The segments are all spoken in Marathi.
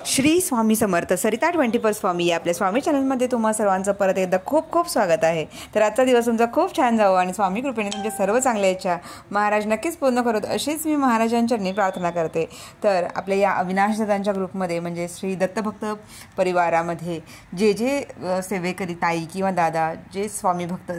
श्री स्वामी समर्थ सरिता 24 स्वामी या आपल्या स्वामी चॅनलमध्ये तुम्हा सर्वांचं परत एकदा खूप खूप स्वागत आहे। तर आजचा दिवस तुमचा खूप छान जावो आणि स्वामी कृपेने तुमच्या सर्व चांगल्या इच्छा महाराज नक्कीच पूर्ण करोत अशीच मी महाराजांच्या प्रार्थना करते। तर आपल्या या अविनाश दादांच्या ग्रुपमध्ये म्हणजे श्री दत्तभक्त परिवारामध्ये जे सेवेकरी ताई किंवा दादा जे स्वामी भक्त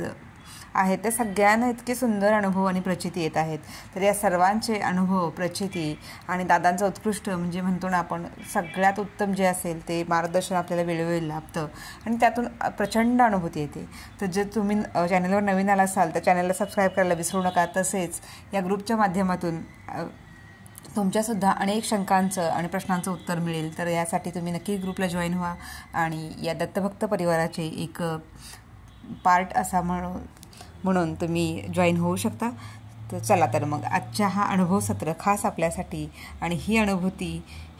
आहेत ते सगळ्यांना इतके सुंदर अनुभव आणि प्रचिती येत आहेत। तर या सर्वांचे अनुभव प्रचिती आणि दादांचं उत्कृष्ट म्हणजे म्हणतो ना आपण सगळ्यात उत्तम जे असेल ते मार्गदर्शन आपल्याला वेळोवेळी लाभतं आणि त्यातून प्रचंड अनुभूती येते। तर जर तुम्ही चॅनलवर नवीन आला असाल तर चॅनलला सबस्क्राईब करायला विसरू नका। तसेच या ग्रुपच्या माध्यमातून तुमच्यासुद्धा अनेक शंकांचं आणि प्रश्नांचं उत्तर मिळेल। तर यासाठी तुम्ही नक्की ग्रुपला जॉईन व्हा आणि या दत्तभक्त परिवाराचे एक पार्ट असा म्हणून तुम्ही जॉईन होऊ शकता। तर चला तर मग आजच्या हा अनुभव सत्र खास आपल्यासाठी आणि ही अनुभूती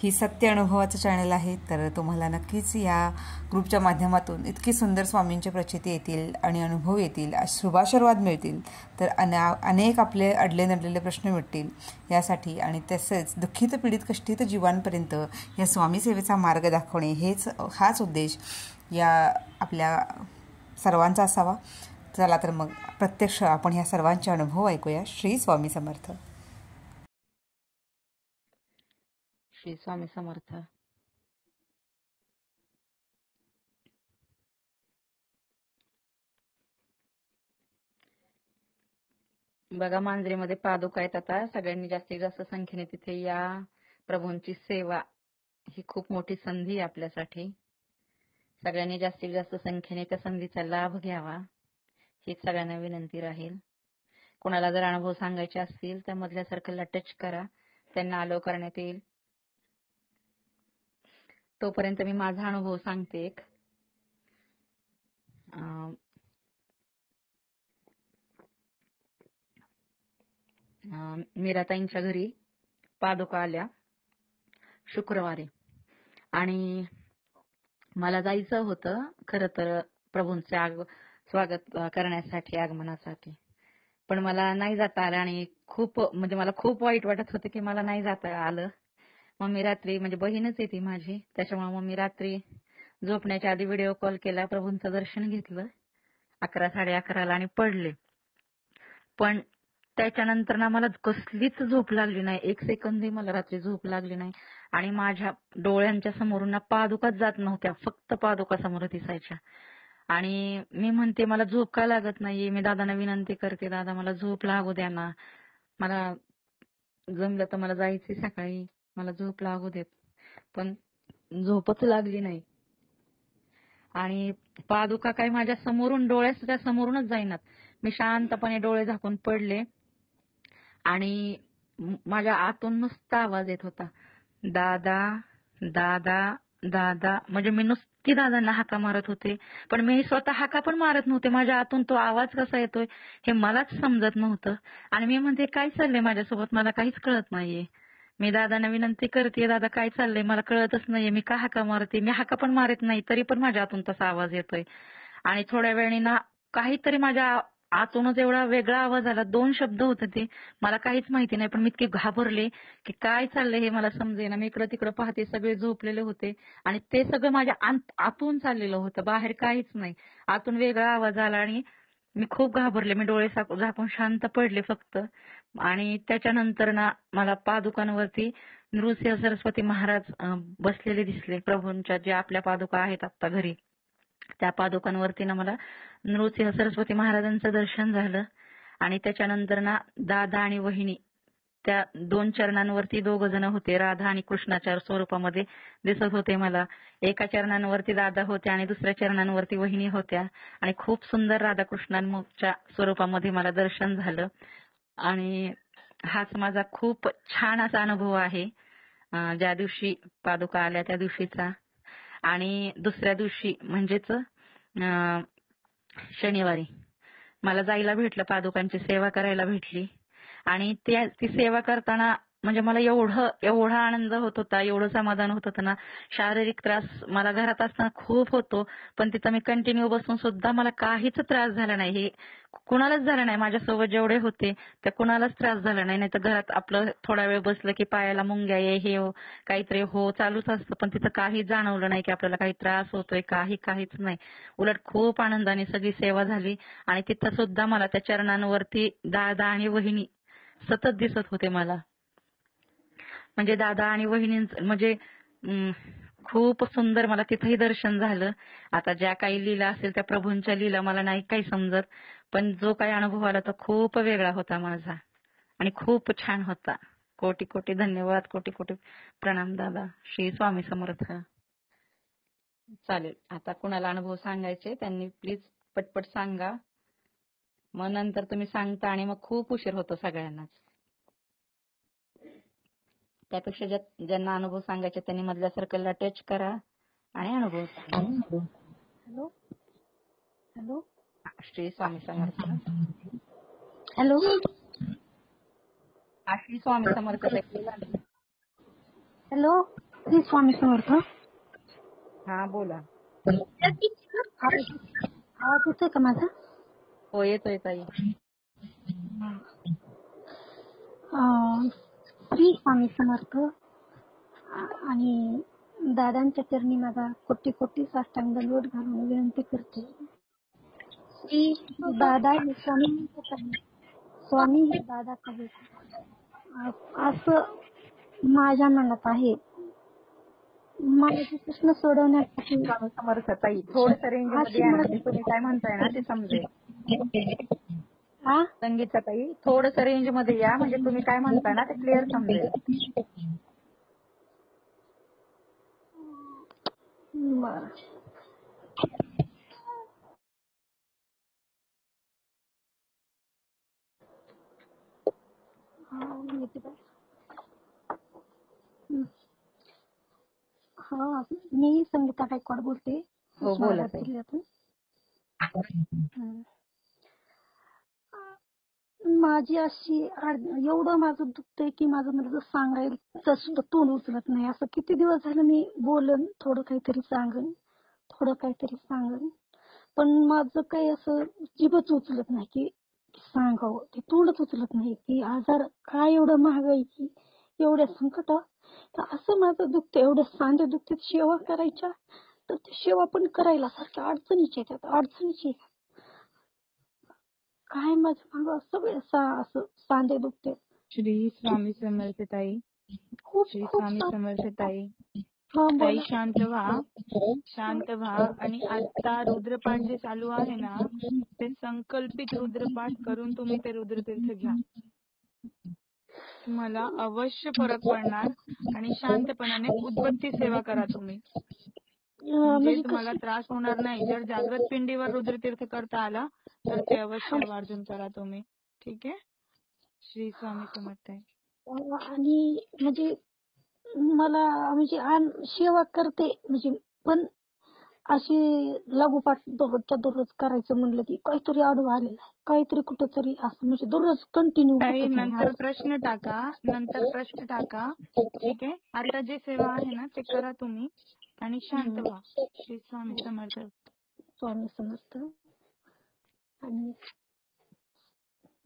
ही सत्य अनुभवाचं चॅनल आहे। तर तुम्हाला नक्कीच या ग्रुपच्या माध्यमातून इतकी सुंदर स्वामींची प्रचिती येतील आणि अनुभव येतील, शुभाशीर्वाद मिळतील। तर अनेक आपले अडले नडलेले प्रश्न मिटतील यासाठी आणि तसेच दुःखित पीडित कष्टित जीवांपर्यंत या स्वामी सेवेचा मार्ग दाखवणे हाच उद्देश या आपल्या सर्वांचा असावा। चला तर मग प्रत्यक्ष आपण ह्या सर्वांचे अनुभव ऐकूया। श्री स्वामी समर्थ। श्री स्वामी समर्थ। बघा मांजरीमध्ये पादुका आहेत। आता सगळ्यांनी जास्तीत जास्त संख्येने तिथे या प्रभूंची सेवा ही खूप मोठी संधी आहे आपल्यासाठी। सगळ्यांनी जास्तीत जास्त संख्येने त्या संधीचा लाभ घ्यावा हीच सगळ्यांना विनंती राहील। कोणाला जर अनुभव सांगायचे असतील तर मधल्या सर्कलला टच करा, त्यांना अलाउ करण्यात येईल। तोपर्यंत मी माझा अनुभव सांगते एक। मीराताईंच्या घरी पादुका आल्या शुक्रवारी आणि मला जायचं होतं खरं तर प्रभूंचे स्वागत करण्यासाठी, आगमनासाठी, पण मला नाही जाता आलं आणि मला खूप वाईट वाटत होतं की मला नाही जाता आलं। मग मी रात्री म्हणजे बहीणच आहे ती माझी, त्याच्यामुळे मग मी रात्री झोपण्याच्या आधी व्हिडिओ कॉल केला, प्रभूंचं दर्शन घेतलं 11 11:30ला आणि पडले। पण त्याच्यानंतर ना मला कसलीच झोप लागली नाही, एक सेकंदही मला रात्री झोप लागली नाही आणि माझ्या डोळ्यांच्या समोरून ना पादुकाच जात नव्हत्या, फक्त पादुका समोर दिसायच्या। आणि मी म्हणते मला झोप का लागत नाहीये, मी दादांना विनंती करते, दादा मला झोप लागू द्या ना, मला जमलं तर मला जायचे सकाळी, मला झोप लागू देत, पण झोपच लागली नाही। आणि पादुका काय माझ्या समोरून डोळ्याच्या समोरूनच जाईनात। मी शांतपणे डोळे झाकून पडले आणि माझ्या आतून नुसता आवाज येत होता, दादा दादा दादा। म्हणजे मी नुसती दादांना हाका मारत होते, पण मी स्वतः हाका पण मारत नव्हते। माझ्या आतून तो आवाज कसा येतोय हे मलाच समजत नव्हतं आणि मी म्हणते काय चाललंय माझ्यासोबत, मला काहीच कळत नाहीये। मी दादांना विनंती करते, दादा काय चाललंय, मला कळतच नाहीये, मी का हाका मारते, मी हाका पण मारत नाही तरी पण माझ्या आतून तसा आवाज येतोय। आणि थोड्या वेळाने ना काहीतरी माझ्या आतूनच एवढा वेगळा आवाज आला, 2 शब्द होते ते, मला काहीच माहिती नाही, पण मी इतके घाबरले की काय चाललंय हे मला समजेना। मी इकडं तिकडं पाहते, सगळे झोपलेले होते आणि ते सगळं माझ्या आतून चाललेलं होतं, बाहेर काहीच नाही। आतून वेगळा आवाज आला आणि मी खूप घाबरले, मी डोळे झाकून शांत पडले फक्त। आणि त्याच्यानंतर ना मला पादुकांवरती नृसिंह सरस्वती महाराज बसलेले दिसले, प्रभूंच्या ज्या आपल्या पादुका आहेत आता घरी, त्या पादुकांवरती ना मला नृसिंह सरस्वती महाराजांचं दर्शन झालं। आणि त्याच्यानंतर ना दादा आणि वहिनी त्या 2 चरणांवरती 2 जण होते, राधा आणि कृष्णाच्या स्वरूपामध्ये दिसत होते मला। एका चरणांवरती दादा होते आणि दुसऱ्या चरणांवरती वहिनी होत्या आणि खूप सुंदर राधाकृष्णांच्या स्वरूपामध्ये मला दर्शन झालं। आणि हाच माझा खूप छान असा अनुभव आहे ज्या दिवशी पादुका आल्या त्या दिवशीचा। आणि दुसऱ्या दिवशी म्हणजेच शनिवारी मला जायला भेटलं, पादुकांची सेवा करायला भेटली। आणि ती सेवा करताना म्हणजे मला एवढा आनंद होत होता, एवढं समाधान होत होतं ना. शारीरिक त्रास मला घरात असताना खूप होतो, पण तिथं मी कंटिन्यू बसून सुद्धा मला काहीच त्रास झाला नाही. हे कुणालाच झालं नाही. माझ्यासोबत जेवढे होते त्या कुणालाच त्रास झाला नाही. नाहीतर घरात आपलं थोडा वेळ बसलं की पायाला मुंग्या ये, हे हो, काहीतरी हो चालूच असतं, पण तिथं काही जाणवलं नाही की आपल्याला काही त्रास होतोय, काहीच नाही. उलट खूप आनंदाने सगळी सेवा झाली. आणि तिथं सुद्धा मला त्या चरणांवरती दादा आणि वहिनी सतत दिसत होते मला. म्हणजे दादा आणि वहिनींचं म्हणजे खूप सुंदर मला तिथंही दर्शन झालं. आता ज्या काही लीला असेल त्या प्रभूंच्या लीला मला नाही काही समजत, पण जो काही अनुभव आला तो खूप वेगळा होता माझा आणि खूप छान होता. कोटी कोटी धन्यवाद, कोटी कोटी प्रणाम दादा. श्री स्वामी समर्थ. चालेल, आता कुणाला अनुभव सांगायचे त्यांनी प्लीज पटपट सांगा. मग नंतर तुम्ही सांगता आणि मग खूप उशीर होतो सगळ्यांनाच. त्यापेक्षा ज्यांना अनुभव सांगायचे त्यांनी मधल्या सर्कलला टच करा आणि अनुभव सांगा. हॅलो हॅलो श्री स्वामी समर्थ. हॅलो श्री स्वामी समर्थ. हॅलो श्री स्वामी समर्थ. हा बोला. आवाज येतोय का माझा? हो येतोय ताई. श्री स्वामी समर्थ. आणि दादांच्या चरणी माझा कोटी कोटी साष्टांग दंडवत घालून विनंती करते की दादा हे स्वामी हे दादा आहेत असं माझ्या मनात आहे. माझे प्रश्न सोडवण्यासाठी स्वामी समर्थ ताई थोडस रेंज मध्ये या ना. तुम्ही काय म्हणताय ना ते समजेल. संगीता ताई थोडस रेंज मध्ये या, म्हणजे तुम्ही काय म्हणताय ना ते क्लिअर समजेल. बरं. हा मी संगीता गायकवाड बोलते. हो बोला ताई. जिल्ह्यातून. माझी अशी एवढं माझं दुखतंय की माझं म्हणजे सांगायचं सुद्धा तोंड उचलत नाही. असं किती दिवस झालं मी बोलन, थोडं काहीतरी सांगन, पण माझं काही असं जीभच उचलत नाही की सांगावं. ते तोंडच उचलत नाही की आजार काय, एवढं महागाईची, एवढ्या संकट, तर असं माझं दुखतं. एवढ्या सांध्या दुखते, सेवा करायच्या तर ते सेवा पण करायला सारख्या अडचणीची येतात. काय माझं मागं सगळे असं सांधे दुखते. श्री स्वामी समर्थ ताई. खूप श्री खूप स्वामी समर्थ ताई. हा ताई बोला. शांत व्हा आणि आता रुद्रपाठ जे चालू आहे ना ते संकल्पित रुद्रपाठ करून तुम्ही ते रुद्रतीर्थ घ्या. तुम्हाला अवश्य फरक पडणार आणि शांतपणाने उदबत्ती सेवा करा तुम्ही, म्हणजे तुम्हाला त्रास होणार नाही. जर जागृत पिंडीवर रुद्रतीर्थ करता आला तर ते अवश्य आवर्जून करा तुम्ही. ठीक आहे. श्री स्वामी समर्थ आहे. आणि म्हणजे मला म्हणजे सेवा करते म्हणजे, पण अशी लागोपाठ दररोजच्या दररोज करायचं म्हणलं की काहीतरी अडू आलेला आहे, काहीतरी कुठेतरी असं म्हणजे दररोज कंटिन्यू ताई नंतर प्रश्न टाका. ठीक आहे. आता जे सेवा आहे ना ते करा तुम्ही आणि शांत व्हा. श्री स्वामी समर्थ. स्वामी समर्थ. आणि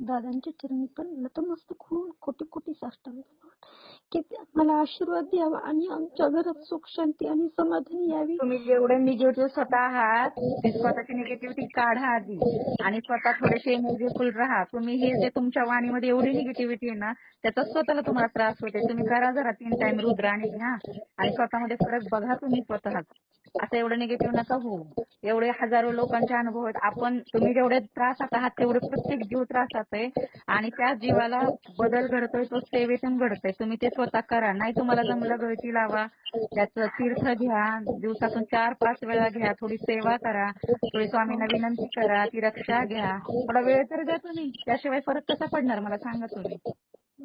दादांच्या चरणी पण नतमस्तक खूप कोटी कोटी साष्टांग की मला आशीर्वाद द्यावा आणि आमच्या घरात सुख शांती आणि समाधान यावी. तुम्ही जेवढे निगेटिव्ह स्वतः आहात ते स्वतःची निगेटिव्हिटी काढा आधी आणि स्वतः थोडेसे एनर्जीफुल राहा. तुम्ही हे जे तुमच्या वाणीमध्ये एवढी निगेटिव्हिटी आहे ना त्याचा स्वतःला तुम्हाला त्रास होते. तुम्ही करा जरा 3 टाइम रुद्र आणि घ्या आणि स्वतःमध्ये फरक बघा तुम्ही स्वतःच. असं एवढं निगेटिव्ह नका होऊ. एवढे हजारो लोकांचे अनुभव आहेत. तुम्ही जेवढे त्रासात आहात तेवढे प्रत्येक जीव त्रासात आहे आणि त्या जीवाला बदल घडतोय तो सेवेतून घडतोय. तुम्ही ते स्वतः करा. नाही तुम्हाला जमलं गळती लावा, त्याचं तीर्थ घ्या, दिवसातून 4-5 वेळा घ्या, थोडी सेवा करा, थोडी स्वामींना विनंती करा, ती रक्षा घ्या, थोडा वेळ तर द्या तुम्ही. त्याशिवाय फरक कसा पडणार मला सांगा तुम्ही.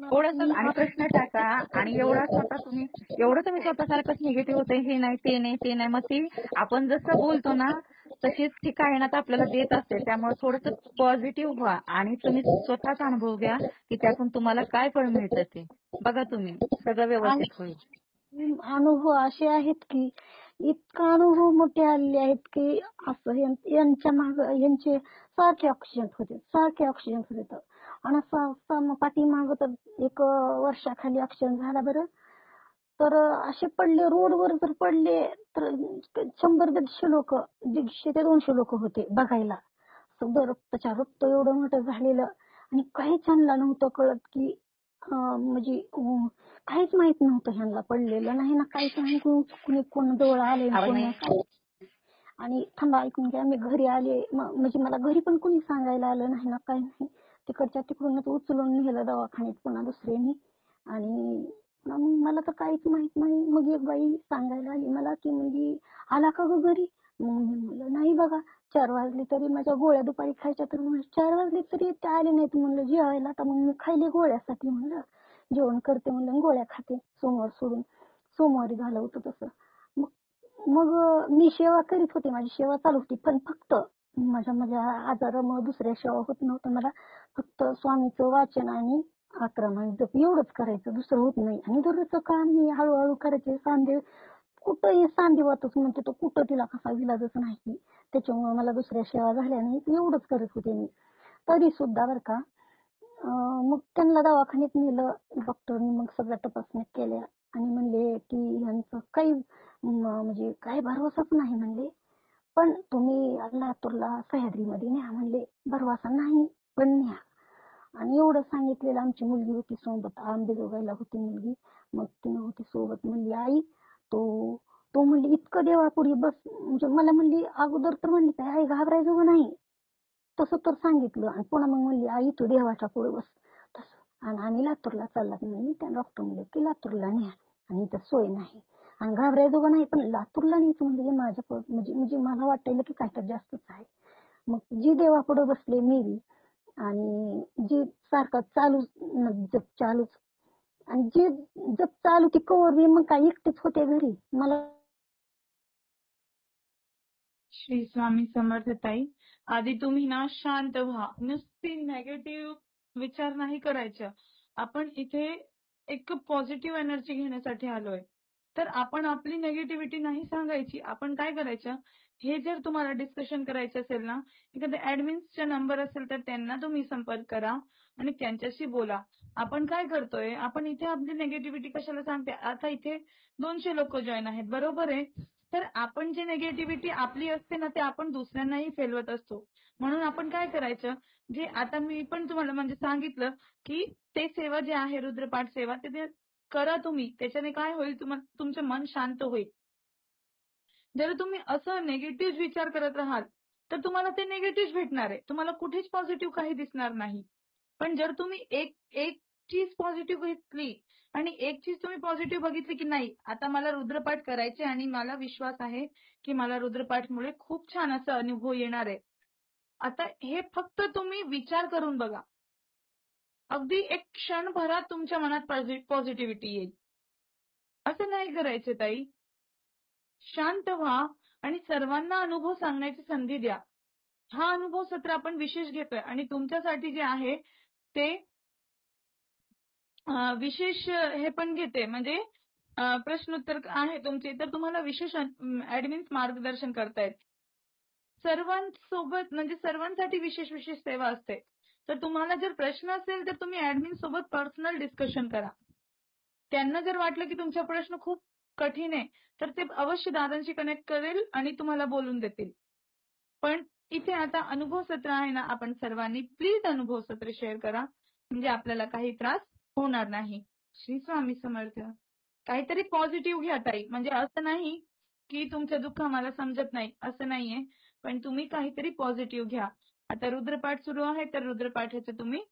थोडंसं आणि प्रश्न टाका आणि एवढं तुम्ही स्वतःसारखंच निगेटिव्ह होते, हे नाही ते नाही. मग ती आपण जसं बोलतो ना तशीच ती कायनात आपल्याला देत असते. त्यामुळे थोडंसं पॉझिटिव्ह व्हा आणि तुम्ही स्वतःच अनुभव घ्या की त्यातून तुम्हाला काय फळ मिळतं ते बघा. तुम्ही सगळं व्यवस्थित होईल. अनुभव असे आहेत की इतका अनुभव मोठे आलेले आहेत की असं यांच्या माग यांचे सारखे ऑक्सिजन होते आणि पाठीमाग तर एक वर्षाखाली ऑक्सिजन झाला बरं. तर असे पडले रोडवर जर पडले तर 100-150 लोक, 150 ते 200 लोक होते बघायला. सगळं रक्त एवढं मोठं झालेलं आणि काहीच ह्यांना नव्हतं कळत की म्हणजे काहीच माहित नव्हतं ह्यांना पडलेलं नाही ना काहीच नाही. कुणी कोण जवळ आले कोणी आणि थांबा ऐकून घ्या. मी घरी आले म्हणजे मला घरी पण कुणी सांगायला आलं नाही ना काही नाही. तिकडूनच उचलून नेलं दवाखान्यात पुन्हा दुसऱ्यानी आणि मग मला तर काहीच माहित नाही. मग एक बाई सांगायला आली मला की म्हणजे आला का ग घरी. मग मी म्हणलं नाही बघा 4 वाजले तरी माझ्या गोळ्या दुपारी खायच्या तर 4 वाजले तरी ते आले नाहीत. म्हणलं जेवायला तर मग मी खायले गोळ्यासाठी. म्हणलं जेवण करते म्हणलं गोळ्या खाते सोमवार सोडून. सोमवारी झालं होतं तसं. मग मी सेवा करीत होते. माझी सेवा चालू होती पण फक्त माझ्या आजारामुळे दुसऱ्या सेवा होत नव्हतं. मला फक्त स्वामीचं वाचन आणि 11 माळी जप एवढंच करायचं दुसरं होत नाही. आणि दररोजचं काम हे हळूहळू करायचे. कुठंही सांधेवातच म्हणते तो कुठं तिला कसा इलाजच नाही. त्याच्यामुळे मला दुसऱ्या सेवा झाल्या नाहीत. एवढंच करत होते मी तरी सुद्धा बरं का. मग त्यांना दवाखान्यात नेलं. डॉक्टरनी मग सगळ्या तपासण्या केल्या आणि म्हणले की यांचं काही म्हणजे काही भरवसाच नाही म्हणले. पण तुम्ही लातूरला सह्याद्रीमध्ये न्या म्हणले. भरवसा नाही पण न्या. आणि एवढं सांगितलेलं. आमची मुलगी होती सोबत, आंबेजोगाईला होती मुलगी. मग तिनं होती सोबत. म्हणली आई तो म्हणली इतकं देवापुढे बस. म्हणजे मला म्हणली अगोदर तर म्हणली काय आई घाबरायचं नाही तसं तर सांगितलं आणि पुन्हा मग म्हणली आई तू देवाच्या पुढे बस तसं. आणि आम्ही लातूरला चाललात म्हणली. त्या डॉक्टर म्हणले की लातूरला न्या आणि इथं सोय नाही आणि घाबरायचं नाही पण लातूरला न्यायचं म्हणजे माझ्या म्हणजे मला वाटायला की काय तर जास्तच आहे. मग जी देवापुढे बसले मी आणि जी सारखं जप चालूच आणि जी जप चालू ती कवर मग काय एकटीच होते घरी. मला श्री स्वामी समर्थ ताई. आधी तुम्ही ना शांत व्हा. नुसती नेगेटिव्ह विचार नाही करायचा. आपण इथे एक पॉझिटिव्ह एनर्जी घेण्यासाठी आलोय. तर आपण आपली नेगेटिव्हिटी नाही सांगायची. आपण काय करायचं, हे जर तुम्हाला डिस्कशन करायचं असेल ना, एखाद्या ऍडमिन्सचा नंबर असेल तर त्यांना तुम्ही संपर्क करा आणि त्यांच्याशी बोला. आपण काय करतोय, आपण इथे आपली नेगेटिव्हिटी कशाला सांगते. आता इथे 200 लोक जॉईन आहेत बरोबर आहे. तर आपण जे नेगेटिव्हिटी आपली असते ना ते आपण दुसऱ्यांनाही फैलवत असतो. म्हणून आपण काय करायचं, जे आता मी पण तुम्हाला म्हणजे सांगितलं की ते सेवा जे आहे रुद्रपाठ सेवा ते करा तुम्ही. त्याच्याने काय होईल, तुमचं मन शांत होईल. जर तुम्ही असं निगेटिव्ह विचार करत राहाल तर तुम्हाला ते निगेटिव्ह भेटणार आहे. तुम्हाला कुठेच पॉझिटिव्ह काही दिसणार नाही. पण जर तुम्ही एक चीज पॉझिटिव्ह घेतली आणि एक चीज तुम्ही पॉझिटिव्ह बघितली की नाही आता मला रुद्रपाठ करायचे आणि मला विश्वास आहे की मला रुद्रपाठमुळे खूप छान असा अनुभव येणार आहे. आता हे फक्त तुम्ही विचार करून बघा. अगदी एक क्षणभरात तुमच्या मनात पॉझिटिव्हिटी येईल. असं नाही करायचं ताई. शांत व्हा आणि सर्वांना अनुभव सांगण्याची संधी द्या. हा अनुभव सत्र आपण विशेष घेतोय आणि तुमच्यासाठी जे आहे ते विशेष हे पण घेते. म्हणजे प्रश्नोत्तर आहे तुमचे तर तुम्हाला विशेष ऍडमिन्स मार्गदर्शन करतायत. सर्वांसोबत म्हणजे सर्वांसाठी विशेष सेवा असते. तर तुम्हाला जर प्रश्न असेल तर तुम्ही ऍडमिन सोबत पर्सनल डिस्कशन करा. त्यांना जर वाटलं की तुमचा प्रश्न खूप कठीण आहे तर ते अवश्य दादांशी कनेक्ट करेल आणि तुम्हाला बोलून देतील. पण इथे आता अनुभव सत्र आहे ना, आपण सर्वांनी प्लीज अनुभव सत्र शेअर करा म्हणजे आपल्याला काही त्रास होणार नाही. श्री स्वामी समर्थ. काहीतरी पॉझिटिव्ह घ्या ताई. म्हणजे असं नाही की तुमचं दुःख मला समजत नाही असं नाहीये. पण तुम्ही काहीतरी पॉझिटिव्ह घ्या. आता रुद्रपाठ सुरू आहे तर रुद्रपाठाचा तुम्ही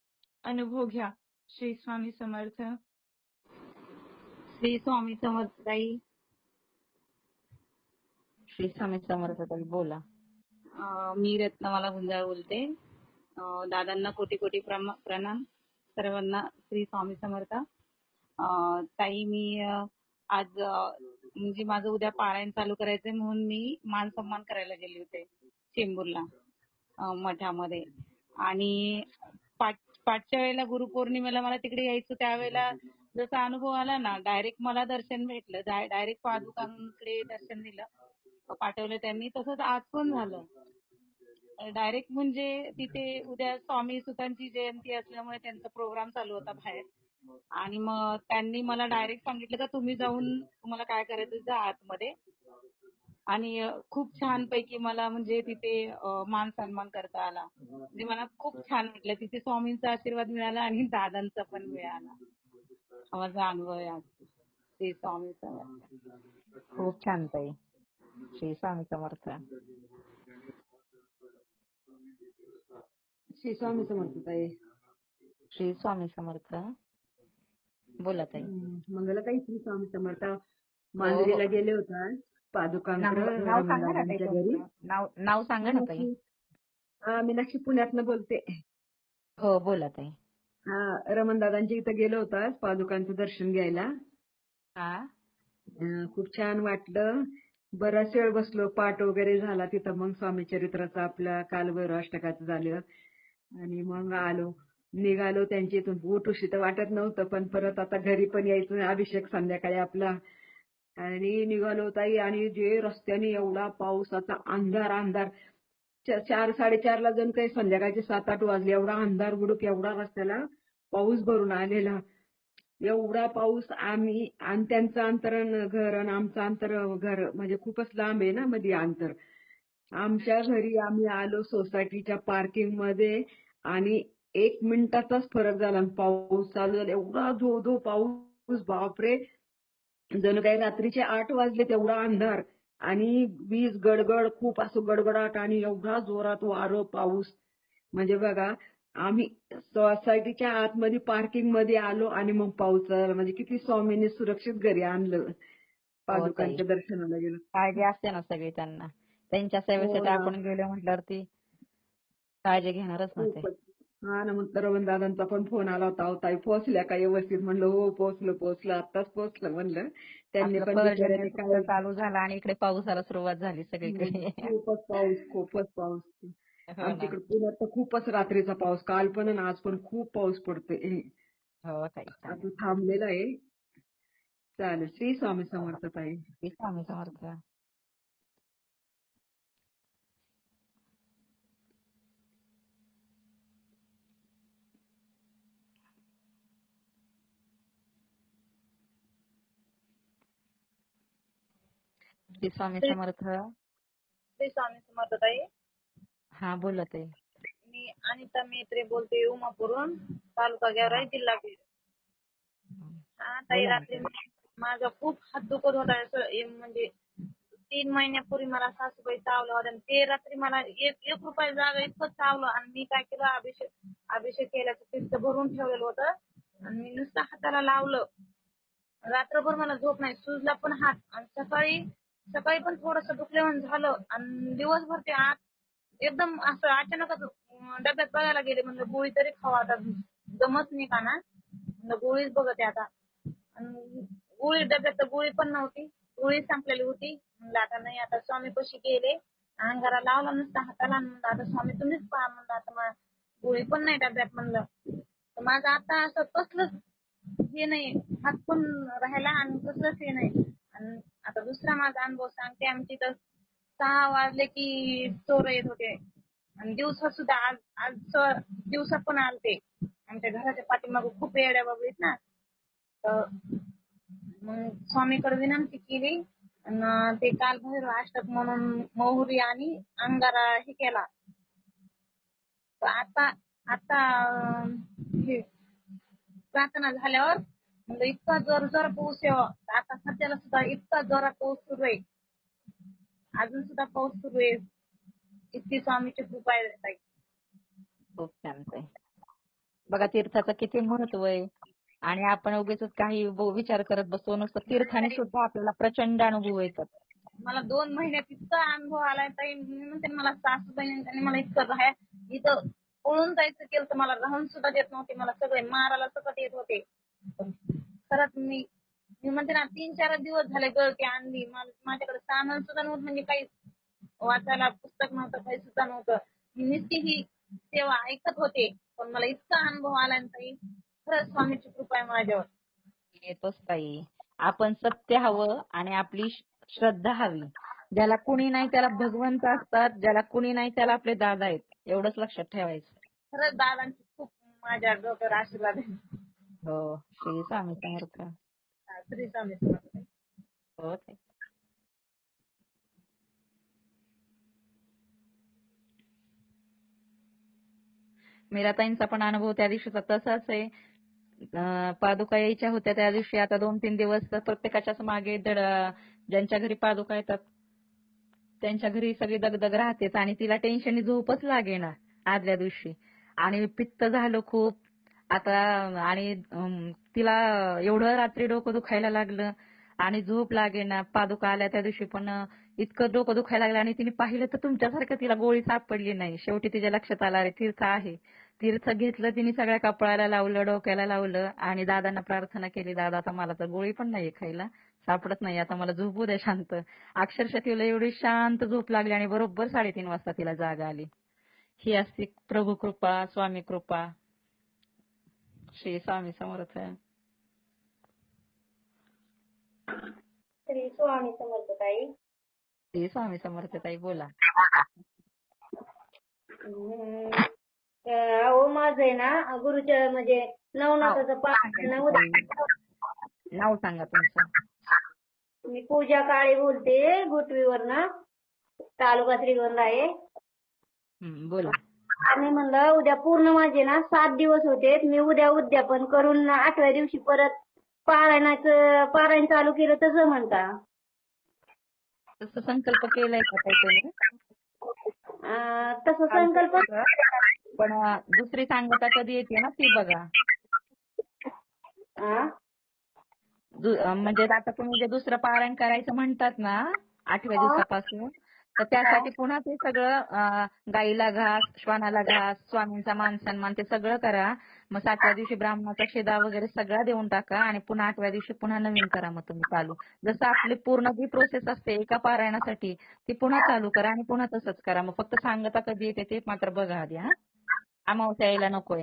अनुभव घ्या. श्री स्वामी समर्थ. श्री स्वामी समर्थ ताई. श्री स्वामी समर्थ ताई बोला. मी रत्नमाला गुंजाळ बोलते. दादांना कोटी कोटी प्रणाम. सर्वांना श्री स्वामी समर्थ. ताई मी आज म्हणजे माझं उद्या पारायण चालू करायचंय म्हणून मी मान सन्मान करायला गेले होते. चेंबूरला मठामध्ये. आणि पाठच्या वेळेला गुरुपौर्णिमेला मला तिकडे यायचं, त्यावेळेला जसा अनुभव आला ना, डायरेक्ट मला दर्शन भेटलं, डायरेक्ट पादुकांकडे दर्शन दिलं, पाठवलं त्यांनी. तसंच आज पण झालं डायरेक्ट. म्हणजे तिथे उद्या स्वामी सुतांची जयंती असल्यामुळे त्यांचा प्रोग्राम चालू होता बाहेर, आणि मग त्यांनी मला डायरेक्ट सांगितलं का तुम्ही जाऊन तुम्हाला काय करायचं जा आतमध्ये. आणि खूप छान पैकी मला म्हणजे तिथे मान सन्मान करता आला. म्हणजे मला खूप छान वाटलं, तिथे स्वामींचा आशीर्वाद मिळाला आणि दादांचा पण मिळाला. हा माझा अनुभव आहे आज. श्री स्वामी समर्थ. खूप छान ताई. श्री स्वामी समर्थ. श्री स्वामी समर्थ ताई. श्री स्वामी समर्थ. बोला ताई. मंगलाताई, श्री स्वामी समर्थ. मांजरीला गेले होता पादुकांकडे नाव सांगा ना ताई रमणदादांच्या घरी. तुमचं. नाव सांगा ना ताई. मीनाक्षी पुण्यातनं बोलते. हो बोला ताई. रमणदादांच्या इथं गेलो होता पादुकांचं दर्शन घ्यायला. हा खूप छान वाटलं. बराच वेळ बसलो, पाठ वगैरे झाला तिथं. मग स्वामी चरित्राचं आपल्या कालभैरव अष्टकाचं झालं आणि मग निघालो त्यांच्या इथून. उठूशी तर वाटत नव्हतं, पण परत आता घरी पण यायचं, अभिषेक संध्याकाळी आपला. आणि निघालो ताई, आणि जे रस्त्याने एवढा पावसाचा अंधार 4-4:30ला जण काही संध्याकाळचे 7-8 वाजले, एवढा अंधार गुडूप, एवढा रस्त्याला पाऊस भरून आलेला, एवढा पाऊस. आम्ही आणि त्यांचं अंतर घर आणि आमचं अंतर घर म्हणजे खूपच लांब आहे ना मध्ये अंतर. आमच्या घरी आम्ही आलो सोसायटीच्या पार्किंग मध्ये, आणि 1 मिनिटाचाच फरक झाला. पाऊस चालू झाला, एवढा धो पाऊस, बापरे. जणू काही रात्रीचे 8 वाजले, तेवढा अंधार. आणि वीज गडगड, खूप असं गडगडाट, आणि एवढा जोरात वारं, पाऊस. म्हणजे बघा, आम्ही सोसायटीच्या आतमध्ये पार्किंग मध्ये आलो आणि मग पाऊस आला. म्हणजे किती स्वामींनी सुरक्षित घरी आणलं. पादुकांच्या दर्शनाला गेलो. काळजी असते ना सगळी त्यांना, त्यांच्या सेवेसाठी आपण गेलो म्हटल्यावरती काळजी घेणारच ना ते. हा ना. मग रमणदादांचा पण फोन आला होता, अहो ताई पोहोचल्या का व्यवस्थित? म्हणलं हो पोहोचलं, आत्ताच पोहोचलं म्हणलं. त्यांनी पण चालू झाला आणि इकडे पावसाला सुरुवात झाली सगळीकडे. खूपच पाऊस. आमच्याकडे पुण्यात तर खूपच रात्रीचा पाऊस, काल पण आणि आज पण खूप पाऊस पडतोय. हो ताई. आता थांबलेला आहे. चालेल. श्री स्वामी समर्थ ताई. श्री स्वामी समर्थ. श्री स्वामी समर्थ. श्री स्वामी समर्थ ताई. हा बोला ताई. मी अनिता मेत्रे बोलते, उमापूरहून, तालुका गेवराई, जिल्हा बीड. ताई, रात्री माझा खूप हात दुखत होता. म्हणजे 3 महिन्यापूर्वी मला सासूबाई चावलं होतं, आणि ते रात्री मला 1 रुपया जागा इतकं चावलं. आणि मी काय केलं, अभिषेक केल्याचं तीर्थ भरून ठेवलेलं होतं, आणि मी नुसतं हाताला लावलं. रात्रभर मला झोप नाही, सुजला पण हात. आणि सकाळी पण थोडंसं दुखल्यावर झालं, आणि दिवसभर ते आत एकदम असं अचानकच डब्यात बघायला गेले. म्हणलं गोळी तरी खावा, आता दमच नाही का ना, म्हणलं गोळीच बघते आता. गोळी डब्यात तर गोळी पण नव्हती, गोळी संपलेली होती. म्हणलं आता नाही, आता स्वामीपाशी गेले, अंगारा लावला नुसता हाताला. म्हणलं आता स्वामी तुम्हीच पहा, म्हणलं आता गोळी पण नाही डब्यात. म्हणलं तर माझं आता असं कसलंच हे नाही, हात पण राहायला आणि कसलंच हे नाही. आणि आता दुसरा माझा अनुभव सांगते. आमची तर 6 वाजले की चोर येत होते, आणि दिवसात सुद्धा आज दिवसात पण आलते. आमच्या घराच्या पाठीमागे खूप येड्या बाबा आहेत ना, तर मग स्वामीकडे विनंती केली, आणि ते कालभैरव अष्टक म्हणून मोहरी आणि अंगारा हे केला. तर आता हे प्रार्थना झाल्यावर म्हणजे इतका जोर पाऊस यावा. आता सध्याला सुद्धा इतका जोरात पाऊस सुरू आहे, अजून सुद्धा पाऊस सुरू आहे. इतकी स्वामीची कृपा आहे. खूप छान ताई. बघा तीर्थाचं किती महत्व आहे, आणि आपण उगीच काही विचार करत बसतो. नुसतं तीर्थाने सुद्धा आपल्याला प्रचंड अनुभव येतात. मला 2 महिन्यात इतका अनुभव आलाय ताई. मी म्हणते मला सासूबाईंनी मला इतकं इथं पळून जायचं केलं, तर मला राहून सुद्धा देत नव्हते. मला सगळे मारायला सकट येत होते. खरंच मी म्हणते ना, 3-4 दिवस झाले गळती आणली. माझ्याकडे सामान सुद्धा नव्हतं, म्हणजे काही वाचायला पुस्तक नव्हतं, काही सुद्धा नव्हतं. मी नुसती ही सेवा ऐकत होते, पण मला इतका अनुभव आला ना ताई, खरंच स्वामीची कृपा आहे माझ्यावर. येतोच ताई. आपण सत्य हवं आणि आपली श्रद्धा हवी. ज्याला कुणी नाही त्याला भगवंत असतात, ज्याला कुणी नाही त्याला आपले दादा आहेत. एवढंच लक्षात ठेवायचं. खरंच दादांची खूप माझ्या डोक्यावर आशीर्वाद आहे. हो. श्री स्वामी समर्थ. श्री स्वामी समर्थ. हो ताई. मीराताईंचा पण अनुभव त्या दिवशीचा तसाच आहे. पादुका यायच्या होत्या त्या दिवशी. आता 2-3 दिवस तर प्रत्येकाच्याच मागे ज्यांच्या घरी पादुका येतात त्यांच्या घरी सगळी दगदग राहतेच आणि तिला टेन्शन झोपच लागेना आदल्या दिवशी. आणि पित्त झालं खूप आता आणि तिला एवढं रात्री डोकं दुखायला लागलं आणि झोप लागेना. पादुका आल्या त्या दिवशी पण इतकं डोकं दुखायला लागलं आणि तिने पाहिलं तर तुमच्यासारखं तिला गोळी सापडली नाही. शेवटी तिच्या लक्षात आलं अरे तीर्थ आहे. तीर्थ घेतलं तिने, सगळ्या कपाळाला लावलं, डोक्याला लावलं आणि दादांना प्रार्थना केली, दादा आता मला तर गोळी पण नाहीये खायला, सापडत नाही, आता मला झोपू द्या शांत. अक्षरशः तिला एवढी शांत झोप लागली आणि बरोबर 3:30 वाजता तिला जाग आली. ही असते प्रभू कृपा, स्वामी कृपा. श्री स्वामी समर्थ. श्री स्वामी समर्थ ताई. श्री स्वामी समर्थ ताई बोला. अहो माझं आहे ना गुरुच्या म्हणजे नवनाथाचं नाव सांगा तुमचं. मी पूजा काळे बोलते, गुटवीवरनं, तालुका श्रीगोंदा आहे. बोला. आणि म्हणलं उद्या पूर्ण माझे ना 7 दिवस होते. मी उद्या उद्यापन करून 8व्या दिवशी परत पारायण चालू केलं तर जमन का? तसं संकल्प केलाय का काही? तसं संकल्प पण दुसरी सांगता कधी येते ना ती बघा. म्हणजे आता तुम्ही जे दुसरं पारायण करायचं म्हणतात ना 8व्या दिवसापासून, तर त्यासाठी पुन्हा ते सगळं गाईला घास, श्वानाला घास, स्वामींचा मान सन्मान ते सगळं करा. मग 7व्या दिवशी ब्राह्मणाचा शिदा वगैरे सगळा देऊन टाका आणि पुन्हा 8व्या दिवशी पुन्हा नवीन करा. मग तुम्ही चालू जसं आपली पूर्ण जी प्रोसेस असते एका पारायणासाठी ती पुन्हा चालू करा आणि पुन्हा तसंच करा. मग फक्त सांगता कधी येते ते मात्र बघा आधी. अमावस्या यायला नकोय.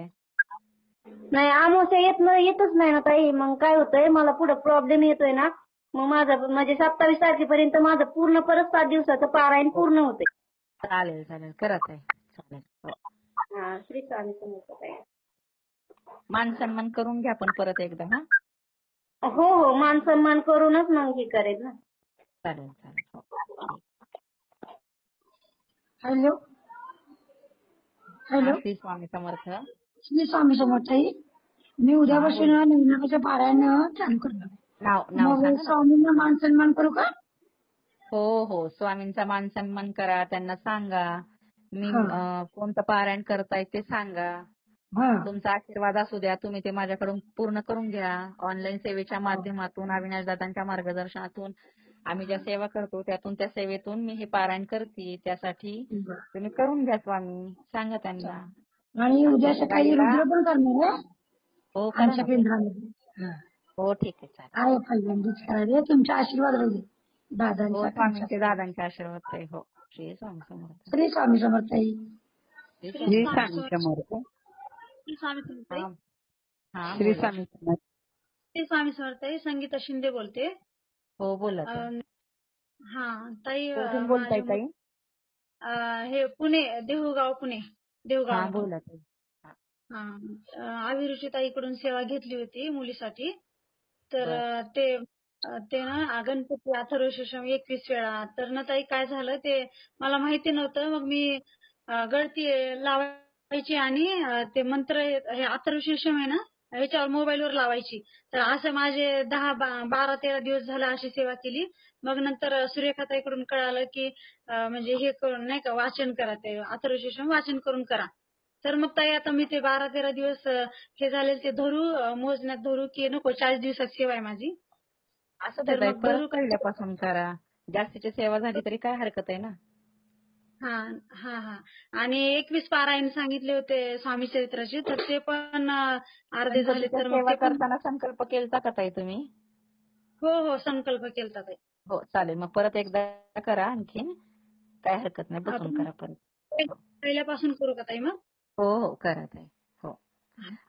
नाही अमावस्या येतच नाही ना ताई. मग काय होतंय मला पुढे प्रॉब्लेम येतोय ना. मग माझं म्हणजे 27 तारखेपर्यंत माझं पूर्ण परत 7 दिवसाचं पारायण पूर्ण होते. चालेल चालेल करत आहे. चालेल. श्री स्वामी समर्थ ताई. मान सन्मान करून घ्या पण परत एकदा. हो हो मान सन्मान करूनच मग हे करेल ना. चालेल चालेल. Hello hello. श्री स्वामी समर्थ. श्री स्वामी समर्थ. मी उद्यापासून नवनाथाचं पारायण चालू करणार. नाव स्वामींना मान सन्मान करू का? हो हो स्वामींचा मान सन्मान करा. त्यांना सांगा मी कोणतं पारायण करताय ते सांगा. तुमचा आशीर्वाद असू द्या. तुम्ही ते माझ्याकडून पूर्ण करून घ्या. ऑनलाईन सेवेच्या माध्यमातून, अविनाश दादांच्या मार्गदर्शनातून आम्ही ज्या सेवा करतो त्यातून, त्या सेवेतून मी हे पारायण करते. त्यासाठी तुम्ही करून घ्या. स्वामी सांगा त्यांना. आणि उद्या सकाळी रुद्र पण करणार आहे. हो आमच्या केंद्रामध्ये. हो ठीक आहे चालेल. आहे पहिल्यांदाच करायला. तुमचा आशीर्वाद राहू दादांचा. स्वामींचे दादांचे आशीर्वाद आहे. हो. श्री स्वामी समर्थ. श्री स्वामी समर्थ. श्री स्वामी समर्थ. श्री स्वामी समर्थ. श्री स्वामी समर्थ. श्री स्वामी समर्थ. संगीता शिंदे बोलते. हो बोला. ताई बोलताय ताई? हे पुणे, देऊळगाव पुणे. देऊळगाव. बोला. अभिरुची ताईकडून सेवा घेतली होती मुलीसाठी. तर ते ना गणपती अथर्वशीर्षम 21 वेळा. तर ना ताई काय झालं ते मला माहिती नव्हतं. मग मी गळती लावायची आणि ते मंत्र हे अथर्वशीर्षम आहे ना ह्याच्यावर मोबाईलवर लावायची. तर असं माझे 10-12-13 दिवस झालं अशी सेवा केली. मग नंतर सुरेखाताईकडून कळालं की म्हणजे हे करून नाही का वाचन करा, ते अथर्वशीर्षम वाचन करून करा. तर मग ताई आता मी ते 12-13 दिवस हे झाले ते मोजण्यात धरू की नको 40 दिवसात सेवा आहे माझी. असं तर मग पहिल्यापासून करा. जास्तीची सेवा झाली तरी काय हरकत आहे ना. आणि 21 पारायण सांगितले होते स्वामी चरित्राचे, तर ते पण अर्धे झाले. तर मग करताना संकल्प केलता का ताई तुम्ही? हो संकल्प केलता ताई. हो चालेल. मग परत एकदा करा आणखीन काय हरकत नाही, बसून आता करा परत. पहिल्यापासून करू का ताई मग? हो हो करा ताई. हो.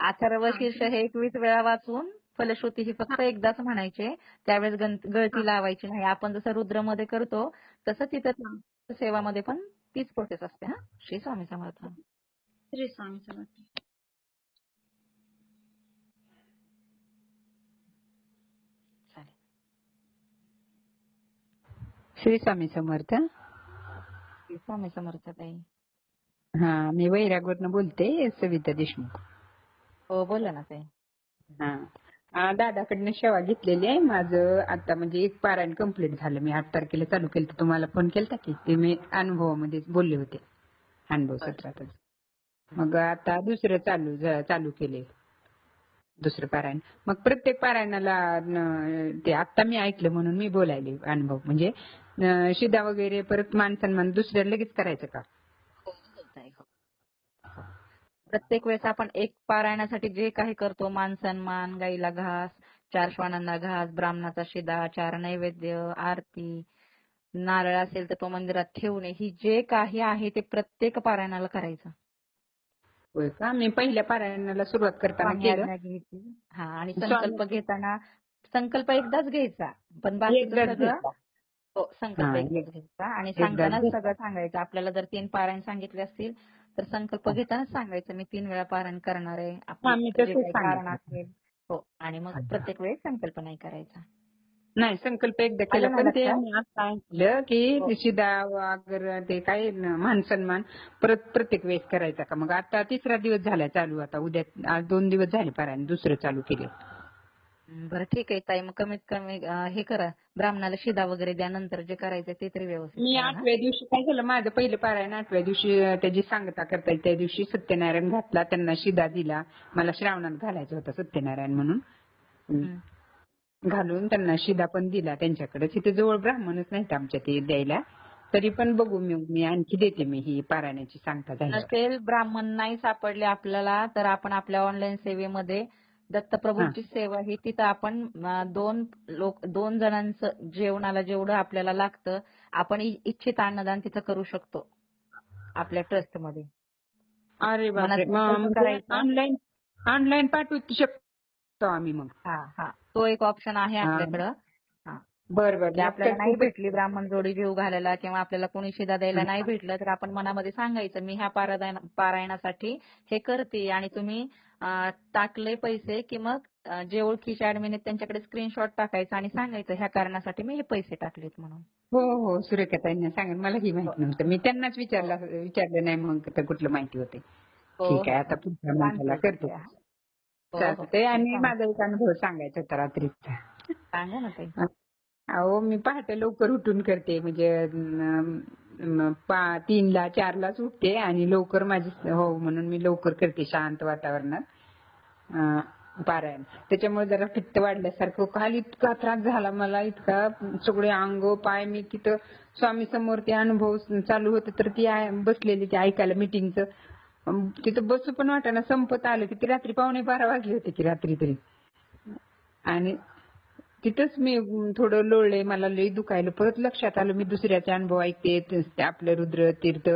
अथर्व शीर्ष हे 21 वेळा वाचून फलश्रुती ही फक्त एकदाच म्हणायचे. त्यावेळेस गळती लावायची नाही. आपण जसं रुद्रमध्ये करतो तसं तिथं सेवामध्ये पण तीच प्रोसेस असते. हा, श्री स्वामी समर्थ. श्री स्वामी समर्थ. चालेल. श्री स्वामी समर्थ. श्री स्वामी समर्थ ताई. हा, मी वैरागवरनं बोलते, सविता देशमुख. हो बोला ना ताई. दादाकडनं सेवा घेतलेली आहे. माझं आता म्हणजे एक पारायण कंप्लीट झालं. मी 8 तारखेला चालू केलं. तुम्हाला फोन केलता की ते मी अनुभवामध्ये बोलले होते, अनुभव सत्रातच. मग आता दुसरं चालू केले, दुसरं पारायण. मग प्रत्येक पारायणाला ते आता मी ऐकलं म्हणून मी बोलायले. अनुभव म्हणजे शिदा वगैरे परत मान सन्मान दुसऱ्या लगेच करायचं का? प्रत्येक वेळेस आपण एक पारायणासाठी जे काही करतो, मान सन्मान, गाईला घास, 4 श्वानांना घास, ब्राह्मणाचा शिदा, 4 नैवेद्य, आरती, नारळ असेल तर तो मंदिरात ठेवणे, ही जे काही आहे ते प्रत्येक पारायणाला करायचं. होय का? मी पहिल्या पारायणाला सुरुवात करताना स्वामी केलं. आज्ञा घ्यायची. हा, आणि संकल्प घेताना संकल्प एकदाच घ्यायचा, पण बाकीचं सगळं संकल्प एकदाच घ्यायचा आणि सांगतानाच सगळं सांगायचं. आपल्याला जर 3 पारायण सांगितले असतील तर संकल्प घेतानाच सांगायचं मी 3 वेळा पारायण करणार आहे. आपलं जे काही कारण असेल. हो, आणि मग प्रत्येक वेळेस संकल्प नाही करायचा. नाही, संकल्प एकदा केला. पण ते मी आता ऐकलं की शिदा वगैरे ते काय मान सन्मान परत प्रत्येक वेळेस करायचा का? मग आता 3रा दिवस झाला चालू. आता उद्या आज 2 दिवस झाले पारायण, दुसरं चालू केले. बरं ठीक आहे ताई, मग कमीत कमी हे करा, ब्राह्मणाला शिदा वगैरे द्या. नंतर जे करायचं ते तरी व्यवस्थित. मी 8व्या दिवशी काय केलं, माझं पहिलं पारायण 8व्या दिवशी त्याची सांगता करता येईल. त्या दिवशी सत्यनारायण घातला, त्यांना शिदा दिला. मला श्रावणात घालायचा होता सत्यनारायण म्हणून, घालून त्यांना शिदा पण दिला त्यांच्याकडे. तिथे जवळ ब्राह्मणच नाहीत आमच्या ते द्यायला. तरी पण बघू मी आणखी देते मी ही पारायणाची सांगता झाली. नसेल ब्राह्मण नाही सापडले आपल्याला तर आपण आपल्या ऑनलाईन सेवेमध्ये दत्तप्रभूंची सेवा ही तिथं आपण 2 जणांचं जेवणाला जेवढं आपल्याला लागतं आपण इच्छित अन्नदान तिथं करू शकतो आपल्या ट्रस्टमध्ये. अरे बापरे, ऑनलाईन पाठवू शकतो आम्ही मग? हा, तो एक ऑप्शन आहे आपल्याकडं. बरं. आपल्याला नाही भेटली ब्राह्मण जोडी जीव घालायला किंवा आपल्याला कोणी शिदा द्यायला नाही भेटलं तर आपण मनामध्ये सांगायचं मी ह्या पारायणासाठी हे करते आणि तुम्ही टाकले पैसे की मग जे ओळखीचे ऍडमिन आहेत त्यांच्याकडे स्क्रीनशॉट टाकायचा आणि सांगायचं ह्या कारणासाठी मी हे पैसे टाकलेत म्हणून. हो, सुरेखाताईंना सांगा. मला ही माहिती नव्हतं. मी त्यांनाच विचारलं नाही मग कुठलं माहिती होते. ठीक आहे, आता पुढच्या महिन्याला करतो. चालतंय. आणि माझा एक अनुभव सांगायचा होता रात्रीचा. सांगा ना ताई. अहो, मी पहाटे लवकर उठून करते. म्हणजे 3ला 4लाच उठते आणि लवकर म्हणून मी लवकर करते शांत वातावरणात पारायण. त्याच्यामुळे जरा पित्त वाढल्यासारखं काल इतका त्रास झाला मला, इतका सगळे अंग पाय. मी तिथं स्वामी समोर ते अनुभव चालू होते तर ती बसलेली ते ऐकायला मीटिंगचं. तिथं बसू पण वाटाणा, संपत आलं की रात्री 11:15 वाजले होते की रात्री तरी. आणि तिथंच मी थोडं लोळले, मला लई दुखायला. परत लक्षात आलं मी दुसऱ्याचे अनुभव ऐकते, आपलं रुद्र तीर्थ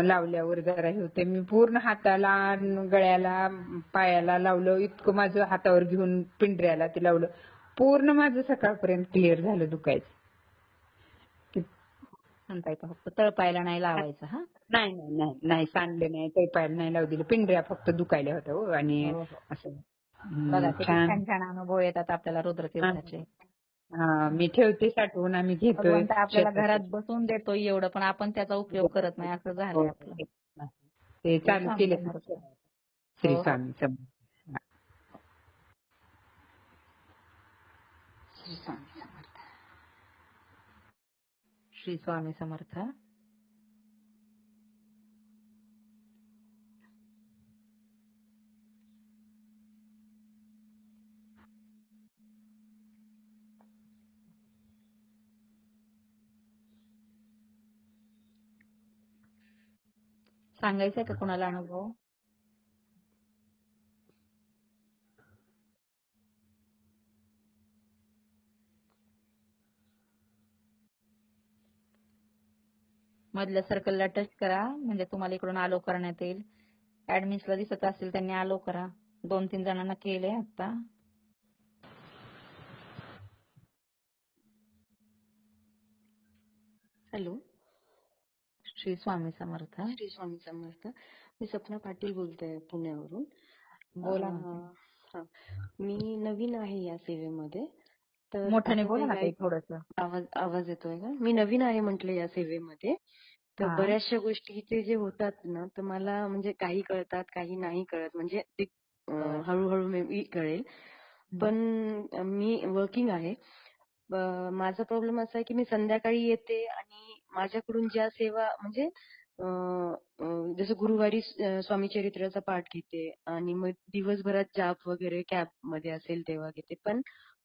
लावल्यावर जरा हे होते. मी पूर्ण हाताला, गळ्याला, पायाला लावलं. इतकं माझं हातावर घेऊन पिंढऱ्याला ते लावलं. पूर्ण माझं सकाळपर्यंत क्लिअर झालं दुखायचं. फक्त तळपायला नाही लावायचं. हा, नाही सांडले नाही, तळपायला नाही लावू दिलं. पिंढऱ्या फक्त दुखायला होत्या. आणि असं छान छान अनुभव येतात आपल्याला रुद्रतीर्थाचे. मी ठेवते साठवून, आम्ही घेतोय. आपल्याला घरात बसून देतो एवढं, पण आपण त्याचा उपयोग करत नाही असं झालंय आपलं. ते चालू केलं. श्री स्वामी समर्थ. श्री स्वामी समर्थ. श्री स्वामी समर्थ. सांगायचंय का कोणाला अनुभव? मधल्या सर्कलला टच करा म्हणजे तुम्हाला इकडून अलो करण्यात येईल. ऍडमिन्सला दिसत असेल त्यांनी अलो करा. 2-3 जणांना केले आता. हॅलो, श्री स्वामी समर्थ. श्री स्वामी समर्थ. मी सपना पाटील बोलते पुण्यावरून. बोला ना. हा, मी नवीन आहे या सेवेमध्ये. तर मोठ्याने असं बोला ना काही ताई थोडंसं. आवाज येतोय का? मी नवीन आहे म्हटलं या सेवेमध्ये. तर हा. बऱ्याचशा गोष्टी जे होतात ना, तर मला म्हणजे काही कळतात, काही नाही कळत. म्हणजे ते हळूहळू मी कळेल. पण मी वर्किंग आहे. माझा प्रॉब्लेम असा आहे की मी संध्याकाळी येते आणि माझ्याकडून ज्या सेवा म्हणजे जसं गुरुवारी स्वामी चरित्राचा पाठ घेते आणि मग दिवसभरात जाप वगैरे कॅब मध्ये असेल तेव्हा घेते. पण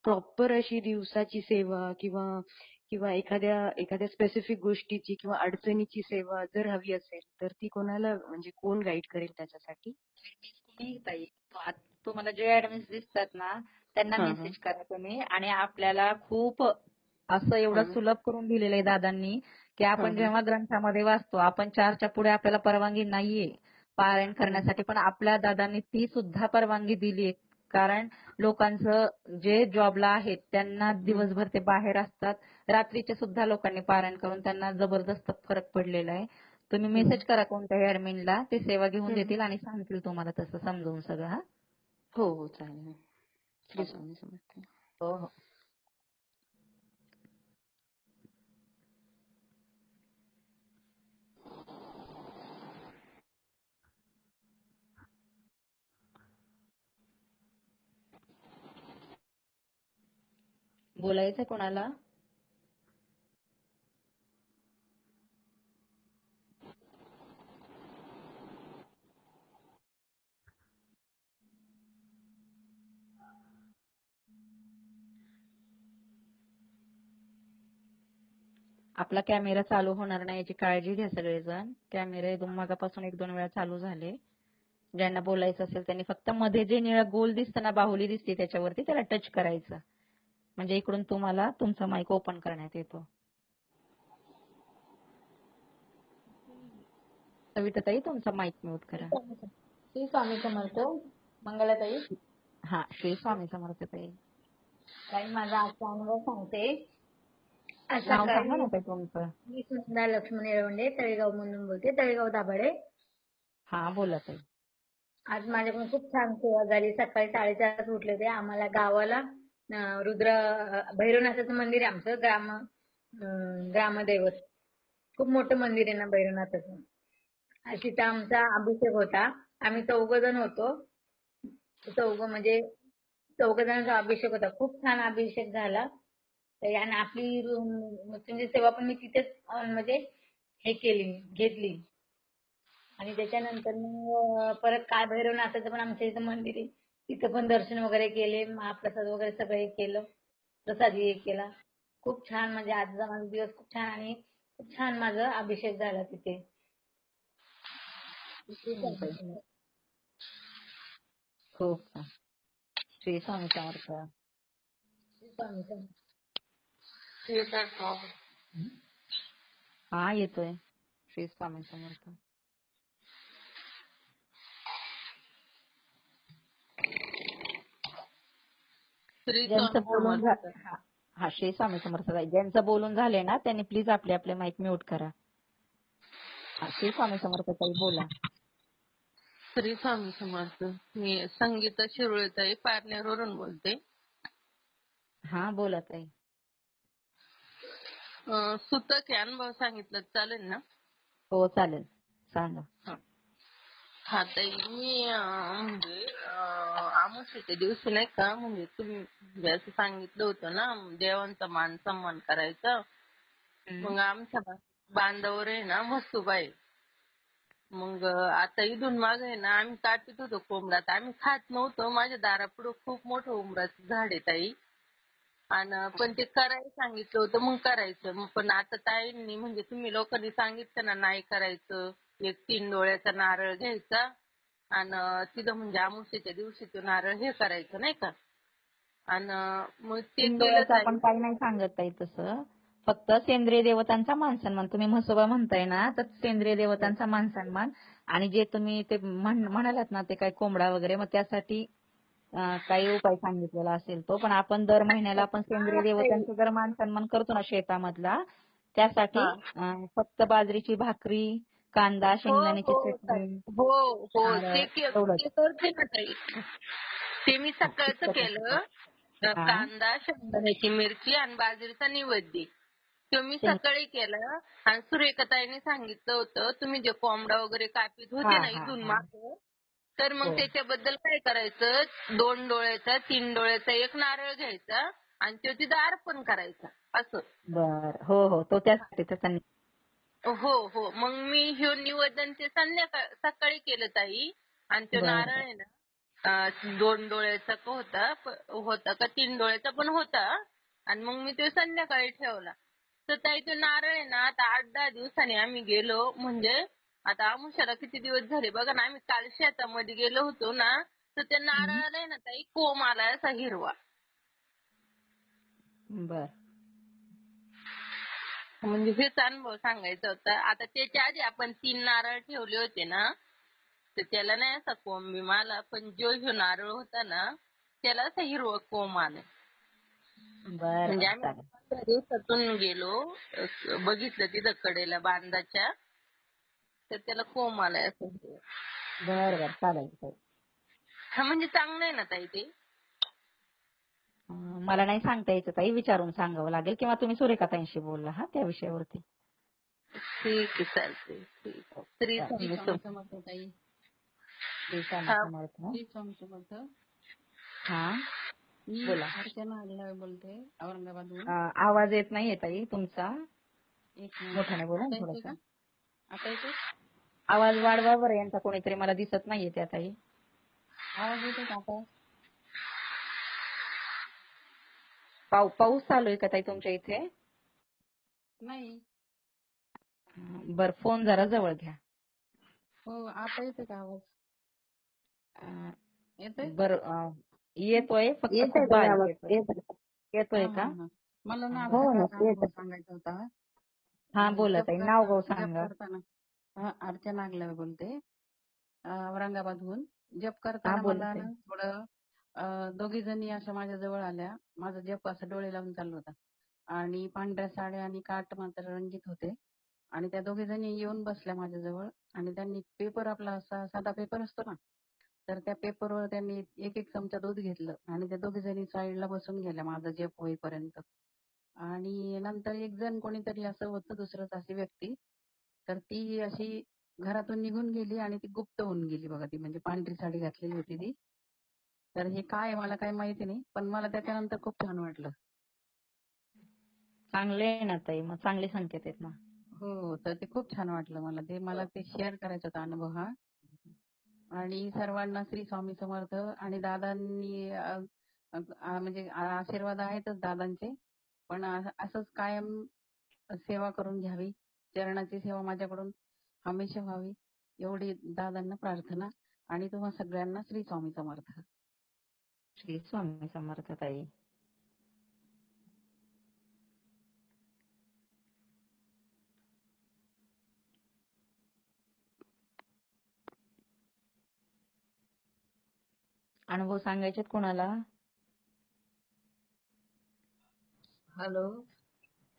प्रॉपर अशी दिवसाची सेवा किंवा एखाद्या स्पेसिफिक गोष्टीची किंवा अडचणीची सेवा जर हवी असेल तर ती कोणाला म्हणजे कोण गाईड करेल त्याच्यासाठी? तुम्ही ताई तुम्हाला जे ऍडमिन्स दिसतात ना त्यांना मेसेज करा तुम्ही. आणि आपल्याला खूप असं एवढं सुलभ करून दिलेलं आहे दादांनी की आपण जेव्हा ग्रंथामध्ये वाचतो आपण 4च्या पुढे आपल्याला परवानगी नाहीये पारायण करण्यासाठी, पण आपल्या दादांनी ती सुद्धा परवानगी दिली आहे. कारण लोकांचं जे जॉबला आहेत त्यांना दिवसभर ते बाहेर असतात, रात्रीचे सुद्धा लोकांनी पारायण करून त्यांना जबरदस्त फरक पडलेला आहे. तुम्ही मेसेज करा कोणत्याही ऍडमिनला, ते सेवा घेऊन देतील आणि सांगतील तुम्हाला तसं समजून सगळं. हा, हो हो, चालेल. श्री स्वामी समर्थ. हो हो. बोलायचं कोणाला? आपला कॅमेरा चालू होणार नाही याची काळजी घ्या सगळेजण. कॅमेरे मागापासून 1-2 वेळा चालू झाले. ज्यांना बोलायचं असेल त्यांनी फक्त मध्ये जे निळं गोल दिसतं ना, बाहुली दिसते त्याच्यावरती त्याला टच करायचं म्हणजे इकडून तुम्हाला तुमचा माईक ओपन करण्यात येतो. सविताताई तुमचा माईक म्यूट करा. श्री स्वामी समर्थ. मंगलाताई. हा, श्री स्वामी समर्थ ताई. ताई माझा आजचा अनुभव सांगते. आज नाव सांगा सकाळी ना ताई तुमचं. मी सुंदर लक्ष्मण येळवंडे तळेगाव मधून बोलते, तळेगाव दाभाडे. हा, बोला ताई. आज माझ्याकडून खूप छान सेवा झाली. सकाळी 4:30 उठले होते. आम्हाला गावाला रुद्र भैरवनाथाचं मंदिर आहे आमचं ग्रामदैवत. खूप मोठं मंदिर आहे ना भैरवनाथाचं. तिथं आमचा अभिषेक होता. आम्ही 4 जण होतो. 4 जणांचा अभिषेक होता. खूप छान अभिषेक झाला. आणि आपली मृत्युंजय सेवा पण मी तिथेच म्हणजे घेतली. आणि त्याच्यानंतर मग परत काळ भैरवनाथाचं पण आमच्या इथं मंदिर आहे. तिथं पण दर्शन वगैरे केले, महाप्रसाद वगैरे सगळं केलं, प्रसादी केला. खूप छान म्हणजे आजचा माझा दिवस खूप छान आणि खूप छान माझा अभिषेक झाला तिथे. खूप छान. श्री स्वामी समर्थ. हा, येतोय. श्री स्वामी समर्थ. ज्यांचं बोलून हा, श्री स्वामी समर्थ. ज्यांचं बोलून झालंय ना त्यांनी प्लीज आपले माईक म्यूट करा. हा, श्री स्वामी समर्थ ताई बोला. श्री स्वामी समर्थ. मी संगीता शिरोळेताई पारनेरवरून बोलते. हा, बोला ताई. सुतक अनुभव सांगितलं चालेल ना? हो चालेल, सांगा. हा ताई, मी म्हणजे अमावस्येच्या दिवशी नाही का, म्हणजे तुम्ही असं सांगितलं होतं ना देवांचा मान सन्मान करायचा. मग आमच्या बांधावर आहे ना मस्तूबाई. मग आता इथून माग आहे ना आम्ही कापीत होतो कोंबडात. आम्ही खात नव्हतो. माझ्या दारापुढं खूप मोठं उंबराचं झाड आहे ताई. आणि पण ते करायला सांगितलं होतं मग करायचं. पण आता ताईंनी म्हणजे तुम्ही लोकांनी सांगितलं ना नाही करायचं. एक 3 डोळ्याचा नारळ घ्यायचा आणि तिथं म्हणजे अमावस्येच्या दिवशी तो नारळ हे करायचं नाही का. आणि मग ते केलं आपण काही नाही सांगत ताई तसं. फक्त सेंद्रिय देवतांचा मान सन्मान. तुम्ही म्हसोबा म्हणताय ना, तर सेंद्रिय देवतांचा मान सन्मान. आणि जे तुम्ही ते म्हणालात ना, ते काय कोंबडा वगैरे, मग त्यासाठी काही उपाय सांगितलेला असेल तो. पण आपण दर महिन्याला आपण सेंद्रिय देवतांचा जर मान सन्मान करतो ना शेतामधला, त्यासाठी फक्त बाजरीची भाकरी, कांदा, शेंगदाण्याची चटणी, ते करते ना ताई. ते मी सकाळचं केलं. कांदा, शेंगदाण्याची मिरची आणि बाजरीचा नैवेद्य. तो मी सकाळी केलं. आणि सुरेखाताईने सांगितलं होतं तुम्ही जे कोंबडा वगैरे कापीत होते ना इथून मागं, तर मग त्याच्याबद्दल काय करायचं, 2 डोळ्याचा 3 डोळ्याचा एक नारळ घ्यायचा आणि तो तिथं अर्पण करायचा असं. बर. हो, तो त्यासाठी त्याचा. हो. मग मी हे निवेदन ते सकाळी केलं ताई. आणि तो नारळ आहे ना 2 डोळ्याचा होता का 3 डोळ्याचा पण होता. आणि मग मी तो संध्याकाळी ठेवला. तर ताई तो नारळ आहे ना आता 8-10 दिवसांनी आम्ही गेलो, म्हणजे आता आमुष्याला किती दिवस झाले बघा ना, आम्ही काल शेतामध्ये गेलो होतो ना, तर त्या नारळाला आहे ना ताई कोंब आलाय असा हिरवा. बर. म्हणजे हेच अनुभव सांगायचा होता. आता त्याच्या आधी आपण 3 नारळ ठेवले होते ना, तर त्याला नाही असा कोंब बिंब आला. पण जो नारळ होता ना त्याला असा हिरवा कोंब आला. म्हणजे आम्ही 15 दिवसातून गेलो, बघितलं तिथं कडेला बांधाच्या, तर त्याला कोंब आलाय असं. बर चालेल. म्हणजे चांगलं आहे ना ताई ते. मला नाही सांगता यायचं ताई, विचारून सांगावं लागेल, किंवा तुम्ही सुरेखाताईंशी बोलला त्या विषयावरती. ठीक आहे, चालते. श्री स्वामी समर्थ ताई. श्री स्वामी समर्थ. हा बोला. अर्चना आगलावे बोलते, औरंगाबादहून. आवाज येत नाहीये ताई तुमचा, मोठ्याने बोला थोडासा. आता येतो? आवाज वाढवा बरं यांचा, कोणीतरी मला दिसत नाहीये त्या ताई. आवाज येतो का आता? पाऊस चालू आहे का ताई तुमच्या इथे? नाही. बर, फोन जरा जवळ घ्या. हो, आता येतो का आवाज? येतोय? बर, येतोय, फक्त येतोय का? मला ना सांगायचं होता. हा बोला ताई, नाव गाव सांगा. अर्चना आगलावे बोलते, औरंगाबादहून. जप करताना मला ना थोडं 2 जणी अशा माझ्या जवळ आल्या. माझा जप असं डोळे लावून चालू होता आणि पांढऱ्या साड्या आणि काठ मात्र रंगीत होते. आणि त्या 2 जणी येऊन बसल्या माझ्या जवळ आणि त्यांनी पेपर, आपला असा साधा पेपर असतो ना, तर त्या पेपरवर त्यांनी 1 चमचा दूध घेतलं आणि त्या 2 जणी साईडला बसून गेल्या माझा जप होईपर्यंत. आणि नंतर 1 जण कोणीतरी असं होतं, दुसरंच अशी व्यक्ती, तर ती अशी घरातून निघून गेली आणि ती गुप्त होऊन गेली बघा. ती म्हणजे पांढरी साडी घातलेली होती ती. तर हे काय मला काही माहिती नाही, पण मला त्याच्यानंतर खूप छान वाटलं. चांगले आहे ना ताई, मग चांगले संकेत आहेत ना. हो, तर ते खूप छान वाटलं मला ते शेअर करायचा होता अनुभव हा. आणि सर्वांना श्री स्वामी समर्थ. आणि दादांनी म्हणजे आशीर्वाद आहेतच दादांचे, पण असंच कायम सेवा करून घ्यावी. चरणाची सेवा माझ्याकडून हमेशा व्हावी एवढी दादांना प्रार्थना. आणि तुम्हा सगळ्यांना श्री स्वामी समर्थ. श्री स्वामी समर्थ ताई. अनुभव सांगायचे कोणाला? हॅलो.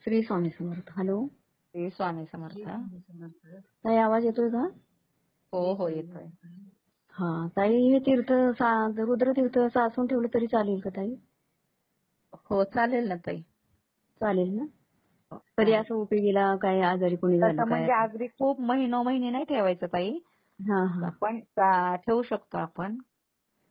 श्री स्वामी समर्थ. हॅलो. श्री स्वामी समर्थ. ताई आवाज येतोय का? हो येतोय. हा ताई, हे रुद्रतीर्थ साचून ठेवलं तरी चालेल का ताई? हो चालेल ना ताई. चालेल ना. कधी असं उपयोगीला काय आजारी कोणी झालं काय? म्हणजे आजारी खूप महिने नाही ठेवायचं ताई. पण ठेवू शकतो आपण.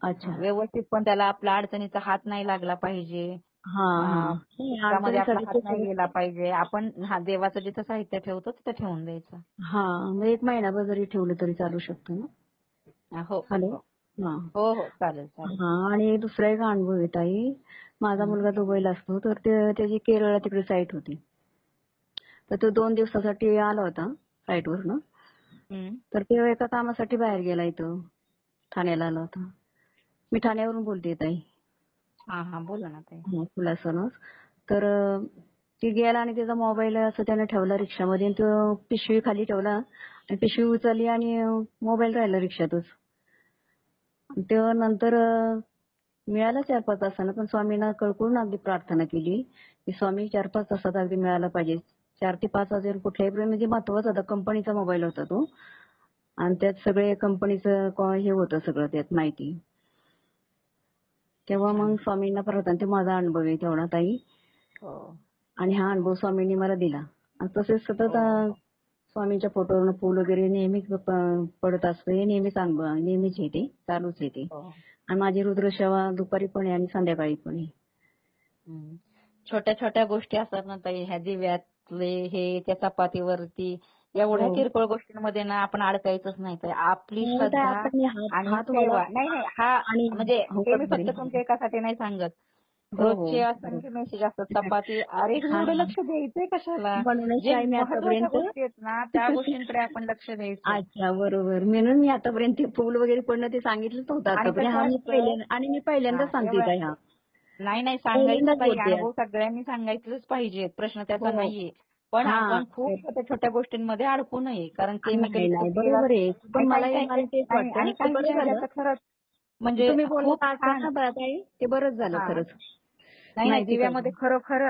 अच्छा. व्यवस्थित, पण त्याला आपला अडचणीचा हात नाही लागला पाहिजे. त्यामध्ये आपला हात नाही गेला पाहिजे. आपण देवाचं जिथं साहित्य ठेवतो तिथं ठेवून द्यायचं. मग 1 महिनाभर जरी ठेवलं तरी चालू शकतो ना? हो. हॅलो. हो चालेल. आणि दुसरा एक अनुभव आहे ताई. माझा मुलगा दुबईला असतो, तर त्याची केरळला तिकडे साईट होती. तर तो 2 दिवसासाठी आला होता साईटवरनं. तर तो एका कामासाठी बाहेर गेला, इथं ठाण्याला आला होता. मी ठाण्यावरून बोलते ताई. हा बोला ना ताई. खुलासानच. तर ती गेला आणि त्याचा मोबाईल असं त्याने ठेवला रिक्षामध्ये आणि तो पिशवी खाली ठेवला आणि पिशवी उचलली आणि मोबाईल राहिला रिक्षातच. तेव्हा नंतर मिळाला 4-5 तासानं, पण स्वामींना कळकळून अगदी प्रार्थना केली की स्वामी 4-5 तासात अगदी मिळाला पाहिजे. 4 ते 5 हजार कुठल्याही म्हणजे महत्वाचा होता, कंपनीचा मोबाईल होता तो आणि त्यात सगळे कंपनीचं हे होतं सगळं त्यात माहिती. तेव्हा मग स्वामींना प्रार्थना, ते माझा अनुभव आहे तेवढा ताई. आणि हा अनुभव स्वामींनी मला दिला आणि तसेच सतत स्वामींच्या फोटोवरून फुल वगैरे नेहमीच पडत असतं. हे नेहमीच येते, चालूच येते. आणि माझी रुद्रसेवा दुपारी पण आहे आणि संध्याकाळी पण आहे. छोट्या छोट्या गोष्टी असतात ना ताई, ह्या दिव्यातले हे त्या चपातीवरती एवढ्या किरकोळ गोष्टींमध्ये ना आपण अडकायचंच नाही. तर आपली श्रद्धा आणि सेवा नाही हा म्हणजे हे मी फक्त तुमच्या एकासाठी नाही सांगत. रोजचे असंख्य मेसेज असतात, चपाती, अरे एवढं लक्ष द्यायचंय कशाला? जे महत्वाच्या गोष्टी आहेत ना त्या गोष्टींकडे आपण लक्ष द्यायचं. अच्छा, बरोबर. म्हणून मी आतापर्यंत ते फुल वगैरे पडणं ते सांगितलंच नव्हतं आणि मी पहिल्यांदाच सांगते काय. हा नाही सांगायचं ताई, अनुभव सगळ्यांनी सांगायचंच पाहिजे, प्रश्न त्याचा नाहीये. पण आपण खूप छोट्या छोट्या गोष्टींमध्ये अडकू नये, कारण केमिकल बरोबर आहे. पण मला आणि काही खरंच म्हणजे तुम्ही बोलला ते बरंच झालं खरंच. नाही दिव्यामध्ये खरोखर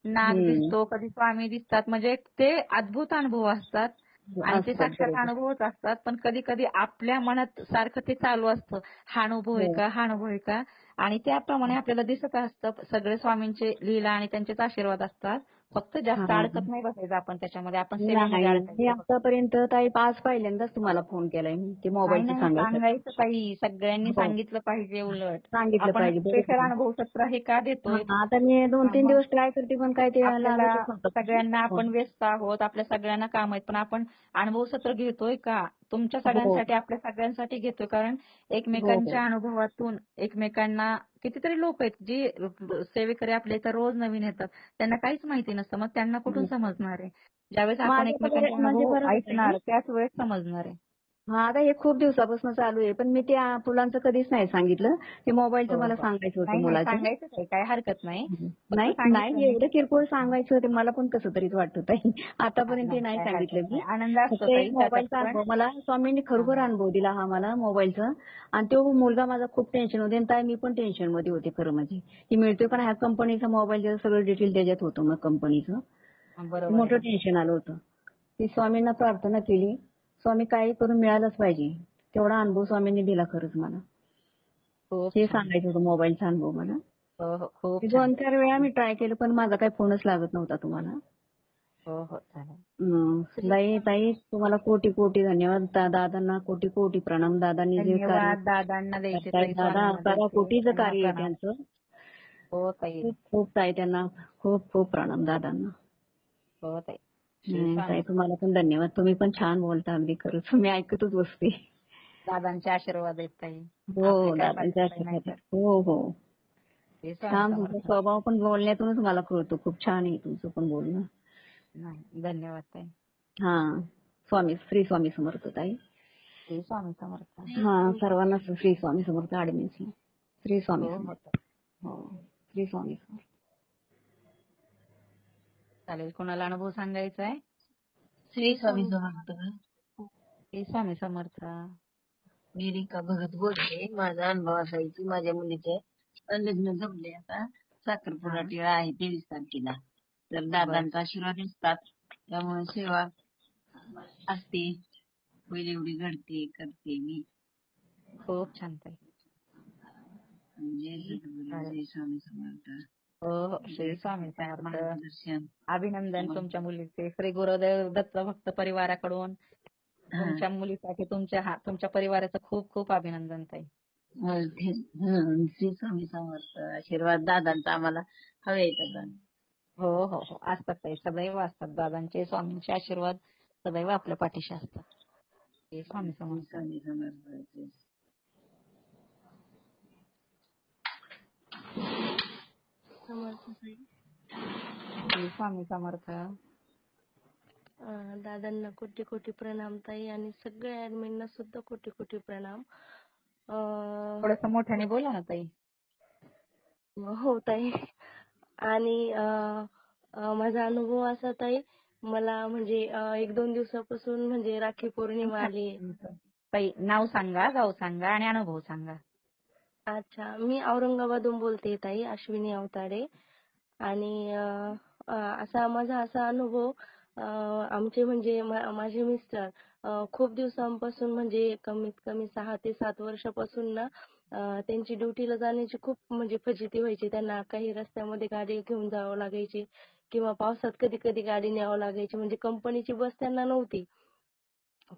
नाग दिसतो, कधी स्वामी दिसतात, म्हणजे ते अद्भुत अनुभव असतात आणि ते साक्षात अनुभवच असतात. पण कधी कधी आपल्या मनात सारखं ते चालू असतं, हा अनुभव आहे का, हा अनुभव आहे का, आणि त्याप्रमाणे आपल्याला दिसत असतं. सगळे स्वामींचे लीला आणि त्यांचेच आशीर्वाद असतात. फक्त जास्त अडकत नाही बसायचं आपण त्याच्यामध्ये, आपण सेवेमध्ये मी आतापर्यंत ताई आज पहिल्यांदाच तुम्हाला फोन केलाय ते मोबाईलचं सांगायचं ताई, सगळ्यांनी सांगितलं पाहिजे. उलट सांगितलं पाहिजे. स्पेशल अनुभव सत्र हे का देतोय? आता मी 2-3 दिवस ट्राय करते, पण काय ते सगळ्यांना आपण व्यस्त आहोत, आपल्या सगळ्यांना काम आहेत, पण आपण अनुभव सत्र घेतोय का? तुमच्या सगळ्यांसाठी, आपल्या सगळ्यांसाठी घेतोय. कारण एकमेकांच्या अनुभवातून एकमेकांना, कितीतरी लोक आहेत जी सेवेकरी आपल्या इथं रोज नवीन येतात, त्यांना काहीच माहिती नसतं, मग त्यांना कुठून समजणार आहे? ज्यावेळेस आपण एकमेकांचे अनुभव ऐकणार त्याच वेळेस समजणार आहे. आता हे खूप दिवसापासून चालू आहे, पण मी त्या फुलांचं कधीच नाही सांगितलं. ते मोबाईलचं मला सांगायचं होतं मुलाचं. सांगायचं काय हरकत नाही. नाही एवढं किरकोळ सांगायचं होतं, मला पण कसं तरीच वाटत होतं. आतापर्यंत ते नाही सांगितलं मी. आनंद असतो मोबाईलचा अनुभव मला स्वामींनी खरोखर अनुभव दिला हा मला मोबाईलचा. आणि तो मुलगा माझा खूप टेन्शन मध्ये, ताई मी पण टेन्शन मध्ये होते खरं म्हणजे, की मिळतोय पण ह्या कंपनीचा मोबाईल, सगळं डिटेल त्याच्यात होतं. मग कंपनीचं मोठं टेन्शन आलं होतं. ती स्वामींना प्रार्थना केली, स्वामी काही करून मिळालंच पाहिजे. तेवढा अनुभव स्वामींनी दिला खरंच मला. हे सांगायचं होतं मोबाईलचा अनुभव मला. 2-4 वेळा मी ट्राय केलं, पण माझा काही फोनच लागत नव्हता तुम्हाला. ताई तुम्हाला कोटी कोटी धन्यवाद. दादांना कोटी कोटी प्रणाम. दादांनी जे दादांना दादा कोटीचं कार्य आहे त्यांचं. खूप ताई त्यांना खूप खूप प्रणाम दादांना. ताई तुम्हाला पण धन्यवाद. तुम्ही पण छान बोलता अगदी खरंच, मी ऐकतच बसते. दादांचे आशीर्वाद आहेत ताई. हो दादांचे आशीर्वाद. हो छान तुमचा स्वभाव पण बोलण्यातूनच मला कळतो. खूप छान आहे तुमचं पण बोलणं. धन्यवाद ताई. श्री स्वामी समर्थ ताई. श्री स्वामी समर्थ. सर्वांना श्री स्वामी समर्थ ऍडमिन्सला. श्री स्वामी समर्थ. श्री स्वामी समर्थ. चालेल, कोणाला अनुभव सांगायचा आहे? श्री स्वामी समर्थ. श्री स्वामी समर्थ. मी रिका भगत बोलते. माझा अनुभव असा आहे की माझ्या मुलीचे लग्न जमले, आता साखरपुडा टिळा आहे 23 तारखेला. तर दादांचा आशीर्वाद असतात, त्यामुळे सेवा असते. पहिले एवढी घडते करते मी. खूप छान ताई. जय स्वामी समर्थ. श्री स्वामी समर्थ. अभिनंदन तुमच्या मुलीचे श्री गुरुदेव दत्त भक्त परिवाराकडून. तुमच्या मुलीसाठी तुमच्या परिवाराचं खूप खूप अभिनंदन ताई. श्री स्वामी समर्थ. आशीर्वाद दादांचा आम्हाला हवे आहेत. हो असतात ताई, सदैव असतात. दादांचे स्वामींचे आशीर्वाद सदैव आपल्या पाठीशी असतात. श्री स्वामी समर्थ. श्री स्वामी समर्थ. दादांना कोटी कोटी प्रणाम ताई, आणि सगळ्या ऍडमिनना सुद्धा कोटी कोटी प्रणाम. थोडंसं मोठ्याने बोला ना ताई. हो ताई. आणि माझा अनुभव असा ताई, मला म्हणजे 1-2 दिवसापासून म्हणजे राखी पौर्णिमा आली. ताई नाव सांगा, गाव सांगा आणि अनुभव सांगा. अच्छा, मी औरंगाबादहून बोलते ताई, अश्विनी अवताडे. आणि माझा असा अनुभव, आमचे म्हणजे माझे मिस्टर खूप दिवसांपासून म्हणजे कमीत कमी 6 ते 7 वर्षापासून ना त्यांची ड्युटीला जाण्याची खूप म्हणजे फजिती व्हायची. त्यांना काही रस्त्यामध्ये गाडी घेऊन जावं लागायची किंवा पावसात कधी कधी गाडी न्यावं लागायची. म्हणजे कंपनीची बस त्यांना नव्हती.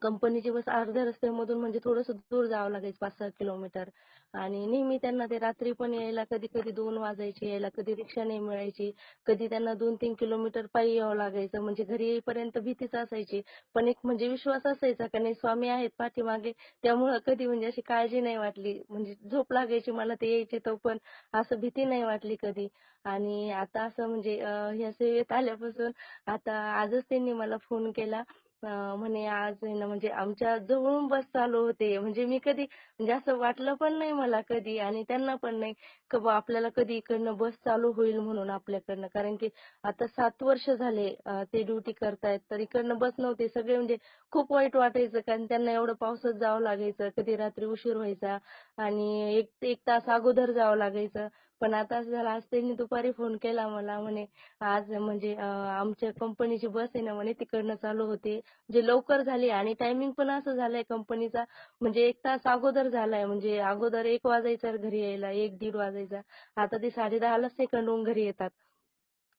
कंपनीची बस अर्ध्या रस्त्यामधून म्हणजे थोडंसं दूर जावं लागायचं 5-6 किलोमीटर. आणि नेहमी त्यांना ते रात्री पण यायला कधी कधी 2 वाजायचे यायला, कधी रिक्षा नाही मिळायची, कधी त्यांना 2-3 किलोमीटर पायी यावं लागायचं. म्हणजे घरी येईपर्यंत भीतीच असायची. पण एक म्हणजे विश्वास असायचा का नाही स्वामी आहेत पाठीमागे, त्यामुळं कधी म्हणजे अशी काळजी नाही वाटली. म्हणजे झोप लागायची मला ते यायचे तो पण, असं भीती नाही वाटली कधी. आणि आता असं म्हणजे ह्या सेवेत आल्यापासून आता आजच त्यांनी मला फोन केला. म्हणे आज आहे ना म्हणजे आमच्या जवळून बस चालू होते. म्हणजे मी कधी म्हणजे असं वाटलं पण नाही मला कधी, आणि त्यांना पण नाही की बा आपल्याला कधी इकडनं बस चालू होईल म्हणून आपल्याकडनं. कारण की आता 7 वर्ष झाले ते ड्युटी करतायत, तर इकडनं बस नव्हती. सगळे म्हणजे खूप वाईट वाटायचं, कारण त्यांना एवढं पावसात जावं लागायचं, कधी रात्री उशीर व्हायचा आणि एक तास अगोदर जावं लागायचं. पण आता असं झालं, आज त्यांनी दुपारी फोन केला मला, म्हणे आज म्हणजे आमच्या कंपनीची बस आहे ना म्हणे तिकडनं चालू होते. म्हणजे लवकर झाली आणि टायमिंग पण असं झालंय कंपनीचा, म्हणजे 1 तास अगोदर झालाय. म्हणजे अगोदर 1 वाजायचा घरी यायला, 1-1:30 वाजायचा. आता ते 10:30 सेकंडहून घरी येतात.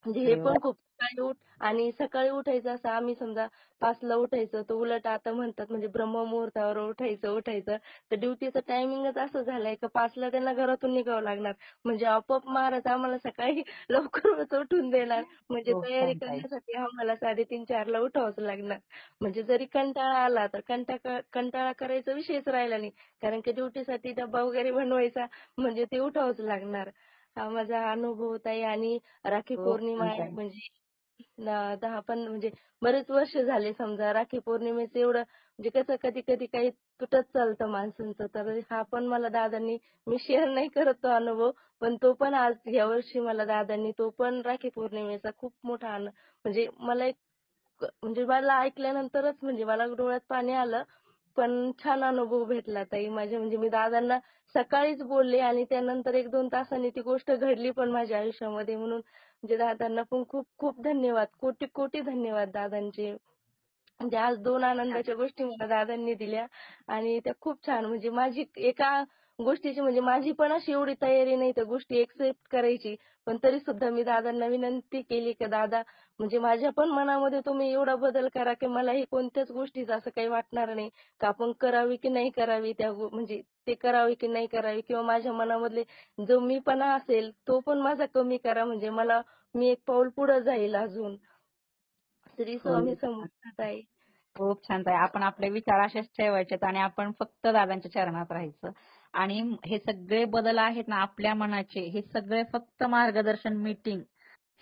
म्हणजे हे अरे वा. पण खूप सकाळी आणि सकाळी उठायचं असं आम्ही समजा 5ला उठायचं, तर उलट आता म्हणतात म्हणजे ब्रह्ममुहूर्तावर उठायचं. तर ड्युटीचं टायमिंगच असं झालंय का 5ला त्यांना घरातून निघावं लागणार. म्हणजे आपोआप महाराज आम्हाला सकाळी लवकरच उठून देणार. म्हणजे खूप तयारी छान ताई. करण्यासाठी आम्हाला 3:30-4ला उठावंच लागणार. म्हणजे जरी कंटाळा आला तर कंटाळा करायचा विषयच राहिला नाही. कारण की ड्युटीसाठी डब्बा वगैरे बनवायचा म्हणजे ते उठावंच लागणार. हा माझा अनुभव ताई. आणि राखी खूप पौर्णिमा छान आहे ताई. म्हणजे 10 म्हणजे बरेच वर्ष झाले समजा राखी पौर्णिमेचं एवढं म्हणजे कसं कधी कधी काही तुटत चालतं माणसांचं. तर हा पण मला दादांनी, मी शेअर नाही करत तो अनुभव, पण तो पण आज या वर्षी मला दादांनी तो पण राखी पौर्णिमेचा खूप मोठा म्हणजे मला एक म्हणजे मला ऐकल्यानंतरच म्हणजे मला डोळ्यात पाणी आलं. पण छान अनुभव भेटला ताई माझ्या. म्हणजे मी दादांना सकाळीच बोलले आणि त्यानंतर 1-2 तासांनी ती गोष्ट घडली पण माझ्या आयुष्यामध्ये. म्हणून म्हणजे दादांना पण खूप खूप धन्यवाद, कोटी कोटी धन्यवाद दादांचे. म्हणजे आज 2 आनंदाच्या गोष्टी मला दादांनी दिल्या आणि त्या खूप छान. म्हणजे माझी एका गोष्टीची म्हणजे माझी पण अशी एवढी तयारी नाही त्या गोष्टी एक्सेप्ट करायची, पण तरी सुद्धा मी दादांना विनंती केली की दादा म्हणजे माझ्या पण मनामध्ये तुम्ही एवढा बदल करा की मलाही कोणत्याच गोष्टीचं असं काही वाटणार नाही का आपण करावी की नाही करावी, म्हणजे ते करावी की नाही करावी, किंवा माझ्या मनामधले जो मीपणा असेल तो पण माझा कमी करा. म्हणजे मी एक पाऊल पुढे जाईल अजून. श्री स्वामी समर्थ ताई. खूप छान ताई. आपण आपले विचार असेच ठेवायचे आणि आपण फक्त दादांच्या चरणात राहायचं. आणि हे सगळे बदल आहेत ना आपल्या मनाचे, हे सगळे फक्त मार्गदर्शन मीटिंग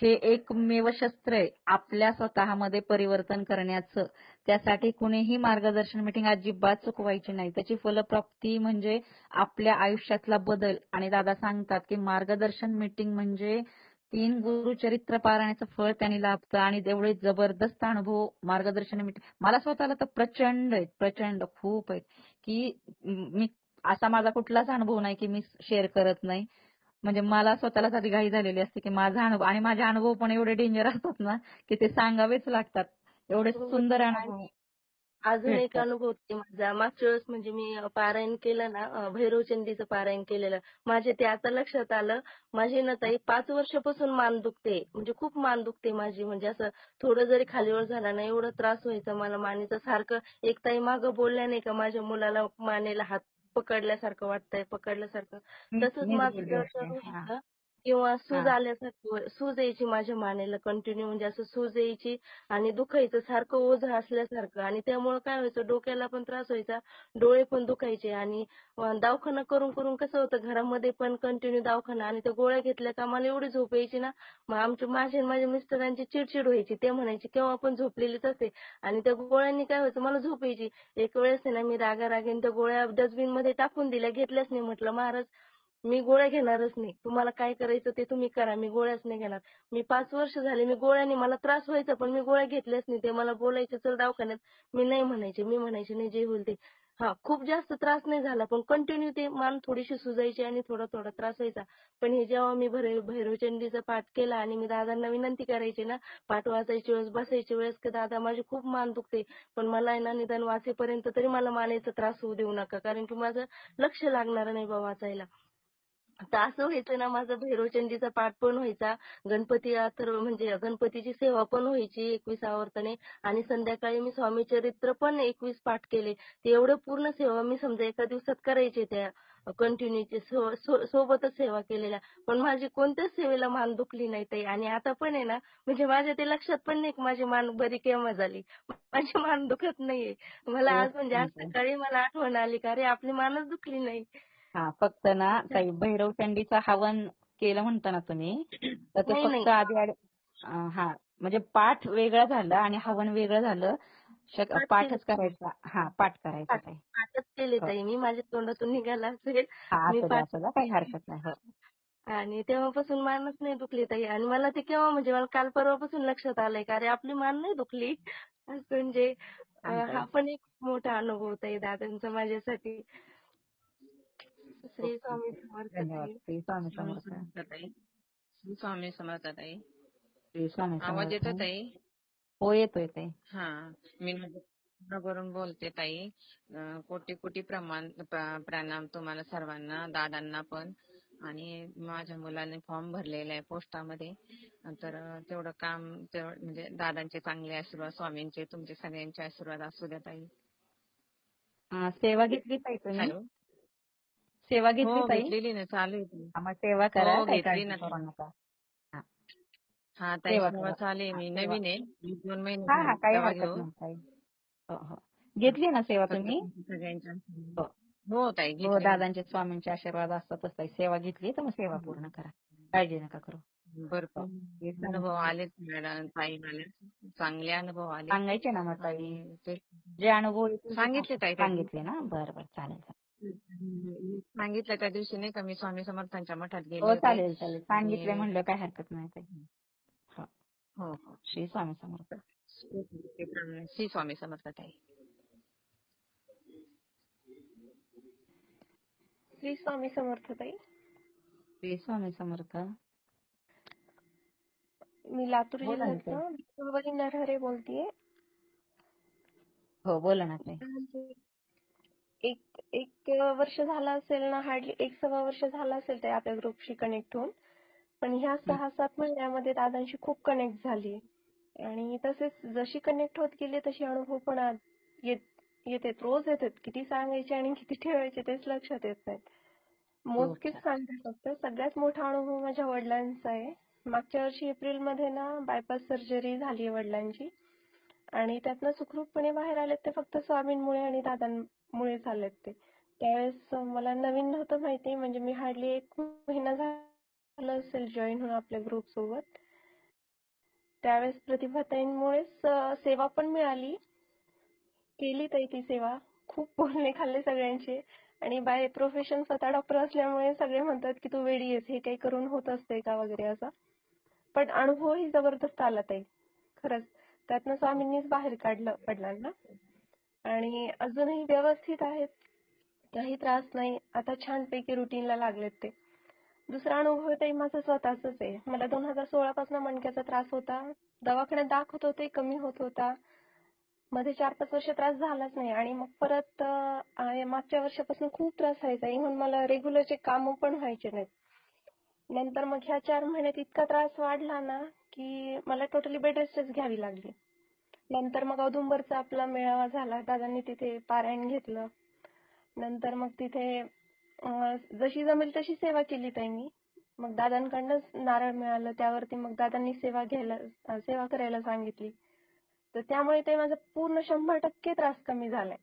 हे एकमेव शस्त्र आहे आपल्या स्वतःमध्ये परिवर्तन करण्याचं. त्यासाठी कुणीही मार्गदर्शन मीटिंग अजिबात चुकवायची नाही. त्याची फलप्राप्ती म्हणजे आपल्या आयुष्यातला बदल. आणि दादा सांगतात की मार्गदर्शन मीटिंग म्हणजे 3 गुरुचरित्र पारायणाचं फळ त्यांनी लाभतं. आणि तेवढे जबरदस्त अनुभव मार्गदर्शन मीटिंग मला स्वतःला तर प्रचंड आहेत, प्रचंड खूप आहेत. की मी असा माझा कुठलाच अनुभव नाही की मी शेअर करत नाही. म्हणजे मला स्वतःलाच आधी घाई झालेली असते की माझा अनुभव, आणि माझे अनुभव पण एवढे डेंजर असतात ना की ते सांगावेच लागतात. एवढे सुंदर अनुभव अजून एक भेटतात. अनुभव आहे माझा. मागच्या वेळेस म्हणजे मी पारायण केलं ना, भैरवचंदीचं पारायण केलेलं. माझे ते आता लक्षात आलं. माझी ना ताई 5 वर्षापासून मान दुखते. म्हणजे खूप मान दुखते माझी. म्हणजे असं थोडं जरी खालीवर झाला ना एवढा त्रास व्हायचा मला मानेचा. सारखं एक ताई मागं बोलल्या नाही का माझ्या मुलाला मानेला हात पकडल्यासारखं. तसंच मीच माझं बोलली जर होती. हा व्हायचं किंवा सूज हा. आल्यासारखं, सूज यायची माझ्या मानेला कंटिन्यू. म्हणजे असं सूज यायची आणि दुखायचं सारखं ओझं असल्यासारखं. आणि त्यामुळे काय व्हायचं डोक्याला पण त्रास व्हायचा, डोळे पण दुखायचे. आणि दवाखाना करून करून कसं होतं घरामध्ये पण कंटिन्यू दवाखाना, आणि त्या गोळ्या घेतल्या का मला एवढी झोप यायची ना. मग माझ्या मिस्टरांची चिडचिड व्हायची. ते म्हणायचे केव्हा पण झोपलेलीच असते. आणि त्या गोळ्यांनी काय व्हायचं मला झोप यायची. एक वेळेस आहे ना मी रागारागीने त्या गोळ्या डस्टबिन मध्ये टाकून दिल्या, घेतल्याच नाही. म्हटलं महाराज मी गोळ्या घेणारच नाही. तुम्हाला काय करायचं ते तुम्ही करा. मी गोळ्याच नाही घेणार. मी 5 वर्ष झाले मी गोळ्याने मला त्रास व्हायचा पण मी गोळ्या घेतल्याच नाही. ते मला बोलायचे चल दवाखान्यात. मी नाही म्हणायचे. मी म्हणायचे नाही जे होईल ते. खूप जास्त त्रास नाही झाला पण कंटिन्यू ते मान थोडीशी सुजायची आणि थोडा थोडा त्रास व्हायचा. पण हे जेव्हा मी भैरवचंडीचा पाठ केला आणि मी दादांना विनंती करायची ना पाठ वाचायची वेळेस बसायची वेळेस की दादा माझी खूप मान दुखते पण मला आहे ना निदान वाचेपर्यंत तरी मला मानेचा त्रास होऊ देऊ नका कारण की माझं लक्ष लागणार नाही बा वाचायला. तर असं व्हायचं ना माझा भैरवचंडीचा पाठ पण व्हायचा. गणपती म्हणजे गणपतीची सेवा पण व्हायची 21 आवर्तने आणि संध्याकाळी मी स्वामी चरित्र पण 21 पाठ केले. ते एवढं पूर्ण सेवा मी समजा एका दिवसात करायचे त्या कंटिन्यूची सोबतच सेवा केलेल्या. पण माझी कोणत्याच सेवेला मान दुखली नाही ताई आणि आता पण आहे ना म्हणजे माझ्या ते लक्षात पण नाही की माझी मान बरी केव्हा झाली. माझी मान दुखत नाहीये. मला आज म्हणजे आज सकाळी मला आठवण आली का अरे आपली मानच दुखली नाही. फक्त ना काही भैरवचंडीचं हवन केलं म्हणता ना तुम्ही तर ते नाही फक्त आधी म्हणजे पाठ वेगळं झालं आणि हवन वेगळं झालं. पाठच करायचा. पाठ करायचा ताई. पाठच केले ताई मी माझ्या तोंडातून निघाला असेल. मी असू द्या काही हरकत नाही. आणि तेव्हापासून मानच नाही दुखली ताई आणि मला ते केव्हा म्हणजे मला काल परवापासून लक्षात आलंय का अरे आपली मान नाही दुखली. असं म्हणजे हा पण एक मोठा अनुभव ताई दादांचा माझ्यासाठी. श्री स्वामी समर्थ धन्यवाद. ताई. श्री स्वामी समर्थ. श्री स्वामी समर्थ ताई. श्री स्वामी आवाज समर्थ. येतो ताई? हो येतोय ताई. मी नगरवरून बोलते ताई. कोटी कोटी प्रणाम तुम्हाला सर्वांना, दादांना पण. आणि माझ्या मुलाने फॉर्म भरलेला आहे पोस्टामध्ये. तर तेवढं काम म्हणजे दादांचे चांगले आशीर्वाद, स्वामींचे, तुमचे सगळ्यांचे आशीर्वाद असू द्या ताई. सेवा घेतली ताई तुम्ही? हॅलो. सेवा घेतली ताई? घेतलेली ना, चालू आहे. मग सेवा करा. काही घेतली काळजी ना. करू नका. ताई सेवा सेवा करा. चालू आहे. मी नवीन आहे. 2 महिने काही सेवा हरकत घेऊ. नाही ताई. हो. घेतली ना सेवा तुम्ही? सगळ्यांच्या ताई हो घेतली. दादांचे स्वामींचे आशीर्वाद असतातच ताई. सेवा घेतली तर मग सेवा पूर्ण करा. काळजी नका करू. भरपूर अनुभव आलेत मॅडम ताई मला. चांगले अनुभव आले. सांगायचे ना मग ताई. जे अनुभव येतील सांगितले ताई सांगितले ना. बरं चालेल. सांगितलं त्या दिवशी नाही का मी स्वामी समर्थांच्या मठात गेले हो होते. चालेल. सांगितले म्हणलं काही हरकत नाही ताई. हो. श्री स्वामी समर्थ. श्री स्वामी समर्थ ताई. श्री स्वामी समर्थ ताई. श्री स्वामी समर्थ. मी लातूर जिल्ह्यातून विष्णुवरी नरहरे बोलतेय. हो बोला ना ताई. एक वर्ष झालं असेल ना, हार्डली 1.25 वर्ष झालं असेल ते आपल्या ग्रुपशी कनेक्ट होऊन. पण ह्या 6-7 महिन्यामध्ये दादांशी खूप कनेक्ट झाली आणि तसेच जशी कनेक्ट होत गेले तशी अनुभव पण येतात. रोज येतात. किती सांगायचे आणि किती ठेवायचे तेच लक्षात येत नाही. मोजकेच सांगते फक्त. सगळ्यात मोठा अनुभव माझ्या वडिलांचा आहे. मागच्या वर्षी एप्रिलमध्ये ना बायपास सर्जरी झाली वडिलांची आणि त्यातनं सुखरूपपणे बाहेर आलेत ते फक्त स्वामींमुळे आणि दादांमुळे झालेत ते. त्यावेळेस मला नवीन नव्हतं माहिती म्हणजे मी हार्डली 1 महिना झाला असेल जॉईन होऊन आपल्या ग्रुप सोबत. त्यावेळेस प्रतिभाताईंमुळेच सेवा पण मिळाली. केली ताई ती सेवा. खूप बोलणे खाल्ले सगळ्यांचे आणि बाय प्रोफेशन स्वतः डॉक्टर असल्यामुळे सगळे म्हणतात की तू वेडी आहेस, हे काही करून होत असते का वगैरे असं. पण अनुभवही जबरदस्त आला ताई खरंच. त्यातनं स्वामींनीच बाहेर काढलं वडिलांना आणि अजूनही व्यवस्थित आहेत. काही त्रास नाही. आता छानपैकी रुटीनला लागलेत ते. दुसरा अनुभव ताई माझा स्वतःचाच आहे. मला 2016 पासून मणक्याचा त्रास होता. दवाखान्यात दाखवत होते, कमी होत होता. मध्ये 4-5 वर्ष त्रास झालाच नाही आणि मग परत मागच्या वर्षापासून खूप त्रास व्हायचा. इव्हन मला रेग्युलरचे काम पण व्हायचे नाहीत. नंतर मग ह्या 4 महिन्यात इतका त्रास वाढला ना की मला टोटली बेड रेस्टच घ्यावी लागली. नंतर मग औदुंबरचा आपला मेळावा झाला. दादांनी तिथे पारायण घेतलं. नंतर मग तिथे जशी जमेल तशी सेवा केली ताई मी. मग दादांकडनंच नारळ मिळालं. त्यावरती मग दादांनी सेवा करायला सांगितली. तर त्यामुळे ते माझा पूर्ण 100% त्रास कमी झालाय.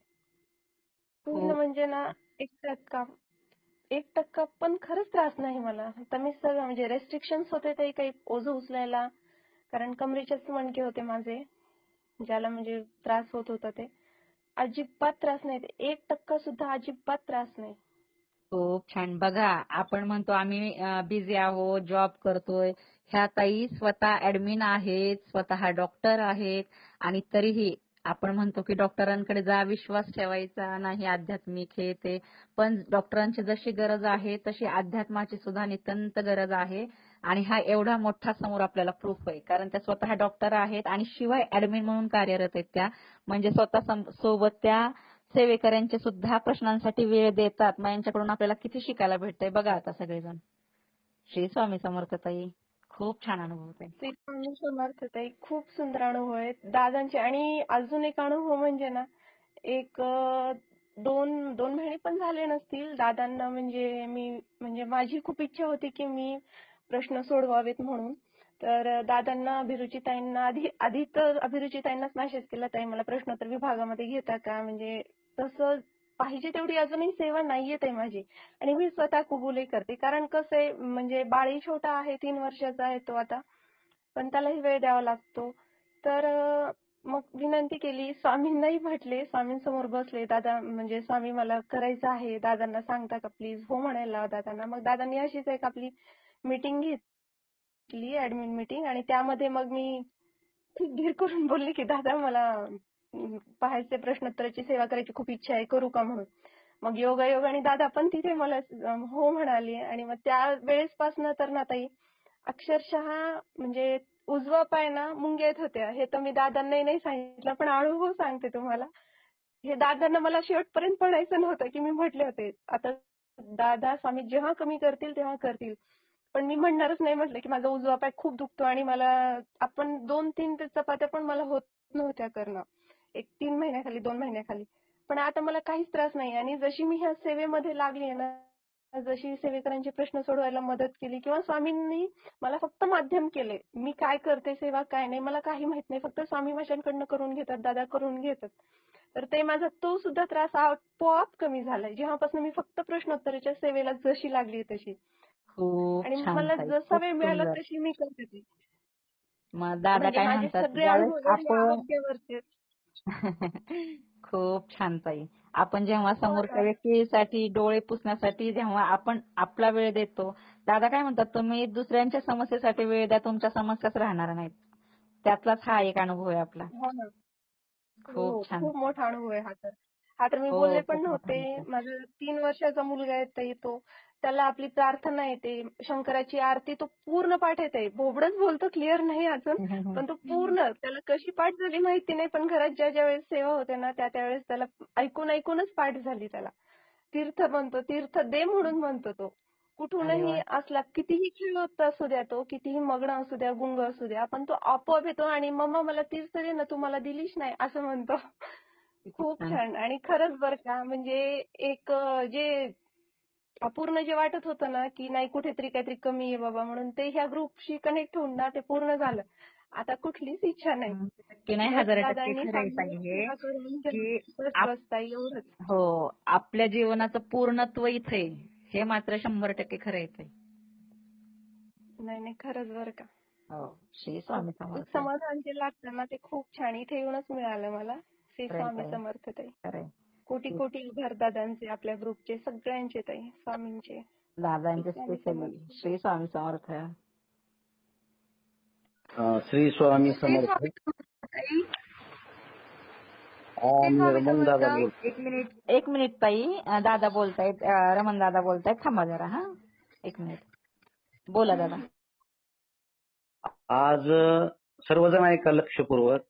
पूर्ण म्हणजे ना 1% पण खरंच त्रास नाही मला. आता मी सगळं म्हणजे रेस्ट्रिक्शन्स होते ते काही ओझं उचलायला कारण कमरेचेच मणके होते माझे ज्याला म्हणजे त्रास होत होता ते. अजिबात त्रास नाही. 1% सुद्धा अजिबात त्रास नाही. खूप छान. बघा, आपण म्हणतो आम्ही बिझी आहोत, जॉब करतोय. ह्या ताई स्वतः ऍडमिन आहेत, स्वतः डॉक्टर आहेत आणि तरीही आपण म्हणतो की डॉक्टरांकडे जा, विश्वास ठेवायचा नाही, आध्यात्मिक हे ते. पण डॉक्टरांची जशी गरज आहे तशी अध्यात्माची सुद्धा नितांत गरज आहे. आणि हा एवढा मोठा समोर आपल्याला प्रूफ आहे, कारण त्या स्वतः डॉक्टर आहेत आणि शिवाय ऍडमिन म्हणून कार्यरत आहेत त्या. म्हणजे स्वतः सोबत त्या सेवेकऱ्यांचे सुद्धा प्रश्नांसाठी वेळ देतात. मग यांच्याकडून आपल्याला किती शिकायला भेटतंय बघा आता सगळेजण. श्री स्वामी समर्थ ताई. खूप छान अनुभव आहे. श्री स्वामी समर्थ ताई. खूप सुंदर अनुभव आहेत दादांचे. आणि अजून एक अनुभव म्हणजे ना, एक 2 महिने पण झाले नसतील दादांना, म्हणजे माझी खूप इच्छा होती की मी प्रश्न सोडवावेत म्हणून. तर दादांना अभिरुचिताईंना आधी तर अभिरुचिताईंनाच मेसेज केला, ताई मला प्रश्नोत्तर विभागामध्ये घेता का, म्हणजे तसं पाहिजे तेवढी अजूनही सेवा नाहीये ताई माझी. आणि मी स्वतः कबूलही करते, कारण कसं आहे म्हणजे बाळही छोटा आहे, 3 वर्षाचा आहे तो आता, पण त्यालाही वेळ द्यावा लागतो. तर मग विनंती केली, स्वामींनाही म्हटले, स्वामींसमोर बसले, दादा म्हणजे स्वामी मला करायचं आहे, दादांना सांगता का प्लीज. हो म्हणायला लावा दादांना. मग दादांनी अशीच एक आपली मीटिंग घेतली, ऍडमिन मीटिंग. आणि त्यामध्ये मग मी खूप धीर करून बोलले की दादा मला बाहेरचे प्रश्नोत्तराची सेवा करायची खूप इच्छा आहे, करू का म्हणून. मग योगायोगाने दादा पण तिथे मला हो म्हणाले. आणि मग त्या वेळेसपासून तर ना ताई अक्षरशः म्हणजे उजवा पाय ना मुंग्या येत होत्या. हे तर मी दादांनाही नाही सांगितलं, पण अनुभव सांगते तुम्हाला. हे दादांना मला शेवटपर्यंत पडायचं नव्हतं की मी म्हटले होते आता दादा स्वामी जेव्हा कमी करतील तेव्हा करतील, पण मी म्हणणारच नाही म्हटलं की माझा उजवा पाय खूप दुखतो आणि मला आपण 2-3 चपात्या पण मला होत नव्हत्या करणं, एक 3 महिन्याखाली 2 महिन्याखाली. पण आता मला काहीच त्रास नाही. आणि जशी मी ह्या सेवेमध्ये लागली ना, जशी सेवेकरांचे प्रश्न सोडवायला मदत केली किंवा स्वामींनी मला फक्त माध्यम केले, मी काय करते सेवा काय नाही मला काही माहित नाही, फक्त स्वामी माझ्याकडनं करून घेतात, दादा करून घेतात. तर ते माझा तो सुद्धा त्रास आपोआप कमी झालाय जेव्हापासून मी फक्त प्रश्नोत्तराच्या सेवेला जशी लागली तशी. खूप आणि छान मला ताई. जसा खूप वेळ मिळाला सुंदर. तशी मी करते ते. मग दादा म्हणजे काय माझे म्हणतात सगळे ज्यावेळेस अनुभव एवढे आपण आरोग्यावरचे. खूप छान ताई. आपण जेव्हा हो समोरच्या ना. व्यक्तीसाठी डोळे पुसण्यासाठी जेव्हा आपण आपला वेळ देतो, दादा काय म्हणतात तुम्ही दुसऱ्यांच्या समस्येसाठी वेळ द्या, तुमच्या समस्याच राहणार नाहीत. त्यातलाच हा एक अनुभव आहे आपला. हो ना. हो, खूप छान. खूप मोठा अनुभव आहे हा तर. हा तर मी हो, बोलले पण खूप मोठा नव्हते. अनुभव. माझा 3 वर्षाचा मुलगा आहे ताई तो. त्याला आपली प्रार्थना येते, शंकराची आरती तो पूर्ण पाठ येते. बोबडच बोलतो, क्लिअर नाही अजून, पण तो पूर्ण त्याला कशी पाठ झाली माहिती नाही, पण घरात ज्या वेळेस सेवा होते ना त्या त्यावेळेस त्याला ऐकूनच पाठ झाली त्याला. तीर्थ म्हणतो, तीर्थ दे म्हणून म्हणतो तो. अरे कुठूनही वा. असला, कितीही खेळत असू द्या तो, कितीही मग्न असू द्या, गुंग असू द्या, पण तो आपोआप येतो आणि मम्मा मला तीर्थ दे ना, तू मला दिलीच नाही असं म्हणतो. खूप छान. छान. आणि खरंच बरं का म्हणजे एक जे अपूर्ण जे वाटत होतं ना की नाही कुठेतरी काहीतरी कमी आहे बाबा म्हणून, ते ह्या ग्रुपशी कनेक्ट होऊन ना ते पूर्ण झालं. आता कुठलीच इच्छा नाही. की नाही, बस 1000% दादांनी खरं आहे ताई हे सेवा करून की बस बसता एवढंच. हो, आपल्या जीवनाचं पूर्णत्व इथे आहे. हे मात्र 100% खरं आहे ताई. नाही खरंच बरं का. हो. श्री स्वामी एक समर्थ. समाधान जे लागतं ना ते खूप छान इथे येऊनच मिळालं मला. श्री खरं आहे स्वामी ताई. समर्थ ताई. खरं आहे. कोटी कोटी आभार दादांचे, आपल्या ग्रुपचे सगळ्यांचे ताई, स्वामींचे. श्री दादांचे स्वामी स्पेशली समर्थ. श्री स्वामी समर्थ. श्री स्वामी श्री समर्थ. स्वामी समर्थ ताई. मी स्वामी रमण समर्थ. दादा बोलतो. एक मिनिट ताई, दादा बोलतायत, रमण दादा बोलतायत, थांबा जरा. हा, एक मिनिट. बोला दादा. आज सर्वजण ऐका लक्षपूर्वक,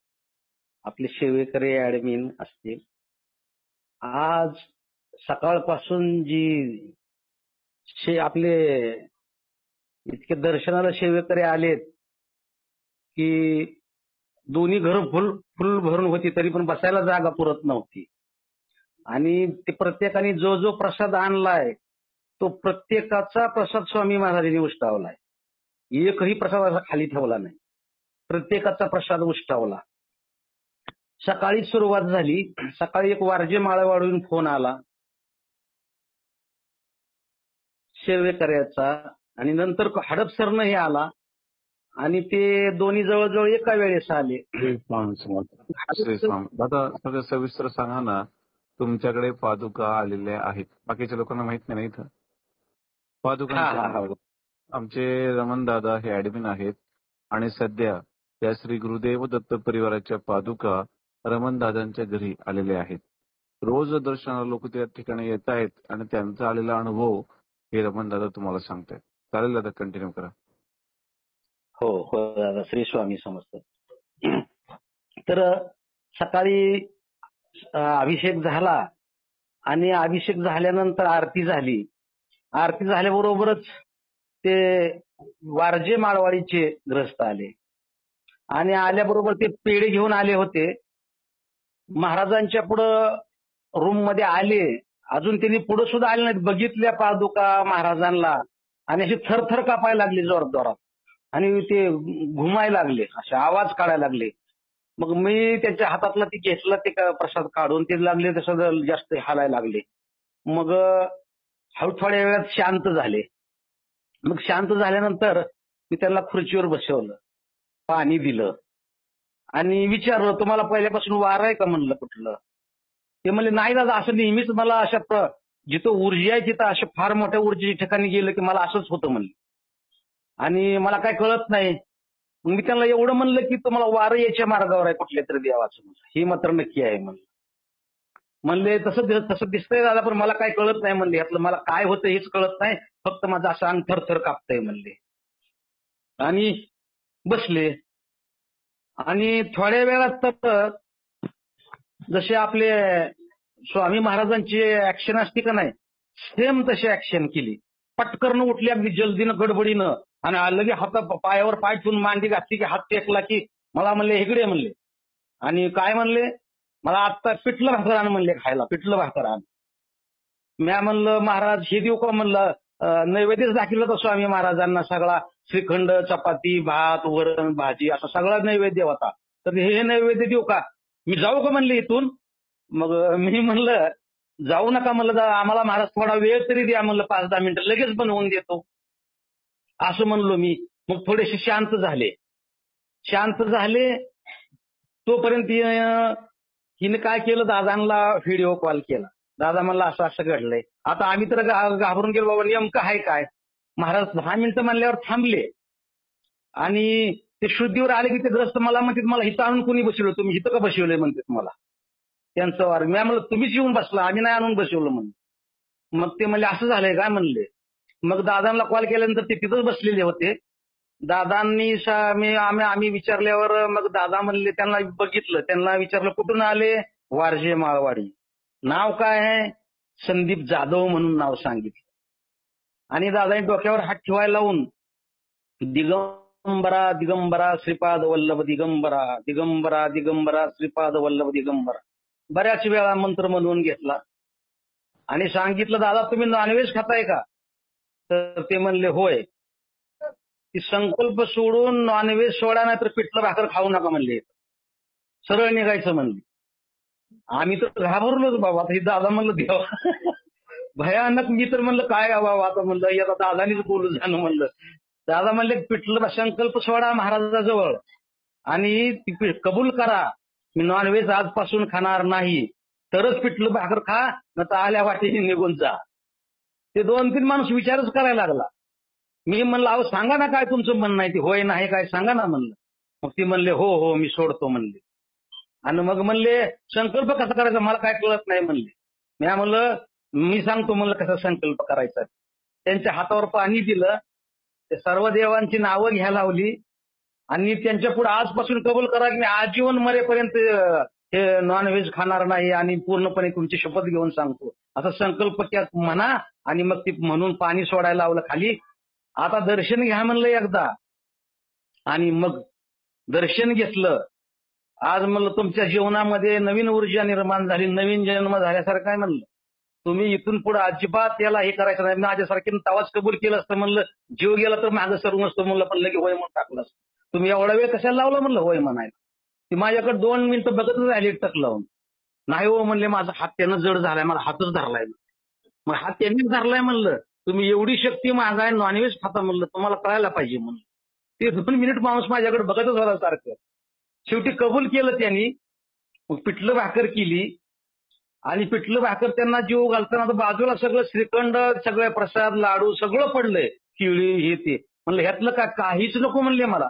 आपले सेवेकरी ऍडमिन असतील. आज सकाळपासून जी आपले इतके दर्शनाला सेवेकरी आलेत की दोन्ही घर फुल भरून होती तरी पण बसायला जागा पुरत नव्हती. आणि ते प्रत्येकाने जो प्रसाद आणलाय तो प्रत्येकाचा प्रसाद स्वामी महाराजांनी उष्टावलाय. एकही प्रसाद असा खाली ठेवला नाही, प्रत्येकाचा प्रसाद उष्टावला. सकाळी सुरुवात झाली. सकाळी एक वारजे माळेवाडून फोन आला सेवेकऱ्याचा, आणि नंतर हडपसरनं हे आला आणि ते दोन्ही जवळजवळ एका वेळेस आले. दादा सगळं सविस्तर सांगा ना, तुमच्याकडे पादुका आलेल्या आहेत. बाकीच्या लोकांना माहित नाही ना इथं पादुकांच्या. आमचे रमण दादा हे ऍडमिन आहेत आणि सध्या त्या श्री गुरुदेव दत्त परिवाराच्या पादुका रमण दादांच्या घरी आलेल्या आहेत. रोज दर्शनाला लोक त्या ठिकाणी येत आहेत आणि त्यांचा आलेला अनुभव हे रमण दादा तुम्हाला सांगतायत. चालेल दादा, कंटिन्यू करा. हो हो दादा, श्री स्वामी समर्थ. तर सकाळी अभिषेक झाला आणि अभिषेक झाल्यानंतर आरती झाली. आरती झाल्याबरोबरच ते वारजे माळवाडीचे ग्रस्त आले आणि आल्याबरोबर ते पेढे घेऊन आले होते. महाराजांच्या पुढं रूम मध्ये आले, अजून त्यांनी पुढे सुद्धा आले नाहीत. बघितल्या पादुका महाराजांना आणि असे थरथर कापायला लागले जोरात जोरात आणि ते घुमायला लागले, असे आवाज काढायला लागले. मग मी त्यांच्या हातातला ते घेतलं, ते प्रसाद काढून ते लागले तसं जास्त हालायला लागले. मग हळू थोड्या वेळात शांत झाले. मग शांत झाल्यानंतर मी त्यांना खुर्चीवर बसवलं, पाणी दिलं आणि विचारलं, तुम्हाला पहिल्यापासून वार आहे का म्हणलं कुठलं? ते म्हणले नाही दादा, असं नेहमीच मला अशा जिथं ऊर्जा आहे तिथं अशा फार मोठ्या ऊर्जेच्या ठिकाणी गेलं की मला असंच होतं म्हणले आणि मला काय कळत नाही. मग मी त्यांना एवढं म्हणलं की तुम्हाला वारं याच्या मार्गावर आहे कुठल्या तरी देवाचं, हे मात्र नक्की आहे म्हणलं. म्हणले तसं दिसतंय दादा, पण मला काय कळत नाही म्हणले, यातलं मला काय होतं हेच कळत नाही, फक्त माझं असं अंग थरथर कापतंय म्हणले. आणि बसले आणि थोड्या वेळात तर जसे आपले स्वामी महाराजांची ऍक्शन असते का नाही, सेम तशी ऍक्शन केली. पटकन उठली अगदी जल्दीनं गडबडीनं आणि लगे हात पायावर पाय ठेवून मांडी घातली की हात टेकला की मला म्हणले इकडे म्हणले आणि काय म्हणले, मला आत्ता पिठलं भाकर आण म्हणले खायला, पिठलं भाकर आण. म्या म्हणलं महाराज हे देऊ का म्हणलं, नैवेद्यच दाखवलं तर स्वामी महाराजांना सगळा श्रीखंड, चपाती, भात, वरण, भाजी असा सगळा नैवेद्य होता, तर हे नैवेद्य देऊ का, मी जाऊ का म्हणले इथून. मग मी म्हणलं जाऊ नका म्हणलं, आम्हाला महाराज थोडा वेळ तरी द्या म्हणलं, 5-10 मिनिटं लगेच बनवून देतो असं म्हणलो मी. मग थोडेसे शांत झाले. तोपर्यंत हिने काय केलं, दादांना व्हिडिओ कॉल केला. दादा म्हणला असं असं घडलंय. आता आम्ही तर घाबरून गेलो, बाबा नेमकं आहे काय. महाराज 10 मिनिटं म्हणल्यावर थांबले आणि ते शुद्धीवर आले की ते ग्रस्त मला म्हणतात, मला हिथं आणून कोणी बसवलं, तुम्ही हिथं का बसवलंय म्हणतात मला त्यांचं वार. मी म्हणलं तुम्हीच येऊन बसला, आम्ही नाही आणून बसवलं म्हणून. मग ते म्हणले असं झालंय काय म्हणले. मग दादांना कॉल केल्यानंतर ते तिथंच बसलेले होते. दादांनी आम्ही विचारल्यावर मग दादा म्हणले, त्यांना बघितलं, त्यांना विचारलं कुठून आले, वारजे माळवाडी. नाव काय आहे, संदीप जाधव म्हणून नाव सांगितलं. आणि दादांनी डोक्यावर हात ठेवायला लावून दिगंबरा दिगंबरा श्रीपाद वल्लभ दिगंबरा, दिगंबरा दिगंबरा श्रीपाद वल्लभ दिगंबरा बऱ्याच वेळा मंत्र म्हणून घेतला आणि सांगितलं, दादा तुम्ही नॉनव्हेज खाताय का. तर ते म्हणले होय. ती संकल्प सोडून नॉनव्हेज सोडा, नाही तर पिठलं भाकर खाऊ नका म्हणले, सरळ निघायचं म्हणले. आम्ही तर घाबरलोच बाबा. हे दादा म्हणलं देवा भयानक. मी तर म्हणलं काय बाबा आता म्हणलं या दादानीच बोलू जाणं म्हणलं. दादा म्हणले पिठलं संकल्प सोडा महाराजाजवळ आणि ती कबूल करा, मी नॉनव्हेज आजपासून खाणार नाही, तरच पिठलं भाकर खा, न तर आल्या वाटेने निघून जा. ते 2-3 माणूस विचारच करायला लागला. मी म्हणलं अहो सांगा ना काय तुमचं म्हणणं आहे, ते होय नाही काय सांगा ना म्हणलं. मग ते म्हणले हो हो मी सोडतो म्हणले. आणि मग म्हणले संकल्प कसा करायचा मला काय कळत नाही म्हणले. मी म्हणलं मी सांगतो म्हणलं कसा संकल्प करायचा. त्यांच्या हातावर पाणी दिलं, ते सर्व देवांची नावं घ्यायला लावली आणि त्यांच्या पुढे आजपासून कबूल करा की मी आजीवन मरेपर्यंत हे नॉनव्हेज खाणार नाही आणि पूर्णपणे तुमची शपथ घेऊन सांगतो असा संकल्प म्हणा. आणि मग ती म्हणून पाणी सोडायला लावलं खाली. आता दर्शन घ्या म्हणलं एकदा. आणि मग दर्शन घेतलं. आज म्हणलं तुमच्या जीवनामध्ये नवीन ऊर्जा निर्माण झाली, नवीन जन्म झाल्यासारखं आहे म्हणलं. तुम्ही इथून पुढे अजिबात याला हे करायचं नाही. माझ्यासारखे तवाच कबूल केलं असतं म्हणलं, जीव गेला तर मागं सरू नसतो म्हणलं, पण लगे होय म्हणून टाकलं असतं. तुम्ही एवढा वेळ कशाला लावला म्हणलं होय म्हणायला. ती माझ्याकडे 2 मिनिटं बघतच राहिली टक लावून. नाही हो म्हणले माझा हात त्यानं जड झालाय, मला हातच धरलाय. मग हात त्यांनीच धरलाय म्हणलं. तुम्ही एवढी शक्ती मागाय नॉनव्हेज खाता म्हणलं, तुम्हाला कळायला पाहिजे म्हणून. ते 2 मिनिट माणूस माझ्याकडे बघतच होता सारखं. शेवटी कबूल केलं त्यांनी. मग पिठलं भाकर केली आणि पिठलं भाकर त्यांना जीव घालताना आता बाजूला सगळं श्रीखंड, सगळे प्रसाद, लाडू सगळं पडलंय, केळी हे ते. म्हणलं ह्यातलं काहीच नको म्हणले मला.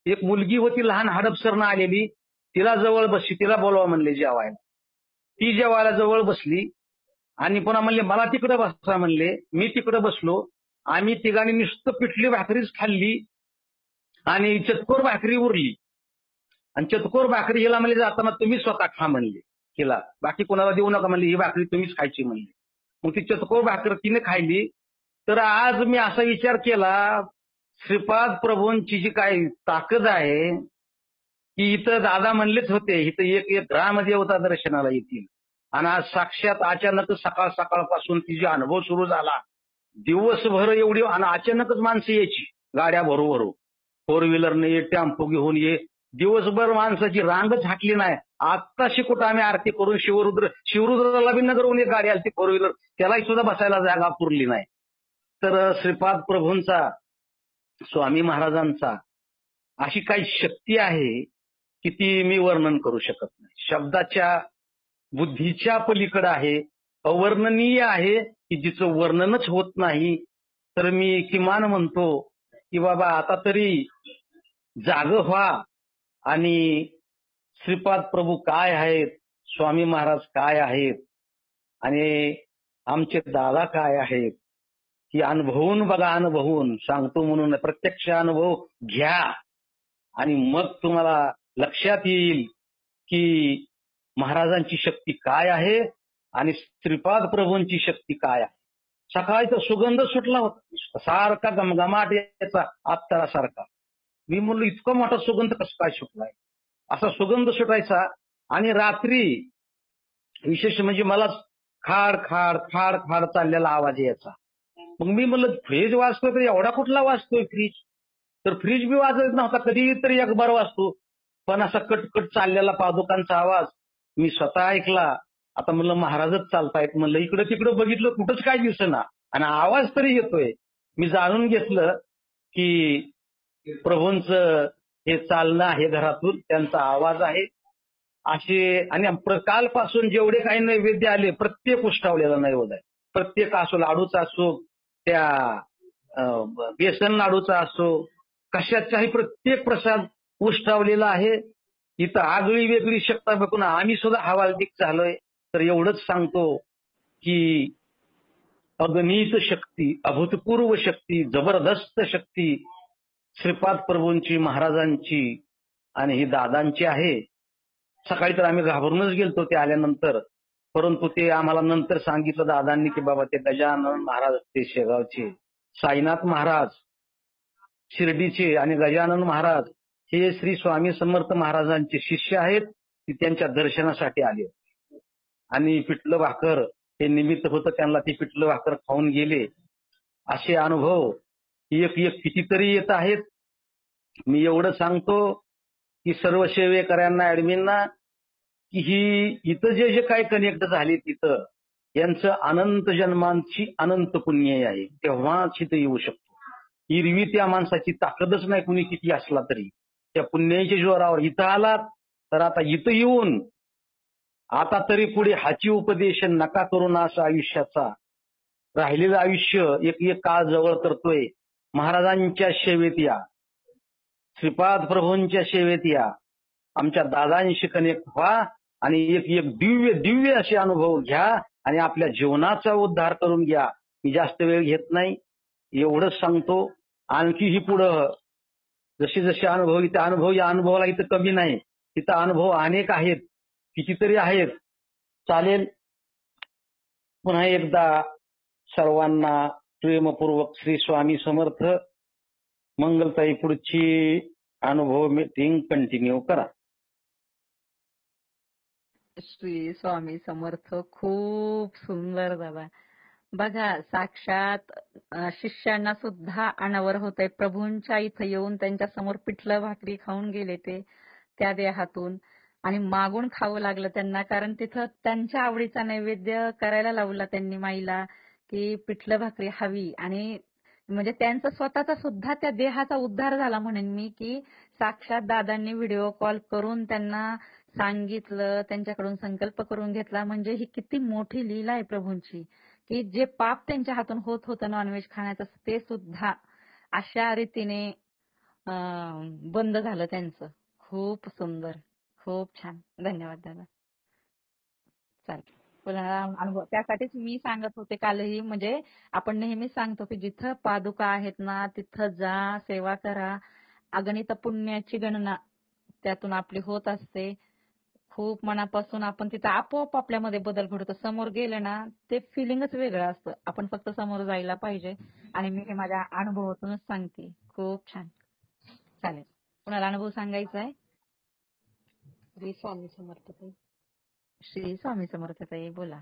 एक मुलगी होती लहान हडपसरनं आलेली, तिला जवळ बसली, तिला बोलवा म्हणले जेवायला. ती जेवायला जवळ बसली आणि पुन्हा म्हणले मला तिकडे बसा म्हणले. मी तिकडे बसलो. आम्ही तिघांनी नुसतं पिठली भाकरीच खाल्ली आणि चतकोर भाकरी उरली. आणि चतकोर भाकरी हिला म्हणले जाताना तुम्ही स्वतः खा म्हणले हिला, बाकी कोणाला देऊ नका म्हणले, ही भाकरी तुम्हीच खायची म्हणले. मग ती चतकोर भाकरी तिने खायली. तर आज मी असा विचार केला, श्रीपाद प्रभूंची जी काही ताकद आहे की इथं दादा म्हणलेच होते इथं एक एक ग्रामदेवता दर्शनाला येतील. आणि आज साक्षात अचानक सकाळ सकाळपासून तिचे अनुभव सुरू झाला. दिवसभर एवढी आणि अचानकच माणसं यायची गाड्या भरू, फोर व्हीलरने ये, टेम्पो घेऊन ये. दिवसभर माणसाची रांगच हाटली नाही. आत्ताशी कुठं आम्ही आरती करून शिवरुद्राला बी नगरहून एक गाडी आली ती फोर व्हीलर, त्यालाही सुद्धा बसायला जागा पुरली नाही. तर श्रीपाद प्रभूंचा, स्वामी महाराजांचा अशी काही शक्ती आहे की ती मी वर्णन करू शकत नाही. शब्दाच्या बुद्धीच्या पलीकडे आहे, अवर्णनीय आहे की जिचं वर्णनच होत नाही. तर मी किमान म्हणतो की बाबा आता तरी जाग व्हा आणि श्रीपाद प्रभू काय आहेत, स्वामी महाराज काय आहेत आणि आमचे दादा काय आहेत की अनुभवून बघा. अनुभवून सांगतो म्हणून प्रत्यक्ष अनुभव घ्या आणि मग तुम्हाला लक्षात येईल की महाराजांची शक्ती काय आहे आणि श्रीपाद प्रभूंची शक्ती काय आहे. सकाळचा सुगंध सुटला होता सारखा गमगमाट याचा आत्तरासारखा. मी म्हणलो इतका मोठा सुगंध कसं काय सुटलाय, असा सुगंध सुटायचा. आणि रात्री विशेष म्हणजे मला खाड खाड खाड खाड चाललेला आवाज यायचा. मग मी म्हणलं फ्रीज वाजतोय तर एवढा कुठला वाजतोय फ्रीज, तर फ्रीज बी वाजत नव्हता, कधीतरी एक बार वाजतो. पण असा कटकट चाललेला पादुकांचा आवाज मी स्वतः ऐकला. आता म्हणलं महाराजच चालतायत म्हणलं. इकडं तिकडं बघितलं कुठंच काय दिसेना आणि आवाज तरी येतोय. मी जाणून घेतलं की प्रभूंचं हे चालणं आहे घरातून, त्यांचा आवाज आहे असे. आणि कालपासून जेवढे काही नैवेद्य आले प्रत्येक उष्टावलेला नैवेद्य आहे. प्रत्येक असो, लाडूचा असो, त्या बेसन लाडूचा असो, कशाचाही प्रत्येक प्रसाद उष्टावलेला आहे. इथं आगळी वेगळी शक्ती बघून आम्ही सुद्धा हवालदिक झालोय. तर एवढंच सांगतो की अगणित शक्ती, अभूतपूर्व शक्ती, जबरदस्त शक्ती श्रीपाद प्रभूंची, महाराजांची आणि ही दादांची आहे. सकाळी तर आम्ही घाबरूनच गेलतो ते आल्यानंतर, परंतु ते आम्हाला नंतर सांगितलं दादांनी की बाबा ते गजानन महाराज ते शेगावचे, साईनाथ महाराज शिर्डीचे आणि गजानन महाराज हे श्री स्वामी समर्थ महाराजांचे शिष्य आहेत. ते त्यांच्या दर्शनासाठी आले आणि पिठलं भाकर हे निमित्त होतं त्यांना, ती पिठलं भाकर खाऊन गेले. असे अनुभव एक एक कितीतरी येत आहेत. मी एवढं सांगतो की सर्व सेवेकऱ्यांना, ऍडमिनना की ही इथं जे जे काही कनेक्ट झाले तिथं यांचं अनंत जन्मांची अनंत पुण्य आहे, तेव्हाच इथं येऊ शकतो. एरवी त्या माणसाची ताकदच नाही कुणी किती असला तरी. त्या पुण्याच्या जोरावर इथं आलात तर आता इथं येऊन आता तरी पुढे हाची उपदेश नका करून असं आयुष्याचा राहिलेलं आयुष्य एक एक काळ जवळ करतोय. महाराजांच्या सेवेत या, श्रीपाद प्रभूंच्या सेवेत या, आमच्या दादांशी कनेक्ट व्हा आणि एक एक दिव्य दिव्य असे अनुभव घ्या आणि आपल्या जीवनाचा उद्धार करून घ्या. मी जास्त वेळ घेत नाही, एवढंच सांगतो. आणखी ही पुढं जसे जसे अनुभव इथं अनुभव, या अनुभवाला इथं कमी नाही, तिथं अनुभव अनेक आहेत, कितीतरी आहेत. चालेल, पुन्हा एकदा सर्वांना प्रेमपूर्वक श्री स्वामी समर्थ. मंगलताई पुढची अनुभव मीटिंग कंटिन्यू करा. श्री स्वामी समर्थ. खूप सुंदर दादा. बघा, साक्षात शिष्यांना सुद्धा अनावर होतंय. प्रभूंच्या इथं येऊन त्यांच्या समोर पिठलं भाकरी खाऊन गेले ते त्या देहातून आणि मागून खावं लागलं त्यांना, कारण तिथं त्यांच्या आवडीचा नैवेद्य करायला लावला त्यांनी माईला की पिठलं भाकरी हवी. आणि म्हणजे त्यांचा स्वतःचा सुद्धा त्या देहाचा उद्धार झाला म्हणेन मी, की साक्षात दादांनी व्हिडिओ कॉल करून त्यांना सांगितलं, त्यांच्याकडून संकल्प करून घेतला, म्हणजे ही किती मोठी लीला आहे प्रभूंची, की जे पाप त्यांच्या हातून होत होतं नॉनव्हेज खाण्याचं ते सुद्धा अशा रीतीने बंद झालं त्यांचं. खूप सुंदर, खूप छान. धन्यवाद दादा. चालेल. पुन्हा अनुभव त्यासाठीच मी सांगत होते कालही, म्हणजे आपण नेहमीच सांगतो की जिथं पादुका आहेत ना तिथं जा, सेवा करा. अगणित पुण्याची गणना त्यातून आपली होत असते. खूप मनापासून आपण तिथं आपोआप आपल्यामध्ये बदल घडतो. समोर गेलं ना ते फिलिंगच वेगळं असतं. आपण फक्त समोर जायला पाहिजे. आणि मी हे माझ्या अनुभवातूनच सांगते. खूप छान. चालेल. कुणाला अनुभव सांगायचा आहे? श्री स्वामी समर्थ ताई. श्री स्वामी समर्थ ताई बोला.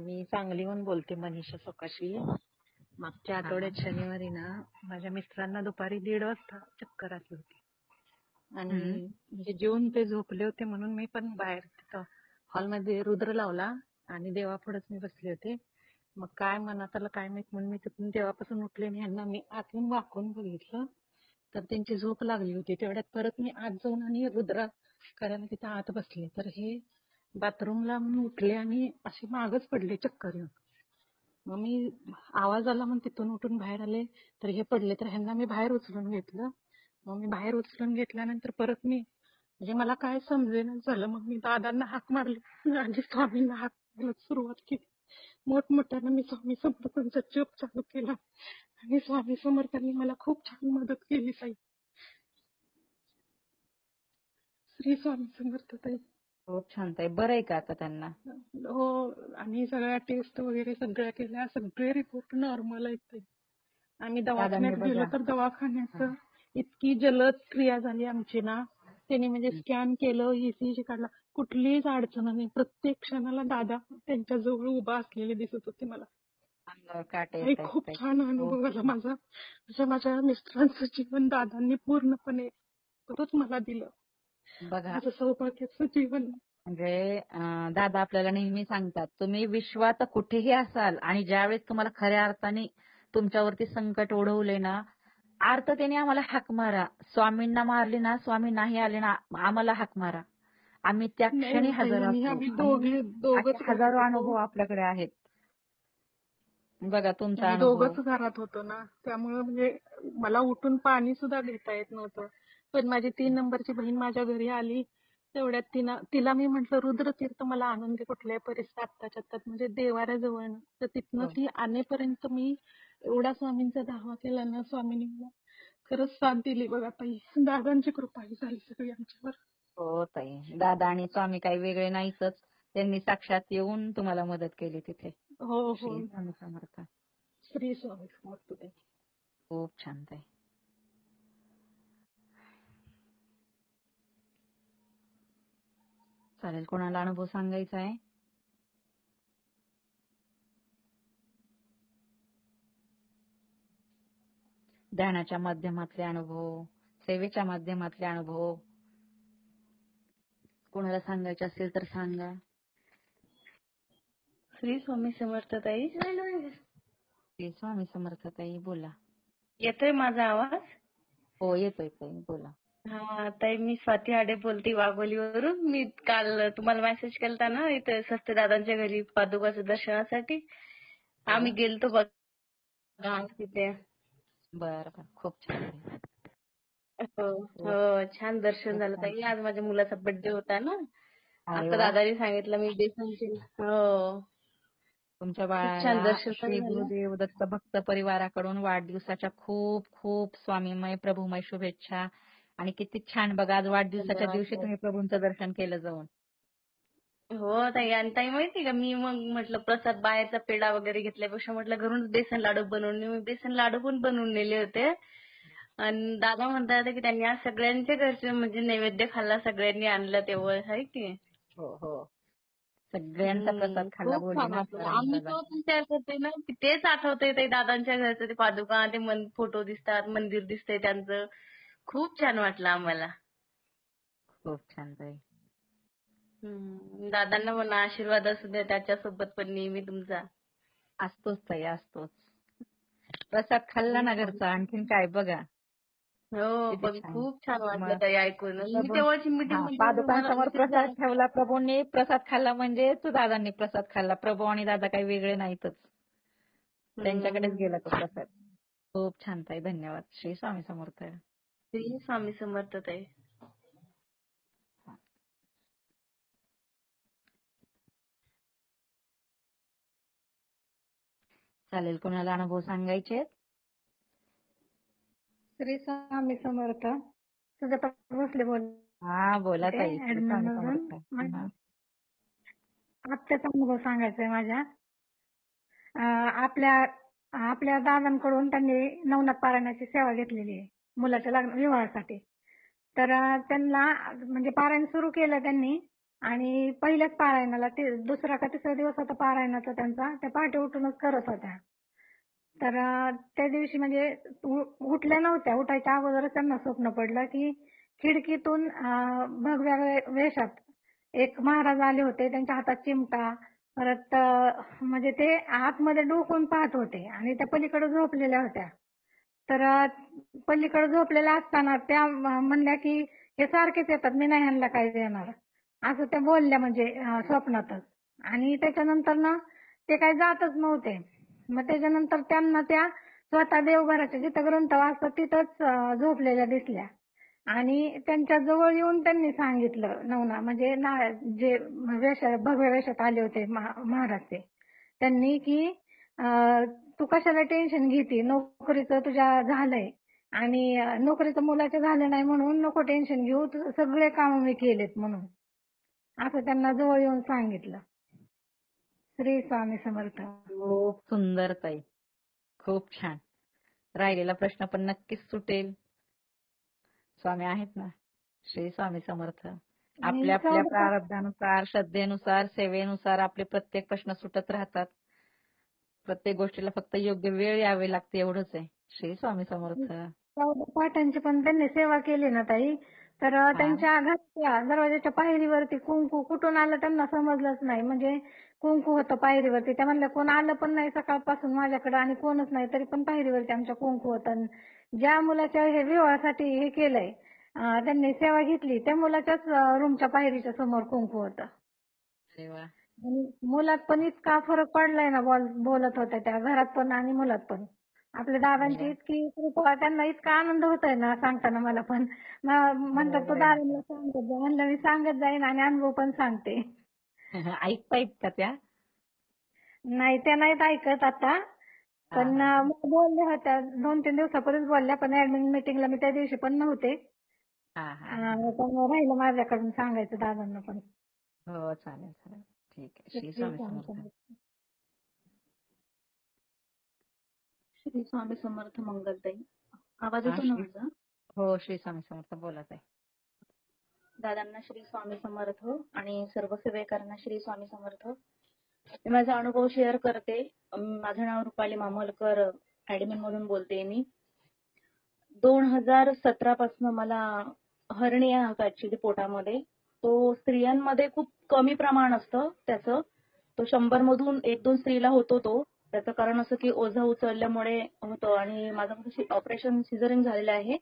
मी सांगलीहून बोलते, मनीषा सोकाशी. मागच्या आठवड्यात शनिवारी ना माझ्या मिस्टरांना दुपारी 1:30 वाजता चक्कर आली होती आणि म्हणजे जेवून ते झोपले होते म्हणून मी पण बाहेर तिथं हॉलमध्ये रुद्र लावला आणि देवापुढेच मी बसले होते. मग काय मनात आलं काय माहित म्हणून मी तिथून देवापासून उठले आणि ह्यांना मी आतून वाकून बघितलं तर त्यांची झोप लागली होती. तेवढ्यात परत मी आत जाऊन आणि रुद्र करायला तिथं आत बसले तर हे बाथरूमला म्हणून उठले आणि असे मागच पडले चक्कर येऊन. मग मी आवाज आला म्हणून तिथून उठून बाहेर आले तर हे पडले तर ह्यांना मी बाहेर उचलून घेतलं. मग मी बाहेर उचलून घेतल्यानंतर परत मी म्हणजे मला काय समजेना झालं. मग मी दादांना हाक मारली आणि स्वामींना हाक मारायला सुरुवात केली. मोठमोठ्यानं मी स्वामी समर्थांचा जप चालू केला आणि स्वामी समर्थांनी मला खूप छान मदत केली ताई. श्री स्वामी समर्थ ताई. खूप छान ताई. बरं आहे का आता त्यांना? हो, आणि सगळ्या टेस्ट वगैरे सगळ्या केल्या, सगळे रिपोर्ट नॉर्मल आहेत ताई. आम्ही दवाखान्यात गेलो तर दवाखान्यात इतकी जलद क्रिया झाली आमची ना. त्यांनी म्हणजे स्कॅन केलं, ECG काढला, कुठलीच अडचण नाही. प्रत्येक क्षणाला दादा त्यांच्या जवळ उभा असलेले दिसत होते मला. खूप छान अनुभव आला माझा. असं माझ्या मिस्टरांचं जीवन दादांनी पूर्णपणे परत मला दिलं. बघा माझं सौभाग्याचं जीवन. म्हणजे दादा आपल्याला नेहमी सांगतात, तुम्ही विश्वात कुठेही असाल आणि ज्यावेळेस तुम्हाला खऱ्या अर्थाने तुमच्यावरती संकट ओढवले ना, अर्थतेने आम्हाला हाक मारा. स्वामींना मारली ना, स्वामी नाही आले ना, आम्हाला हाक मारा. आम्ही त्या क्षणी हजर असतो. हजारो अनुभव आपल्याकडे आहेत. बघा तुमचा आम्ही अनुभव. दोघंच घरात होतो ना, त्यामुळे म्हणजे मला उठून पाणी सुद्धा घेता येत नव्हतं. पण माझी 3 नंबरची बहीण माझ्या घरी आली. तेवढ्यात तिला मी म्हंटल रुद्रतीर्थ मला आणून दे कुठल्याही परिसरात आत्ताच्या आत्ता, म्हणजे देवाऱ्याजवळ. तर तिथनं ती आणेपर्यंत मी एवढा स्वामींचा धावा केला ना, स्वामींनी मला खरंच साथ दिली बघा ताई. दादांची कृपा झाली सगळी आमच्यावर. हो ताई. दादा आणि स्वामी काही वेगळे नाहीतच. त्यांनी साक्षात येऊन तुम्हाला मदत केली तिथे. हो हो. श्री स्वामी समर्थ. श्री स्वामी समर्थ ताई. खूप छान ताई. चालेल. कोणाला अनुभव सांगायचा आहे? ध्यानाच्या माध्यमातले अनुभव, सेवेच्या माध्यमातले अनुभव कोणाला सांगायचे असेल तर सांगा. श्री स्वामी समर्थ ताई. श्री स्वामी समर्थ ताई बोला. येतोय माझा आवाज? हो येतोय ताई बोला. हा ताई, मी स्वाती आडे बोलते वाघोलीवरून. मी काल तुम्हाला मेसेज केलता ना इथे सत्यदादांच्या घरी पादुकाच्या दर्शनासाठी. आम्ही गेलतो बघा तिथे. बरं खूप छान. हो हो, छान दर्शन झालं ताई. आज माझ्या मुलाचा बर्थडे होता ना, आता दादानी सांगितलं मी बेसन केलं. हो, तुमच्या छान बाळाला दर्शन श्री झालं. गुरुदेव दत्त भक्त परिवाराकडून वाढदिवसाच्या खूप खूप स्वामीमय प्रभूमय शुभेच्छा. आणि किती छान बघा, आज वाढदिवसाच्या दिवशी तुम्ही प्रभूंचं दर्शन केलं जाऊन. हो ताई. आणि ताई माहिती का, मी मग म्हटलं प्रसाद बाहेरचा पेढा वगैरे घेतल्यापेक्षा म्हटलं घरूनच बेसन लाडू बनवून मी बेसन लाडू पण बनवून नेले होते. आणि दादा म्हणतात की त्यांनी आज सगळ्यांच्या घरचे म्हणजे नैवेद्य खाल्ला, सगळ्यांनी आणलं तेव्हा, आहे की. हो हो, सगळ्यांचा प्रसाद खाल्ला. खूप छान वाटलं. आम्ही तो विचार करते ना की तेच आठवतंय ते दादांच्या घरचं ते पादुका, ते फोटो दिसतात, मंदिर दिसतंय त्यांचं. खूप छान वाटलं आम्हाला. खूप छान ताई. दादांना म्हणा आशीर्वाद असू द्या त्याच्यासोबत पण नेहमी तुमचा. असतोच ताई असतोच. प्रसाद खाल्ला ना घरचा, आणखीन काय बघा. हो किती पण छान. खूप छान वाटलं मग ताई ऐकून. मी प्रभू तेव्हाची मीटिंग म्हणजे मला पादुकांसमोर विशेष प्रसाद झालं. ठेवला प्रभूंनी, प्रसाद खाल्ला म्हणजे तो दादांनी प्रसाद खाल्ला. प्रभू आणि दादा काही वेगळे नाहीतच, त्यांच्याकडेच गेला तो प्रसाद. खूप छान ताई, धन्यवाद. श्री स्वामी समर्थ. श्री स्वामी समर्थ ताई. चालेल, कोणाला अनुभव सांगायचे? श्री स्वामी समर्थ. सुजाता भोसले हा बोला बोलते ताई, श्री ऍडमिन स्वामी मधून. समर्थ. हा. आत्याचा अनुभव सांगायचा आहे माझ्या. आपल्या आपल्या दादांकडून त्यांनी नवनाथ पारायणाची सेवा घेतलेली आहे मुलाच्या लग्न विवाहासाठी. तर त्यांना म्हणजे पारायण सुरू केलं त्यांनी आणि पहिल्याच पारायणाला ते दुसरा का तिसरा दिवस होता पारायणाचा त्यांचा, त्या पहाटे उठूनच करत होत्या. तर त्या दिवशी म्हणजे उठल्या नव्हत्या, उठायच्या अगोदरच त्यांना स्वप्न पडलं की खिडकीतून भगव्या वेशात एक महाराज आले होते, त्यांच्या हातात चिमटा, परत म्हणजे ते आतमध्ये डोकून पाहत होते आणि त्या पलीकडे झोपलेल्या होत्या. तर पलीकडे झोपलेल्या असताना त्या म्हणल्या की हे सारखेच येतात, मी नाही ह्यांना काय देणार, असं त्या बोलल्या म्हणजे स्वप्नातच. आणि त्याच्यानंतर ना ते काही जातच नव्हते. मग त्याच्यानंतर त्यांना त्या स्वतः देवघराच्या जिथं ग्रंथ वाचतात तिथंच झोपलेल्या दिसल्या आणि त्यांच्या जवळ येऊन त्यांनी सांगितलं म्हणजे जे भगव्या वेशात आले होते महाराज ते, त्यांनी की तू कशाला टेन्शन घेते, नोकरीचं तुझ्या झालंय आणि नोकरीचं मुलाचं झालं नाही म्हणून नको टेन्शन घेऊ, सगळे काम मी केलेत म्हणून, असं त्यांना जवळ येऊन सांगितलं. श्री स्वामी समर्थ. खूप सुंदर ताई, खूप छान. राहिलेला प्रश्न पण नक्कीच सुटेल. स्वामी आहेत ना. श्री स्वामी समर्थ. आपल्या आपल्या प्रारब्धानुसार, श्रद्धेनुसार, सेवेनुसार आपले प्रत्येक प्रश्न सुटत राहतात. प्रत्येक गोष्टीला फक्त योग्य वेळ यावी लागते, एवढंच आहे. श्री स्वामी समर्थ. पाठांची पण त्यांनी सेवा केली ना ताई, तर त्यांच्या घराच्या दरवाजाच्या पायरीवरती कुंकू कुठून आलं त्यांना समजलंच नाही. म्हणजे कुंकू होतं पायरीवरती. त्या म्हणल्या कोण आलं पण नाही सकाळपासून माझ्याकडे आणि कोणच नाही, तरी पण पायरीवरती आमच्या कुंकू होतं. ज्या मुलाच्या हे विवाहासाठी हे केलंय त्यांनी सेवा घेतली त्या मुलाच्याच रूमच्या पायरीच्या समोर कुंकू होतं. आणि मुलात पण इतका फरक पडलाय ना, बोलत होत्या त्या घरात पण आणि मुलात पण. आपल्या दादांची इतकी कृपा, त्यांना इतका आनंद होतोय ना सांगताना मला पण. म्हणतात तो दादांना सांगत जा, म्हणलं मी सांगत जाईन आणि अनुभव पण सांगते. ऐकतायत का त्या? नाही, त्या नाहीत ऐकत आता, पण बोलल्या होत्या 2-3 दिवसापूर्वीच बोलल्या, पण ऍडमिन मीटिंगला मी त्या दिवशी पण नव्हते. त्यामुळे राहिलं माझ्याकडून सांगायचं दादांना पण. हो चालेल चालेल, ठीक आहे. श्री स्वामी समर्थ. श्री स्वामी समर्थ. मंगलताई, आवाज येतो ना माझा? हो, श्री स्वामी समर्थ. बोला ताई. दादांना श्री स्वामी समर्थ आणि सर्व सेवेकरांना श्री स्वामी समर्थ. मी माझा अनुभव शेअर करते. माझं नाव रुपाली मामोलकर, ऍडमिन मधून बोलते मी. 2017 पासून मला हर्निया होता ऍक्च्युली पोटामध्ये. तो स्त्रियांमध्ये खूप कमी प्रमाण असतं त्याचं. तो 100 मधून 1-2 स्त्रीला होतो तो. त्याचं कारण असं की ओझं उचलल्यामुळे होतं आणि माझं ऑपरेशन सिझरिंग झालेलं आहे.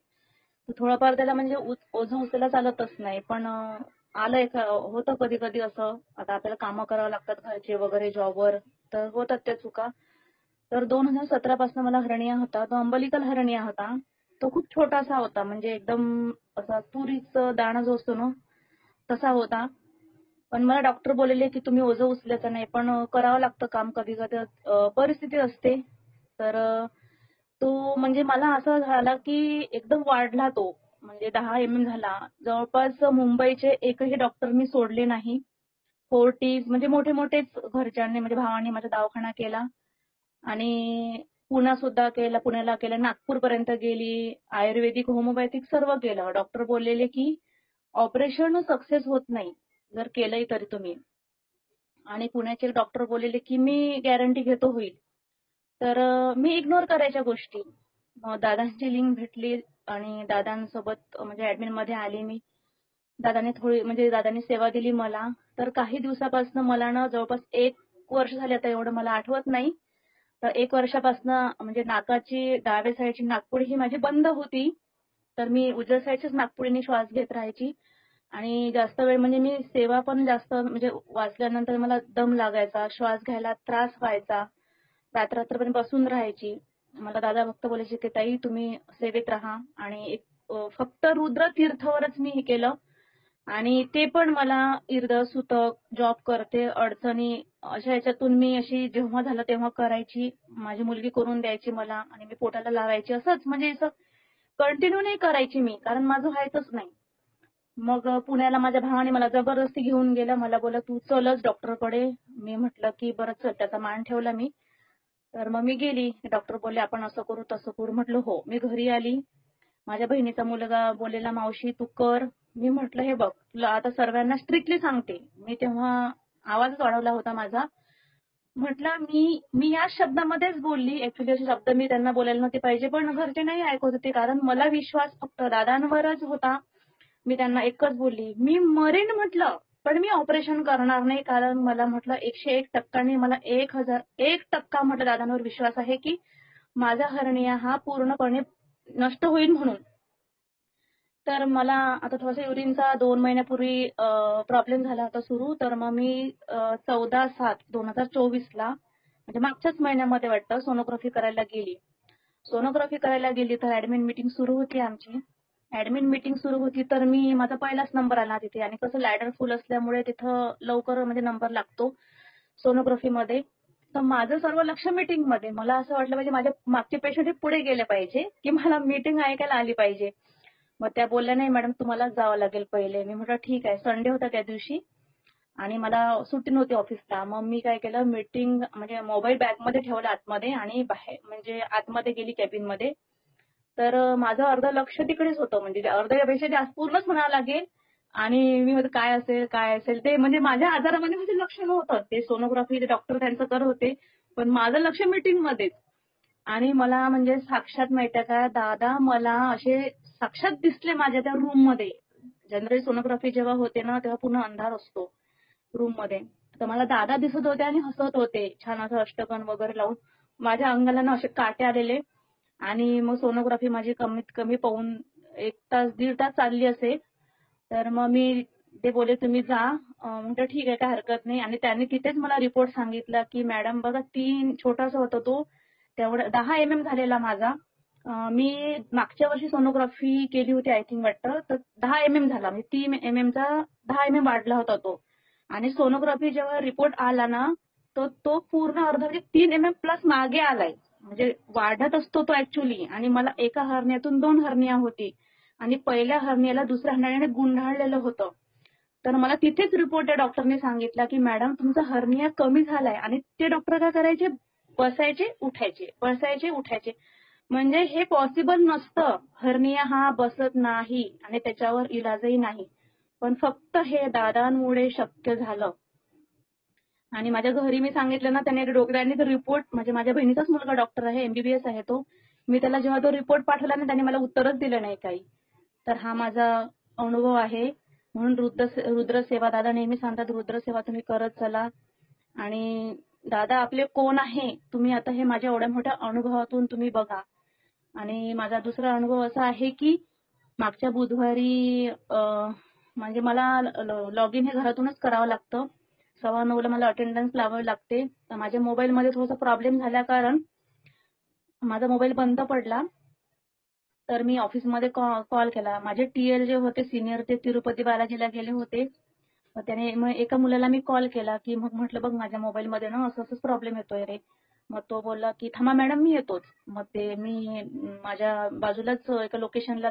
थोडंफार त्याला म्हणजे ओझं उचलायला चालतच नाही, पण आलंय होतं कधी कधी असं. आता आपल्याला कामं करावं लागतात घरचे वगैरे जॉबवर, तर होतात त्या चुका. तर 2017 पासून मला हर्निया होता. तो अंबलिकल हर्निया होता. तो खूप छोटासा होता, म्हणजे एकदम असा तुरीचं दाणा जो असतो ना तसा होता. पण मला डॉक्टर बोलले की तुम्ही ओझं उचलायचं नाही, पण करावं लागतं काम, कधी कधी परिस्थिती असते. तर तो म्हणजे मला असं झाला की एकदम वाढला तो, म्हणजे 10 mm झाला. जवळपास मुंबईचे एकही डॉक्टर मी सोडले नाही. फोर्टीज म्हणजे मोठे मोठेच घरच्यांनी म्हणजे भावाने माझा दवाखाना केला आणि पुण्याला केलं, नागपूरपर्यंत गेली, आयुर्वेदिक, होमिओपॅथिक सर्व केलं. डॉक्टर बोललेले की ऑपरेशन सक्सेस होत नाही जर केलंय तरी तुम्ही. आणि पुण्याचे डॉक्टर बोललेले की मी गॅरंटी घेतो होईल. तर मी इग्नोर करायच्या गोष्टी. दादांची लिंक भेटली आणि दादांसोबत म्हणजे ऍडमिन मध्ये आली मी. दादांनी सेवा दिली मला. तर काही दिवसापासून मला ना जवळपास 1 वर्ष झाले, आता एवढं मला आठवत नाही, तर 1 वर्षापासून म्हणजे नाकाची डाव्या साईडची नाकपुडी ही माझी बंद होती. तर मी उजव्या साईडच्याच नाकपुडीने श्वास घेत राहायची आणि जास्त वेळ म्हणजे मी सेवा पण जास्त म्हणजे वाचल्यानंतर मला दम लागायचा, श्वास घ्यायला त्रास व्हायचा, रात्रभर बसून राहायची. मला दादा फक्त बोलायचे की ताई तुम्ही सेवेत राहा आणि फक्त रुद्र तीर्थवरच मी हे केलं आणि ते पण मला इर्द सुतक जॉब करते अडचणी अशा ह्याच्यातून मी अशी जेव्हा झालं तेव्हा करायची. माझी मुलगी करून द्यायची मला आणि मी पोटाला लावायची. असंच म्हणजे असं कंटिन्यू नाही करायची मी, कारण माझं व्हायचंच नाही. मग पुण्याला माझ्या भावाने मला जबरदस्ती घेऊन गेला. मला बोला तू चलच डॉक्टरकडे. मी म्हटलं की बरं चल, त्याचा मान ठेवला मी. तर मग मी गेली. डॉक्टर बोलले आपण असं करू तसं करू. म्हटलं हो. मी घरी आली. माझ्या बहिणीचा मुलगा बोललेला मावशी तू कर. मी म्हटलं हे बघ तुला आता सर्वांना स्ट्रिक्टली सांगते. मी तेव्हा आवाजच वाढवला होता माझा. म्हटलं मी या शब्दामध्येच बोलली. ऍक्च्युली असे शब्द मी त्यांना बोलायला नव्हते पाहिजे, पण घरचे नाही ऐकत होते कारण मला विश्वास फक्त दादांवरच होता. मी त्यांना एकच बोलली, मी मरेन म्हटलं पण मी ऑपरेशन करणार नाही, कारण मला म्हटलं 101% मला 1001% म्हटलं दादांवर विश्वास आहे की माझा हर्निया हा पूर्णपणे नष्ट होईल म्हणून. तर मला आता थोडासा युरिनचा 2 महिन्यापूर्वी प्रॉब्लेम झाला होता सुरू. तर मग मी 14/7/2024 म्हणजे मागच्याच महिन्यामध्ये वाटतं सोनोग्राफी करायला गेली. सोनोग्राफी करायला गेली तर ऍडमिट मीटिंग सुरू होती आमची. ऍडमिट मीटिंग सुरू होती तर माझा पहिलाच नंबर आला तिथे आणि कसं लॅडर फुल असल्यामुळे तिथं लवकर म्हणजे नंबर लागतो सोनोग्राफीमध्ये. तर माझं सर्व लक्ष मीटिंग मध्ये. मला असं वाटलं पाहिजे माझ्या मागचे पेशंट हे पुढे गेले पाहिजे की मला मीटिंग ऐकायला आली पाहिजे. मग त्या बोलल्या नाही मॅडम तुम्हालाच जावं लागेल पहिले. मी म्हटलं ठीक आहे. संडे होता त्या दिवशी आणि मला सुट्टी नव्हती ऑफिसला. मग मी काय केलं मीटिंग म्हणजे मोबाईल बॅगमध्ये ठेवला आतमध्ये आणि बाहेर म्हणजे आतमध्ये गेली कॅबिन मध्ये. तर माझं अर्ध लक्ष तिकडेच होतं म्हणजे अर्ध्यापेक्षा जास्त पूर्णच म्हणावं लागेल. आणि मी म्हटलं काय असेल ते म्हणजे माझ्या आजारामध्ये म्हणजे लक्ष नव्हतं. ते सोनोग्राफी डॉक्टर त्यांचं करत होते पण माझं लक्ष मीटिंग मध्येच. आणि मला म्हणजे साक्षात माहितीये का दादा मला असे साक्षात दिसले माझ्या त्या रूम मध्ये. जनरली सोनोग्राफी जेव्हा होते ना तेव्हा पूर्ण अंधार असतो रूम मध्ये. तर मला दादा दिसत होते आणि हसत होते छान असं अष्टगण वगैरे लावून. माझ्या अंगाला ना असे काटे आलेले आणि मग सोनोग्राफी माझी कमीत कमी पाऊण 1 तास 1.5 तास चालली असेल. तर मग मी ते बोलले तुम्ही जा. म्हटलं ठीक आहे काय हरकत नाही. आणि त्यांनी तिथेच मला रिपोर्ट सांगितला की मॅडम बघा 3 छोटासा होता तो तेवढा 10 mm झालेला माझा. मी मागच्या वर्षी सोनोग्राफी केली होती आय थिंक वाटतं. तर 10 mm झाला म्हणजे 3 mm चा 10 mm वाढला होता तो. आणि सोनोग्राफी जेव्हा रिपोर्ट आला ना तर तो पूर्ण अर्धा म्हणजे 3 mm प्लस मागे आलाय. म्हणजे वाढत असतो तो ऍक्च्युली. आणि मला एका हर्नियातून 2 हर्निया होती आणि पहिल्या हर्नियाला दुसऱ्या हर्नियाने गुंडाळलेलं होतं. तर मला तिथेच रिपोर्ट त्या डॉक्टरने सांगितला की मॅडम तुमचा हर्निया कमी झालाय. आणि ते डॉक्टर काय करायचे बसायचे उठायचे बसायचे उठायचे. म्हणजे हे पॉसिबल नसतं. हर्निया हा बसत नाही आणि त्याच्यावर इलाजही नाही. पण फक्त हे दादांमुळे शक्य झालं. आणि माझ्या घरी मी सांगितलं ना त्यांनी तो रिपोर्ट म्हणजे माझ्या बहिणीचाच मुलगा डॉक्टर आहे MBBS आहे तो. मी त्याला जेव्हा तो रिपोर्ट पाठवला ना त्याने मला उत्तरच दिलं नाही काही. तर हा माझा अनुभव आहे. म्हणून रुद्रसेवा दादा नेहमी सांगतात रुद्रसेवा तुम्ही करत चला. आणि दादा आपले कोण आहे तुम्ही आता हे माझ्या एवढ्या मोठ्या अनुभवातून तुम्ही बघा. आणि माझा दुसरा अनुभव असा आहे की मागच्या बुधवारी म्हणजे मला लॉग इन हे घरातूनच करावं लागतं. 9:15 मला अटेंडन्स लावावी लागते. तर माझ्या मोबाईलमध्ये थोडासा प्रॉब्लेम झाल्या कारण माझा मोबाईल बंद पडला. तर मी ऑफिसमध्ये कॉल केला. माझे TL जे होते सिनियर ते तिरुपती बालाजीला गेले होते. त्याने मग एका मुलाला मी कॉल केला की मग म्हटलं बघ माझ्या मोबाईलमध्ये ना असं प्रॉब्लेम येतोय रे. मग तो बोलला की थांबा मॅडम मी येतोच. मग ते मी माझ्या बाजूलाच एका लोकेशनला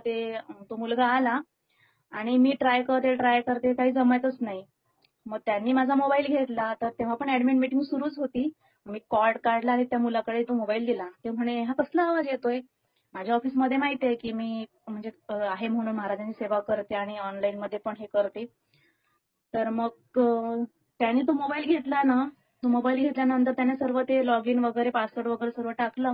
तो मुलगा आला आणि मी ट्राय करते काही जमायचंच नाही. मग त्यांनी माझा मोबाईल घेतला. तर तेव्हा पण ऍडमिट मीटिंग सुरूच होती. मी कॉर्ड काढला आणि त्या मुलाकडे तो मोबाईल दिला. ते म्हणे हा कसला आवाज येतोय. माझ्या ऑफिसमध्ये माहिती आहे की मी म्हणजे आहे म्हणून महाराजांची सेवा करते आणि ऑनलाईन मध्ये पण हे करते. तर मग त्याने तो मोबाईल घेतला ना. तो मोबाईल घेतल्यानंतर त्याने सर्व ते लॉग इन वगैरे पासवर्ड वगैरे सर्व टाकलं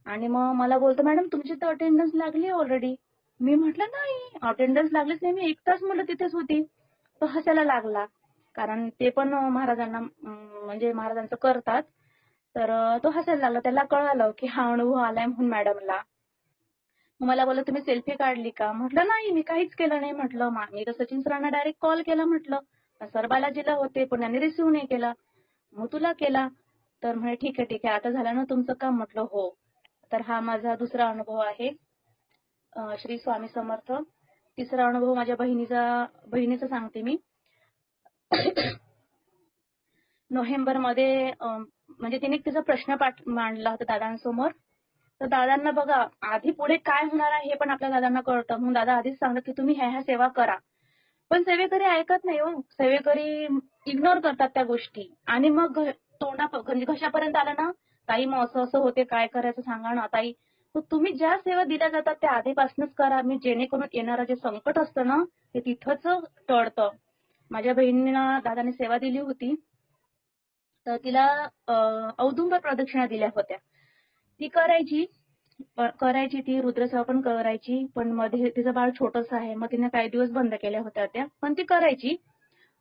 आणि मग मला बोलतो मॅडम तुमची तर अटेंडन्स लागली ऑलरेडी. मी म्हटलं नाही अटेंडन्स लागलीच नाही. मी 1 तास मुलं तिथेच होती. तो हसायला लागला कारण ते पण महाराजांना म्हणजे महाराजांचं करतात. तर तो हसायला लागला. त्याला कळालं की हा अनुभव आलाय म्हणून मॅडमला. मला बोलला तुम्ही सेल्फी काढली का? म्हटलं नाही, मी काहीच केलं नाही. म्हटलं मी तर सचिन सरांना डायरेक्ट कॉल केला. म्हटलं सर बालाजीला होते पण त्यांनी रिसिव्ह नाही केला, मग तुला केला. तर म्हणे ठीक आहे आता झालं ना तुमचं काम? म्हटलं हो. तर हा माझा दुसरा अनुभव आहे. श्री स्वामी समर्थ. तिसरा अनुभव माझ्या बहिणीचा सांगते मी. नोव्हेंबरमध्ये म्हणजे तिने तिचा प्रश्न मांडला होता दादांसमोर. तर दादांना बघा आधी पुढे काय होणार आहे हे पण आपल्या दादांना कळतं. म्हणून दादा आधीच सांगतात की तुम्ही ह्या सेवा करा. पण सेवेकरी ऐकत नाही हो. सेवेकरी इग्नोर करतात त्या गोष्टी आणि मग घशापर्यंत आलं ना, ताई मग असं असं होते, काय करायचं सांगा ना ताई. मग तुम्ही ज्या सेवा दिल्या जातात त्या आधीपासूनच करा. मी जेणेकरून येणारं जे संकट असतं ना ते तिथंच टळतं. माझ्या बहिणीला दादाने सेवा दिली होती तर तिला औदुंबर प्रदक्षिणा दिल्या होत्या. ती करायची ती रुद्रसेवा पण करायची. पण मध्ये तिचं बाळ छोटंसं आहे मग तिने काही दिवस बंद केल्या होत्या त्या, पण ती करायची.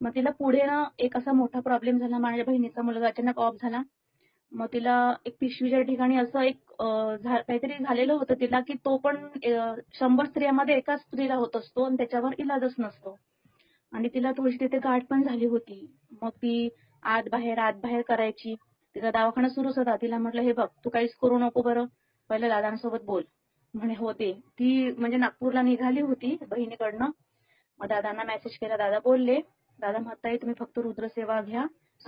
मग तिला पुढे ना एक असा मोठा प्रॉब्लेम झाला. माझ्या बहिणीचा मुलगा अचानक ऑफ झाला. मग तिला एक पिशवीच्या ठिकाणी असं एक काहीतरी झालेलं होतं तिला की तो पण 100 स्त्रियांमध्ये एकाच स्त्रीला होत असतो आणि त्याच्यावर इलाजच नसतो. आणि तिला थोडीशी तिथे गाठ पण झाली होती. मग ती आत बाहेर करायची. तिचा दवाखाना सुरूच होता. तिला म्हटलं हे बघ तू काहीच करू नको बरं, पहिलं दादांसोबत बोल. म्हणे होते. ती म्हणजे नागपूरला निघाली होती बहिणीकडनं. मग दादांना मेसेज केला. दादा बोलले. दादा म्हणताय तुम्ही फक्त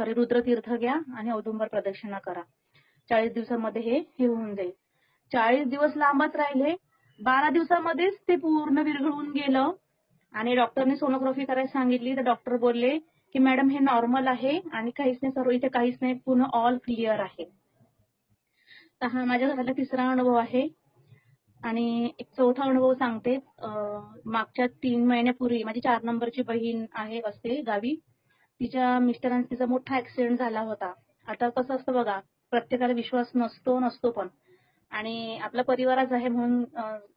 रुद्रतीर्थ घ्या आणि औदुंबर प्रदक्षिणा करा. 40 दिवसामध्ये हे होऊन जाईल. 40 दिवस लांबच राहिले. 12 दिवसामध्येच ते पूर्ण विरघळून गेलं आणि डॉक्टरने सोनोग्राफी करायला सांगितली. तर डॉक्टर बोलले की मॅडम हे नॉर्मल आहे आणि काहीच नाही, सर्व इथे काहीच नाही, पूर्ण ऑल क्लिअर आहे. तर हा माझ्या घरातला तिसरा अनुभव आहे. आणि एक चौथा अनुभव सांगते. मागच्या 3 महिन्यापूर्वी माझी 4 नंबरची बहीण असते गावी. तिच्या मिस्टरांचा तिचा मोठा ऍक्सिडेंट झाला होता. आता कसं असतं बघा, प्रत्येकाला विश्वास नसतो पण आणि आपला परिवारच आहे म्हणून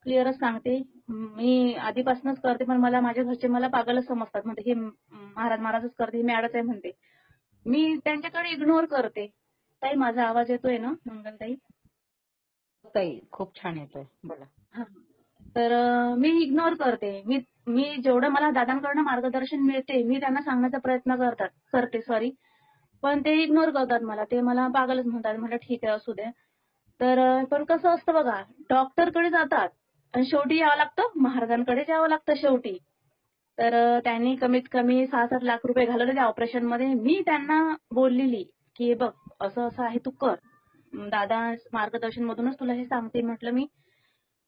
क्लिअरच सांगते. मी आधीपासूनच करते पण माझ्या घरचे मला पागलच समजतात. म्हणजे हे महाराजच करते, मॅडच आहे म्हणते. मी त्यांच्याकडे इग्नोर करते. ताई माझा आवाज येतोय ना मंगलताई? ताई खूप छान येतोय, बोला. तर मी इग्नोर करते. मी जेवढं मला दादांकडनं मार्गदर्शन मिळते मी त्यांना सांगण्याचा प्रयत्न करते पण ते इग्नोर करतात मला. ते मला पागलच म्हणतात. म्हटलं ठीक आहे असू दे. तर पण कसं असतं बघा, डॉक्टरकडे जातात आणि शेवटी यावं लागतं महाराजांकडे यावं लागतं शेवटी. तर त्यांनी कमीत कमी 6-7 लाख रुपये घालवले त्या ऑपरेशन मध्ये. मी त्यांना बोललेली की बघ असं असं आहे तू कर, दादा मार्गदर्शन मधूनच तुला हे सांगते म्हटलं मी.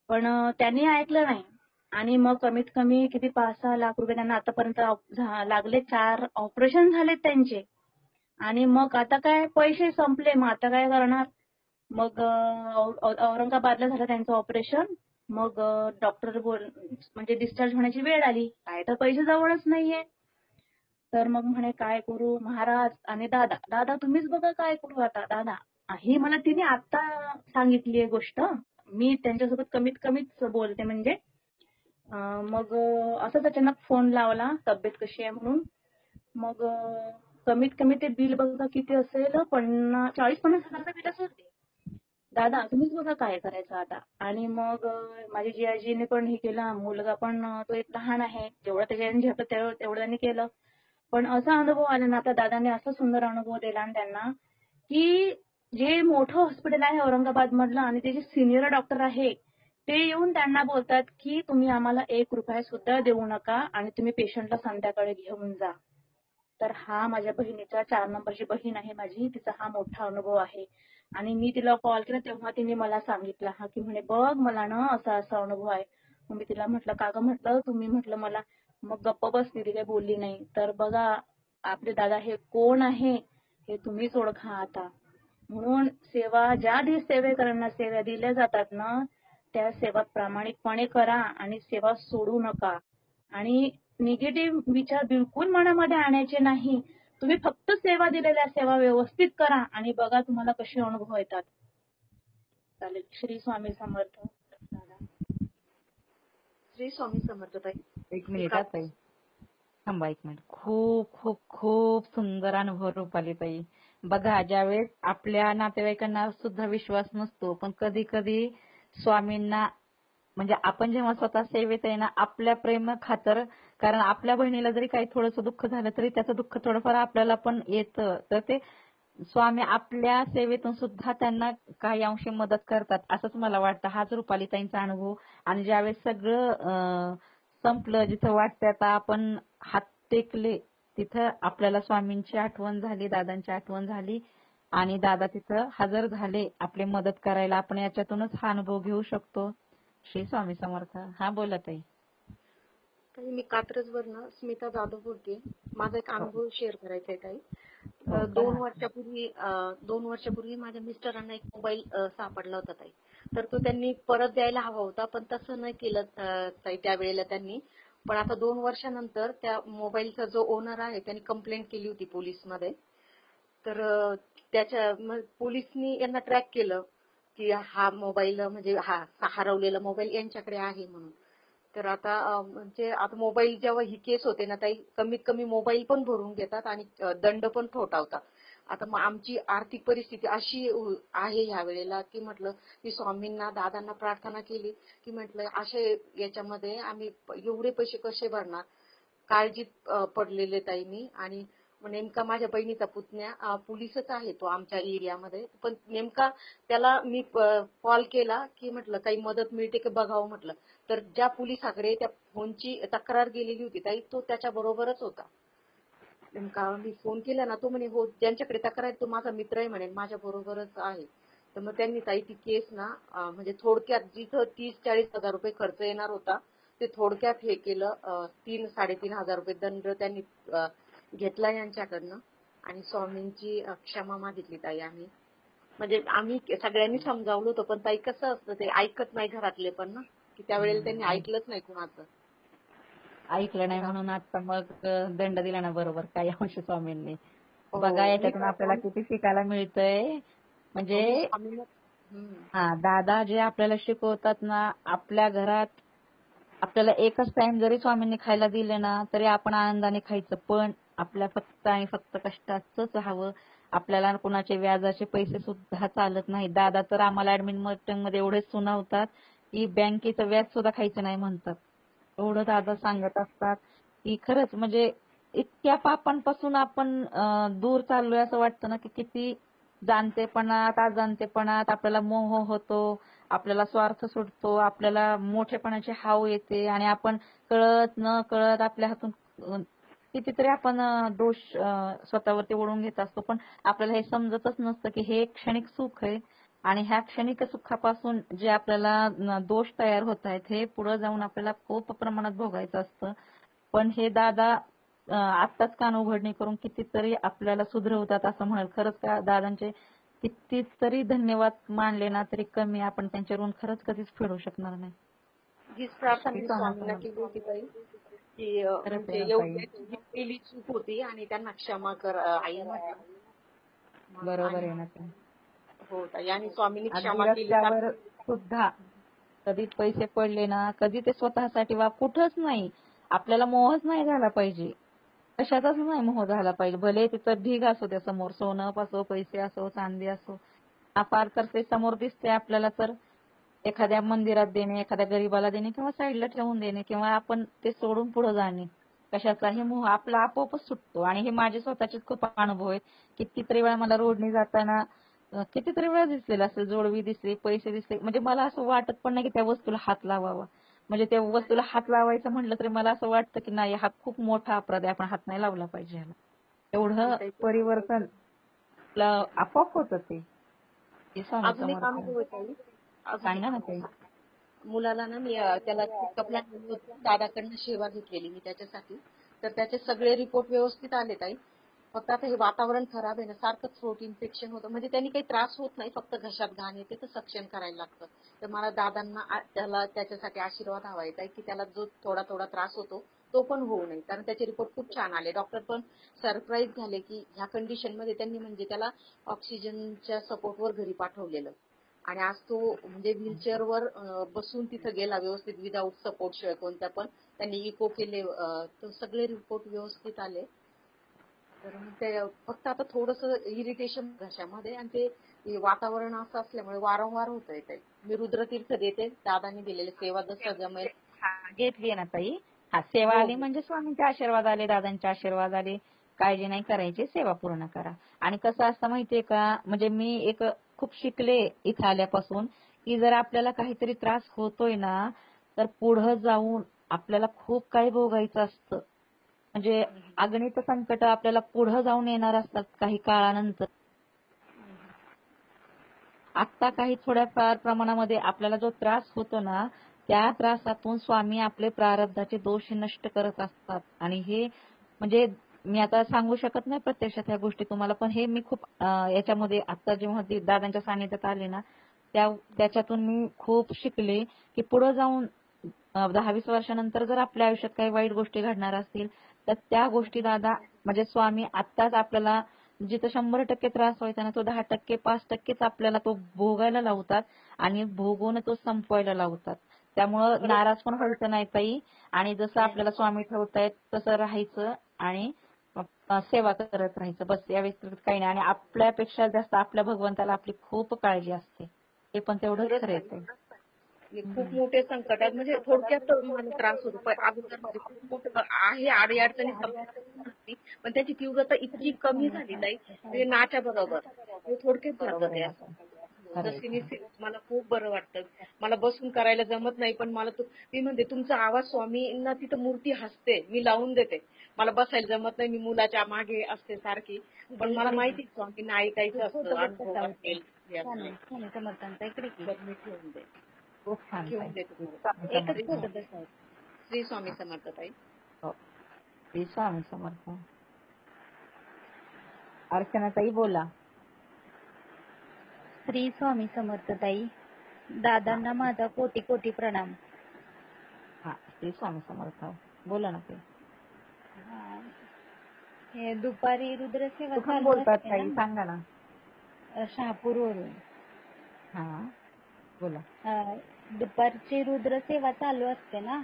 पण त्यांनी ऐकलं नाही आणि मग कमीत कमी किती 5-6 लाख रुपये त्यांना आतापर्यंत लागले. 4 ऑपरेशन झालेत त्यांचे. आणि मग आता काय पैसे संपले, मग आता काय करणार. मग औरंगाबादला झालं त्यांचं ऑपरेशन. मग डॉक्टर म्हणजे डिस्चार्ज होण्याची वेळ आली. काय तर पैसे जवळच नाहीये. तर मग म्हणे काय करू महाराज आणि दादा तुम्हीच बघा काय करू आता. दादा ही मला तिने आता सांगितली गोष्ट. मी त्यांच्यासोबत कमीत कमीच बोलते म्हणजे. मग असंच अचानक फोन लावला तब्येत कशी आहे म्हणून. मग कमीत कमी ते बिल बघा किती असेल, 40-50 हजाराचं बिल असेल ते. दादा तुम्हीच बघा काय करायचं आता. आणि मग माझी जिजाजीने पण हे केलं. मुलगा पण तो एक लहान आहे, जेवढं त्याच्याने झेपलं तेवढं त्यांनी केलं. पण असा अनुभव आला ना, आता दादाने असा सुंदर अनुभव दिला ना त्यांना की जे मोठं हॉस्पिटल आहे औरंगाबाद मधलं आणि ते जे सिनियर डॉक्टर आहे ते येऊन त्यांना बोलतात की तुम्ही आम्हाला 1 रुपया सुद्धा देऊ नका आणि तुम्ही पेशंटला संध्याकाळी घेऊन जा. तर हा माझ्या बहिणीचा 4 नंबरची बहीण आहे माझी, तिचा हा मोठा अनुभव आहे. आणि मी तिला कॉल केला तेव्हा तिने मला सांगितलं की म्हणे बघ मला ना असा असा अनुभव आहे. मग मी तिला म्हटलं का गं म्हटलं तुम्ही म्हटलं मला. मग गप्प बसली, ती काही बोलली नाही. तर बघा आपले दादा हे कोण आहे हे तुम्हीच ओळखा आता. म्हणून सेवा ज्या सेवेकरांना सेवा दिल्या जातात ना त्या सेवा प्रामाणिकपणे करा आणि सेवा सोडू नका. आणि निगेटिव्ह विचार बिलकुल मनामध्ये आणायचे नाही. तुम्ही फक्त सेवा दिलेल्या सेवा व्यवस्थित करा आणि बघा तुम्हाला कसे अनुभव येतात. चालेल. श्री स्वामी समर्थ. श्री स्वामी समर्थ ताई. 1 मिनिट ताई, थांबा 1 मिनिट. खूप खूप खूप सुंदर अनुभव रुपाली ताई. बघा ज्यावेळेस आपल्या नातेवाईकांना सुद्धा विश्वास नसतो पण कधी कधी स्वामींना म्हणजे आपण जेव्हा स्वतः सेवेत आहे ना, आपल्या प्रेम खातर, कारण आपल्या बहिणीला जरी काही थोडंसं दुःख झालं तरी त्याचं दुःख थोडंफार आपल्याला पण येतं, तर ते स्वामी आपल्या सेवेतून सुद्धा त्यांना काही अंशी मदत करतात असंच मला वाटतं. हाच रुपालीताईंचा अनुभव. आणि ज्यावेळेस सगळं संपलं, जिथं वाटतं आता आपण हात टेकले, तिथं आपल्याला स्वामींची आठवण झाली, दादांची आठवण झाली आणि दादा तिथं हजर झाले आपली मदत करायला. आपण याच्यातूनच हा अनुभव घेऊ शकतो. श्री स्वामी समर्थ. हा बोला ताई. ताई मी कात्रजवरनं स्मिता जाधव बोलते. माझा एक अनुभव शेअर करायचा आहे ताई. 2 वर्षापूर्वी माझ्या मिस्टरांना एक मोबाईल सापडला होता ताई. तर तो त्यांनी परत द्यायला हवा होता, पण तसं नाही केलं ताई त्यावेळेला त्यांनी. पण आता 2 वर्षानंतर त्या मोबाईलचा जो ओनर आहे त्यांनी कंप्लेंट केली होती पोलीसमध्ये. तर पोलिसनी यांना ट्रॅक केलं की हा मोबाईल म्हणजे हा हरवलेला मोबाईल यांच्याकडे आहे म्हणून. तर आता म्हणजे आता मोबाईल जेव्हा ही केस होते ना ताई, कमीत कमी मोबाईल पण भरून घेतात आणि दंड पण ठोठावतात. आता मग आमची आर्थिक परिस्थिती अशी आहे ह्या वेळेला की म्हटलं की स्वामींना दादांना प्रार्थना केली की म्हटलं असे याच्यामध्ये आम्ही एवढे पैसे कसे भरणार, काळजीत पडलेले ताई मी. आणि नेमका माझ्या बहिणीचा पुतण्या पोलीसच आहे तो आमच्या एरियामध्ये, पण नेमका त्याला मी कॉल केला की म्हटलं काही मदत मिळते की बघावं म्हटलं. तर ज्या पोलिसाकडे त्या फोनची तक्रार गेलेली होती ताई, तो त्याच्या बरोबरच होता. नेमका मी फोन केला ना, तो म्हणे हो ज्यांच्याकडे तक्रार तो माझा मित्र आहे म्हणे, माझ्या बरोबरच आहे. तर मग त्यांनी ताई ती केस ना म्हणजे थोडक्यात जिथं 30-40 हजार रुपये खर्च येणार होता ते थोडक्यात हे केलं. 3-3.5 हजार रुपये दंड त्यांनी घेतला यांच्याकडनं आणि स्वामींची क्षमा मागितली ताई आम्ही. म्हणजे आम्ही सगळ्यांनी समजावलं होतं, पण ताई कसं असतं ते ऐकत नाही घरातले पण ना, की त्यावेळेला त्यांनी ऐकलंच नाही कुणाचं. ऐकलं नाही म्हणून आता मग दंड दिला ना, बरोबर काही अंश स्वामींनी. बघा याच्यातून आपल्याला किती शिकायला मिळतंय. म्हणजे दादा जे आपल्याला शिकवतात ना, आपल्या घरात आपल्याला एकच टाइम जरी स्वामींनी खायला दिले ना तरी आपण आनंदाने खायचं, पण आपल्या फक्त आणि फक्त कष्टाचंच हवं. आपल्याला कुणाचे व्याजाचे पैसे सुद्धा चालत नाही. दादा तर आम्हाला ऍडमिन मध्ये एवढे सुनावतात की बँकेचं व्याज सुद्धा खायचं नाही म्हणतात. एवढं दादा सांगत असतात की खरंच म्हणजे इतक्या पापांपासून आपण दूर चाललोय असं वाटतं ना, की किती जाणतेपणात अजाणतेपणात आपल्याला मोह होतो, आपल्याला स्वार्थ सुटतो, आपल्याला मोठेपणाची हाव येते आणि आपण कळत न कळत आपल्या हातून कितीतरी आपण दोष स्वतःवरती ओढून घेत असतो. पण आपल्याला हे समजतच नसतं की हे क्षणिक सुख आहे आणि ह्या क्षणिक सुखापासून जे आपल्याला दोष तयार होत आहेत हे पुढे जाऊन आपल्याला खूप प्रमाणात भोगायचं असतं. पण हे दादा आत्ताच कान उघडणी करून कितीतरी आपल्याला सुधरवतात असं म्हणाल. खरंच का दादांचे कितीतरी धन्यवाद मानले ना तरी कमी. आपण त्यांचे ऋण खरंच कधीच फेडू शकणार नाही. हीच प्रार्थना मी स्वामींना केली होती ताई की म्हणजे एवढी पहिली चूक होती आणि त्यांना क्षमा कर आई म्हटलं. बरोबर आहे ना. हो ताई, आणि स्वामींनी क्षमा अगदी केली. रस्त्यावर सुद्धा कधी पैसे पडले ना, कधी ते स्वतःसाठी कुठंच नाही. आपल्याला मोहच नाही झाला पाहिजे, कशाचाच नाही मोह झाला पाहिजे. भले तिथं ढीग असो त्या समोर, सोनं असो, पैसे असो, चांदी असो, फार तर ते समोर दिसते आपल्याला तर एखाद्या मंदिरात देणे, एखाद्या गरीबाला देणे किंवा साईडला ठेवून देणे किंवा आपण ते सोडून पुढे जाणे, कशाचाही मोह आपला आपोआपच सुटतो. आणि हे माझे स्वतःचे खूप अनुभव आहेत. कितीतरी वेळा मला रोडने जाताना कितीतरी वेळा दिसलेलं असेल, जोडवी दिसली, पैसे दिसले, म्हणजे मला असं वाटत पण नाही की त्या वस्तूला हात लावावा. म्हणजे त्या वस्तूला हात लावायचं म्हटलं तरी मला असं वाटतं की नाही, हा खूप मोठा अपराध आहे, आपण हात नाही लावला पाहिजे ह्याला. एवढं परिवर्तन आपोआप होतं ते. अजून एक अनुभव सांगा ना ते. मुलाला ना मी त्याला कपला दादाकडनं सेवा घेतलेली मी त्याच्यासाठी. तर त्याचे सगळे रिपोर्ट व्यवस्थित आले ताई. फक्त आता हे वातावरण खराब आहे ना, सारखं थ्रोट इन्फेक्शन होतं. म्हणजे त्यांनी काही त्रास होत नाही, फक्त घशात घाण येते तर सक्शन करायला लागतं. तर मला दादांना त्याला त्याच्यासाठी आशीर्वाद हवा आहे की त्याला जो थोडा थोडा त्रास होतो तो पण होऊ नये, कारण त्याचे रिपोर्ट खूप छान आले. डॉक्टर पण सरप्राईज झाले की ह्या कंडिशन मध्ये त्यांनी म्हणजे त्याला ऑक्सिजनच्या सपोर्टवर घरी पाठवलेलं. आणि आज तो म्हणजे व्हीलचेअरवर बसून तिथं गेला व्यवस्थित, विदाऊट सपोर्ट शिवाय कोणत्या पण. त्यांनी इको केले, तर सगळे रिपोर्ट व्यवस्थित आले. तर मग ते फक्त आता थोडंसं इरिटेशन घशामध्ये आणि ते वातावरण असं असल्यामुळे वारंवार होतंय ते. मी रुद्रतीर्थ देते, दादांनी दिलेले सेवा जसं जमेल. घेतली ना ताई. हा, सेवा हो आली हो म्हणजे स्वामींचे आशीर्वाद आले, दादांचे आशीर्वाद आले. काळजी नाही करायची, सेवा पूर्ण करा. आणि कसं असतं माहितीये का, म्हणजे मी एक खूप शिकले इथं आल्यापासून, की जर आपल्याला काहीतरी त्रास होतोय ना, तर पुढं जाऊन आपल्याला खूप काही भोगायचं असतं. म्हणजे अगणित संकट आपल्याला पुढं जाऊन येणार असतात काही काळानंतर. आत्ता काही थोड्याफार प्रमाणामध्ये आपल्याला जो त्रास होतो ना, त्या त्रासातून स्वामी आपले प्रारब्धाचे दोष नष्ट करत असतात. आणि हे म्हणजे मी आता सांगू शकत नाही प्रत्यक्षात ह्या गोष्टी तुम्हाला, पण हे मी खूप याच्यामध्ये आता जेव्हा दादांच्या सानिध्यात आले ना, त्याच्यातून मी खूप शिकले की पुढे जाऊन 10-20 वर्षानंतर जर आपल्या आयुष्यात काही वाईट गोष्टी घडणार असतील, तर त्या गोष्टी दादा म्हणजे स्वामी आत्ताच आपल्याला जिथं 100% त्रास व्हायचा ना, तो 10%, 5%च आपल्याला तो भोगायला लावतात आणि भोगून तो संपवायला लावतात. त्यामुळं नाराज पण व्हायचं नाही ताई. आणि जसं आपल्याला स्वामी ठेवतायत तसं राहायचं आणि सेवा करत राहायचं, बस. या व्यतिरिक्त काही नाही. आणि आपल्यापेक्षा जास्त आपल्या भगवंताला आपली खूप काळजी असते, हे पण तेवढंच खरं आहे. हे खूप मोठे संकट आहेत. म्हणजे थोडक्यात मला त्रास होतो, पण अगोदर म्हणजे खूप मोठं आहे, अडीअडचणी संपली, पण त्याची तीव्रता इतकी कमी झाली नाही म्हणजे नाच्या बरोबर. हे थोडक्यात जातं ते असं. तशी मला खूप बरं वाटतं. मला बसून करायला जमत नाही, पण मला मी म्हणते तुमचा आवाज स्वामींना तिथं मूर्ती हसते, मी लावून देते. मला बसायला जमत नाही, मी मुलाच्या मागे असते सारखी, पण मला माहिती स्वामींना ऐकायचं असतं, अनुभव असेल हे असं. समर्थांचा इकडे की. तर मी ठेवून दे खूप छान ठेवून ताई. देते. एकच फोटो बसायचा. श्री स्वामी समर्थ ताई. हो. श्री स्वामी समर्थ. अर्चना ताई बोला. श्री स्वामी समर्थ ताई. दादांना माझा कोटी कोटी प्रणाम. हा, श्री स्वामी समर्थ. बोला ना ताई. हे दुपारी रुद्रसेवा कुठून चालू बोलतात असते ताई, ना, सांगा ना. शहापूरवरून. हा, बोला. दुपारची रुद्रसेवा चालू असते ना,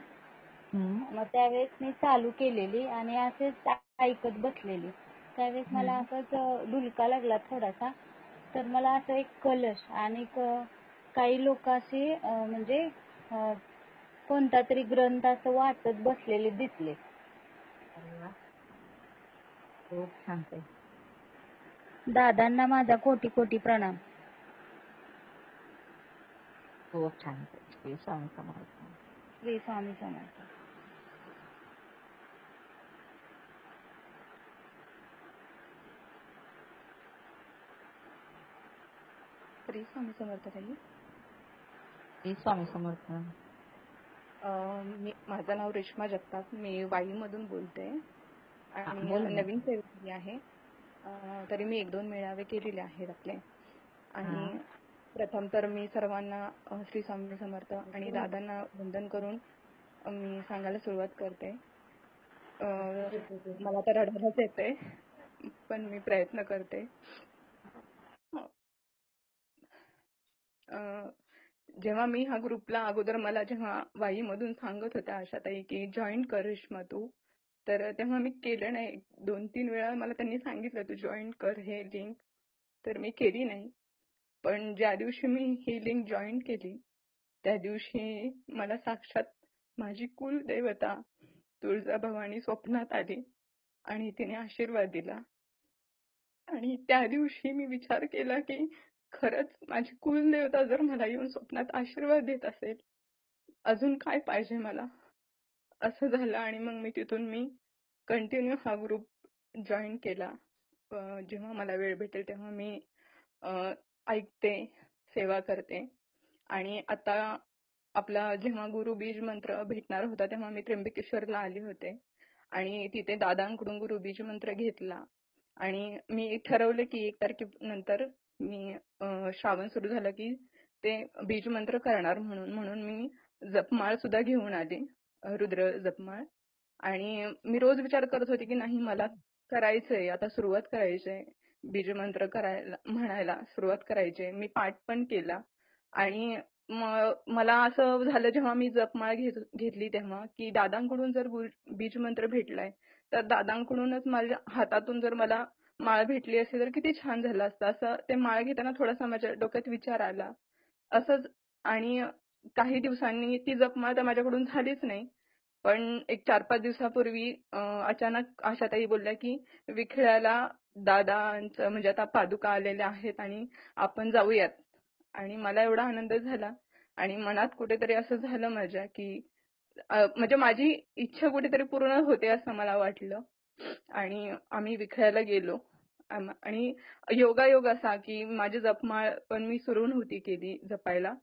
मग त्यावेळेस मी चालू केलेली आणि असेच ऐकत बसलेली. त्यावेळेस मला असंच डुलका लागला थोडासा. तर मला असं एक कलश आणि काही लोक असे म्हणजे कोणता तरी ग्रंथ असं वाचत बसलेले दिसले. खूप छान ताई. दादांना माझा कोटी कोटी प्रणाम. खूप छान ताई. श्री स्वामी समर्थ. श्री स्वामी समर्थ. श्री स्वामी समर्थ ताई. श्री स्वामी समर्थ. माझं नाव रेश्मा जगताप. मी वाईमधून बोलते आणि बोला ना. नवीन सेवेकरी आहे. तरी मी 1-2 मेळावे केलेले आहेत आपले. आणि प्रथम तर मी सर्वांना श्री स्वामी समर्थ आणि दादांना वंदन करून मी सांगायला सुरुवात करते. मला तर रडायलाच येते, पण मी प्रयत्न करते. जेव्हा मी ह्या ग्रुपला अगोदर मला जेव्हा वाईमधून सांगत होत्या आशाताई की जॉईन कर रेश्मा तू, तर तेव्हा मी केलं नाही. 2-3 वेळा मला त्यांनी सांगितलं तू जॉईन कर हे लिंक, तर मी केली नाही. पण ज्या दिवशी मी ही लिंक जॉईन केली त्या दिवशी मला साक्षात माझी कुलदेवता तुळजाभवानी स्वप्नात आली आणि तिने आशीर्वाद दिला. आणि त्या दिवशी मी विचार केला की खरंच माझी कुलदेवता जर मला येऊन स्वप्नात आशीर्वाद देत असेल, अजून काय पाहिजे मला, असं झालं. आणि मग मी तिथून कंटिन्यू हा ग्रुप जॉईन केला. जेव्हा मला वेळ भेटेल तेव्हा मी ऐकते, सेवा करते. आणि आता आपला जेव्हा गुरुबीज मंत्र भेटणार होता तेव्हा मी त्र्यंबकेश्वरला आले होते आणि तिथे दादांकडून गुरुबीज मंत्र घेतला. आणि मी ठरवलं की 1 तारखेनंतर मी श्रावण सुरू झालं की ते बीज मंत्र करणार म्हणून मी जपमाळ सुद्धा घेऊन आले, रुद्र जपमाळ. आणि मी रोज विचार करत होते की नाही मला करायचंय, आता सुरुवात करायचंय, बीज मंत्र करायला म्हणायला सुरुवात करायची. मी पाठ पण केला. आणि मला असं झालं जेव्हा मी जपमाळ घेतली तेव्हा की दादांकडून जर बीज मंत्र भेटलाय तर दादांकडूनच माझ्या हातातून जर मला माळ भेटली असती तर किती छान झालं असतं, असं ते माळ घेताना थोडासा माझ्या डोक्यात विचार आला. असंच आणि काही दिवसांनी ती जपमाळ तर माझ्याकडून झालीच नाही. पण एक 4-5 दिवसापूर्वी अचानक आशाताई बोलल्या की विखळ्याला दादांचं म्हणजे आता पादुका आलेल्या आहेत आणि आपण जाऊयात. आणि मला एवढा आनंद झाला आणि मनात कुठेतरी असं झालं माझ्या की म्हणजे माझी इच्छा कुठेतरी पूर्ण होते असं मला वाटलं. आणि आम्ही विखळ्याला गेलो. आणि योगायोग असा की माझी जपमाळ पण मी सुरू नव्हती केली जपायला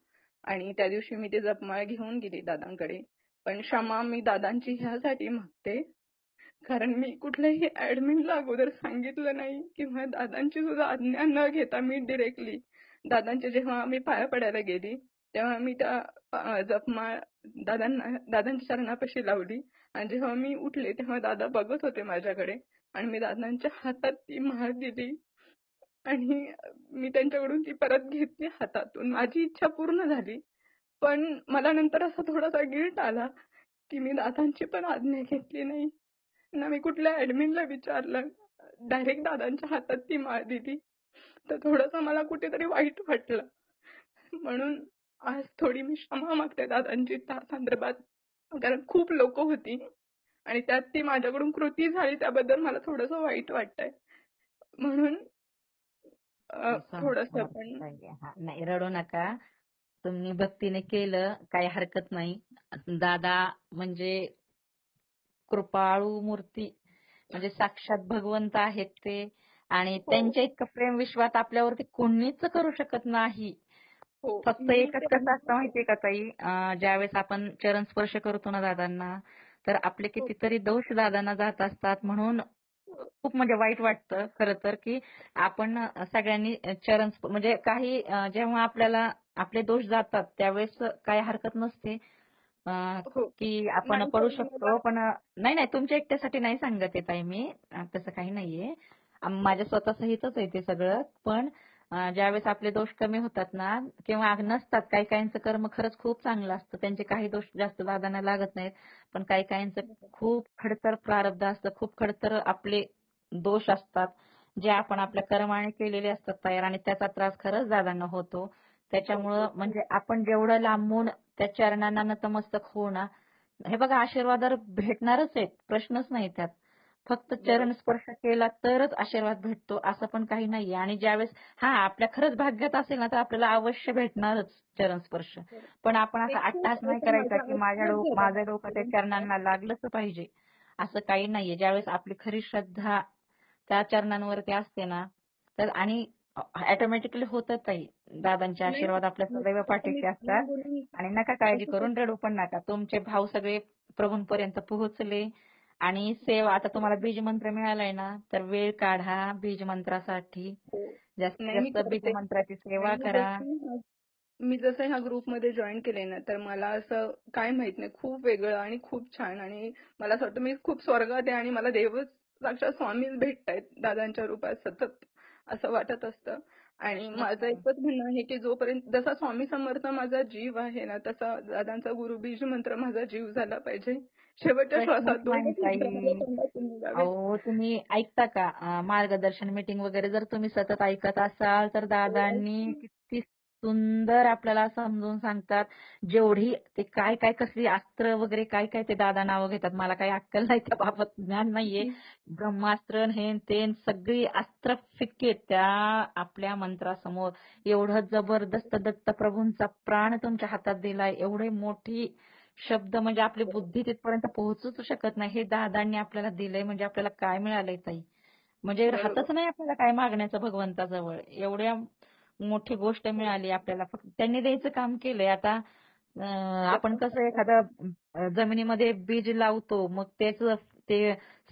आणि त्या दिवशी मी ती जपमाळ घेऊन गेली दादांकडे. पण क्षमा मी दादांची ह्यासाठी मागते कारण मी कुठल्याही ऍडमिनला अगोदर सांगितलं नाही किंवा दादांची सुद्धा आज्ञा न घेता मी डिरेक्टली दादांचे जेव्हा मी पाया पडायला गेली तेव्हा मी त्या जपमाळ दादांच्या चरणापाशी लावली आणि जेव्हा मी उठले तेव्हा दादा बघत होते माझ्याकडे आणि मी दादांच्या हातात ती माळ दिली आणि मी त्यांच्याकडून ती परत घेतली हातातून. माझी इच्छा पूर्ण झाली. पण मला नंतर असा थोडासा गिल्ट आला की मी दादांची पण आज्ञा घेतली नाही ना मी कुठल्या ऍडमिनला विचारलं, डायरेक्ट दादांच्या हातात ती माळ दिली. तर थोडंसं मला कुठेतरी वाईट वाटलं. म्हणून आज थोडी मी क्षमा मागते दादांची त्या संदर्भात, कारण खूप लोक होती आणि त्यात ती माझ्याकडून कृती झाली त्याबद्दल मला थोडंसं वाईट वाटतंय. म्हणून थोडंसं पण नाही, रडू नका. तुम्ही भक्तीने केलं, काही हरकत नाही. दादा म्हणजे कृपाळू मूर्ती, म्हणजे साक्षात भगवंत आहेत ते आणि त्यांच्या इतकं प्रेम विश्वात आपल्यावरती कोणीच करू शकत नाही. फक्त एकच कसं असतं माहितीये का ताई, ज्यावेळेस आपण चरण स्पर्श करतो ना दादांना, तर आपले कितीतरी दोष दादांना जात असतात. म्हणून खूप म्हणजे वाईट वाटतं खरं तर की आपण सगळ्यांनी चरण म्हणजे काही जेव्हा आपल्याला आपले दोष जातात त्यावेळेस काही हरकत नसते की आपण पडू शकतो. पण नाही तुमच्या एकट्यासाठी नाही सांगत आहे ताई मी, तसं काही नाहीये. माझ्या स्वतः सहितच आहे ते सगळं. पण ज्यावेळेस आपले दोष कमी होतात ना किंवा नसतात, काही काहींचं कर्म खरंच खूप चांगलं असतं, त्यांचे काही दोष जास्त दादांना लागत नाहीत. पण काही काहींचं खूप खडतर प्रारब्ध असतं, खूप खडतर आपले दोष असतात जे आपण आपल्या कर्माने केलेले असतात तयार आणि त्याचा त्रास खरंच दादांना होतो. त्याच्यामुळं म्हणजे आपण जेवढं लांबून त्या चरणांना नतमस्तक होऊ ना, हे बघा आशीर्वाद भेटणारच आहेत, प्रश्नच नाही त्यात. फक्त चरण स्पर्श केला तरच आशीर्वाद भेटतो असं पण काही नाहीये. आणि ज्यावेळेस आपल्या खरंच भाग्यात असेल ना तर आपल्याला अवश्य भेटणारच चरण स्पर्श. पण आपण असा अट्टहास नाही करायचा की माझं डोकं त्या चरणांना लागलंच पाहिजे, असं काही नाहीये. ज्यावेळेस आपली खरी श्रद्धा त्या चरणांवरती असते ना तर आणि ऑटोमॅटिकली होतं ताई. दादांचे आशीर्वाद आपल्या सदैव पाठीशी असतात आणि नका काळजी करून रडू पण नका. तुमचे भाव सगळे प्रभूंपर्यंत पोहोचले आणि सेवा आता तुम्हाला बीज मंत्र मिळालाय ना तर वेळ काढा बीज मंत्रासाठी, जास्तीत जास्त बीज मंत्राची सेवा करा. मी जसं ह्या ग्रुपमध्ये जॉईन केले ना तर मला असं काय माहित नाही खूप वेगळं आणि खूप छान आणि मला असं वाटतं मी खूप स्वर्गात आहे आणि मला देवच साक्षात स्वामीच भेटतायत दादांच्या रूपात सतत असं वाटत असतं. आणि माझं एकच म्हणणं आहे की जोपर्यंत जसा स्वामी समर्थ माझा जीव आहे ना तसा दादांचा गुरुबीज मंत्र माझा जीव झाला पाहिजे शेवटच्या श्वासात. अहो तुम्ही ऐकता का मार्गदर्शन मीटिंग वगैरे जर तुम्ही सतत ऐकत असाल तर दादांनी किती सुंदर आपल्याला समजून सांगतात. जेवढी ते काय काय कसली अस्त्र वगैरे काय काय ते दादा नावं घेतात, मला काही अक्कल नाही त्या बाबत, ज्ञान नाहीये. ब्रह्मास्त्र हेन तेन सगळी अस्त्र फिक्के त्या आपल्या मंत्रासमोर. एवढं जबरदस्त दत्त प्रभूंचा प्राण तुमच्या हातात दिलाय, एवढे मोठी शब्द म्हणजे आपली बुद्धी तिथपर्यंत पोहोचूच शकत नाही, हे दादांनी आपल्याला दिलंय. म्हणजे आपल्याला काय मिळालंय ताई, म्हणजे राहतच नाही आपल्याला काय मागण्याचं भगवंताजवळ. एवढ्या मोठी गोष्ट मिळाली आपल्याला, फक्त त्यांनी द्यायचं काम केलंय. आता आपण कसं एखादं जमिनीमध्ये बीज लावतो मग ते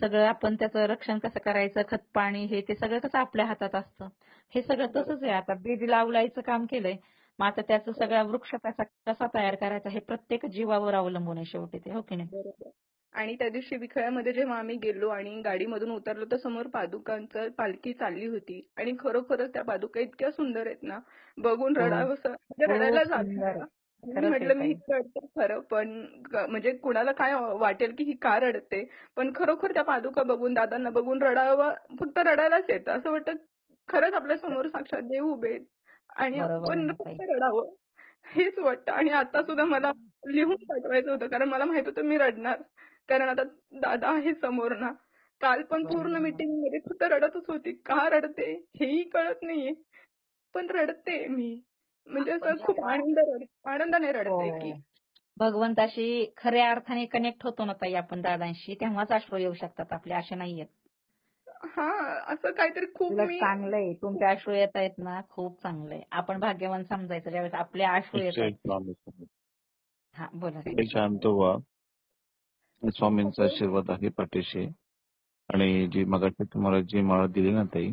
सगळं आपण त्याचं रक्षण कसं करायचं, खत पाणी हे ते सगळं कसं आपल्या हातात असतं, हे सगळं तसंच आहे. आता बीज लावायचं काम केलंय, मग आता त्याचं सगळा वृक्ष कसा तयार करायचा हे प्रत्येक जीवावर अवलंबून आहे शेवटी ते, हो की नाही. आणि त्या दिवशी विखळ्यामध्ये जेव्हा आम्ही गेलो आणि गाडीमधून उतरलो तर समोर पादुकांचं पालखी चालली होती आणि खरोखरच त्या पादुका इतक्या सुंदर आहेत ना, बघून रडावंसं म्हणजे रडायला जात. मी खरंच आहे म्हटलं मी ताई. रडते खरं, पण म्हणजे कुणाला काय वाटेल की ही का रडते, पण खरोखर त्या पादुका बघून, दादांना बघून रडावं, फक्त रडायलाच येतं. असं वाटतं खरंच आपल्या समोर साक्षात देव उभे आहेत आणि बरोबर आहे आपण ना ताई. फक्त रडावं हेच वाटतं. आणि आता सुद्धा मला लिहून पाठवायचं होतं, कारण मला माहित होतं मी रडणार, कारण आता दादा आहे समोर ना. काल पण पूर्ण मीटिंग मध्ये फक्त रडतच होती. का रडते हेही कळत नाहीये, पण रडते मी. म्हणजे असं खूप आनंदाने रडते की हो. भगवंताशी खऱ्या अर्थाने कनेक्ट होतो ना ताई आपण दादांशी, तेव्हाच अश्रू येऊ शकतात आपले, असे नाहीयेत. हा असं काहीतरी खूप उलट मी चांगलंय, तुमचे अश्रू येत आहेत ना, खूप चांगलंय. आपण भाग्यवान समजायचं ज्यावेळेस आपले अश्रू येत आहेत. हा बोला ताई. शांत व्हा. स्वामींचा आशीर्वाद आहे पाठीशी. आणि जी मगाशी तुम्हाला जी माळ दिली ना ताई,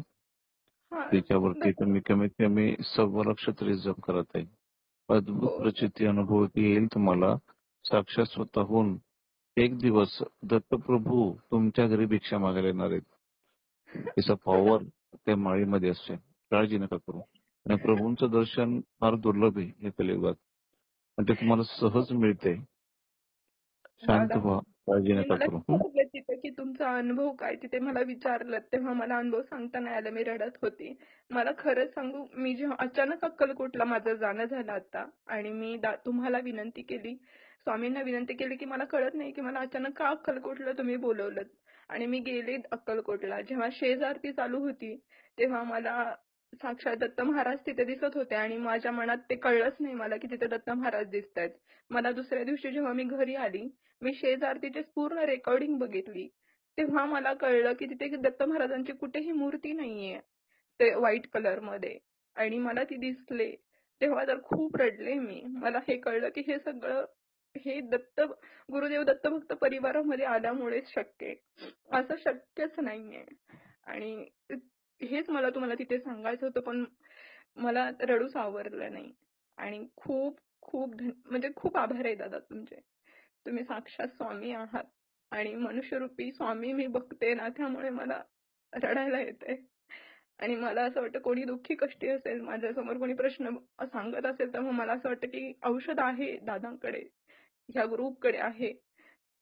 त्याच्यावरती तुम्ही कमीत कमी 1.25 लक्ष तरी जप करत आहे. अद्भुत प्रचिती अनुभव येईल तुम्हाला. साक्षात स्वतःहून एक दिवस दत्तप्रभू तुमच्या घरी भिक्षा मागायला येणार आहेत. त्याचा पॉवर त्या माळीमध्ये असते, काळजी नका करू. आणि प्रभूंचं दर्शन फार दुर्लभ आहे या कलियुगात, आणि ते तुम्हाला सहज मिळते. शांत व्हा, काळजी नका मला करू. विचारलं तिथे की तुमचा अनुभव काय, तिथे मला विचारलं तेव्हा मला अनुभव सांगता नाही आला, मी रडत होती. मला खरंच सांगू, मी जेव्हा अचानक अक्कलकोटला माझं जाणं झालं आता, आणि मी तुम्हाला विनंती केली, स्वामींना विनंती केली की मला कळत नाही की मला अचानक का अक्कलकोटला तुम्ही बोलवलं. आणि मी गेले अक्कलकोटला. जेव्हा शेज आरती चालू होती तेव्हा मला साक्षात दत्त महाराज तिथे दिसत होते, आणि माझ्या मनात ते कळलंच नाही मला की तिथे दत्त महाराज दिसतायत. मला दुसऱ्या दिवशी जेव्हा मी घरी आली, मी शेज आरतीची पूर्ण रेकॉर्डिंग बघितली, तेव्हा मला कळलं की तिथे दत्त महाराजांची कुठेही मूर्ती नाहीये ते व्हाईट कलर मध्ये, आणि मला ती दिसले. तेव्हा तर खूप रडले मी. मला हे कळलं की हे सगळं हे गुरुदेव दत्तभक्त परिवारामध्ये आल्यामुळेच शक्य आहे, असं शक्यच नाहीये. आणि हेच मला तुम्हाला तिथे सांगायचं होतं, पण मला रडूच आवरलं नाही. आणि खूप खूप म्हणजे खूप आभार आहे दादा तुमचे. तुम्ही साक्षात स्वामी आहात, आणि मनुष्यरूपी स्वामी मी बघते ना, त्यामुळे मला रडायला येते. आणि मला असं वाटतं कोणी दुःखी कष्टी असेल, माझ्यासमोर कोणी प्रश्न सांगत असेल, तर मग मला असं वाटतं की औषध आहे दादांकडे, ह्या ग्रुपकडे आहे.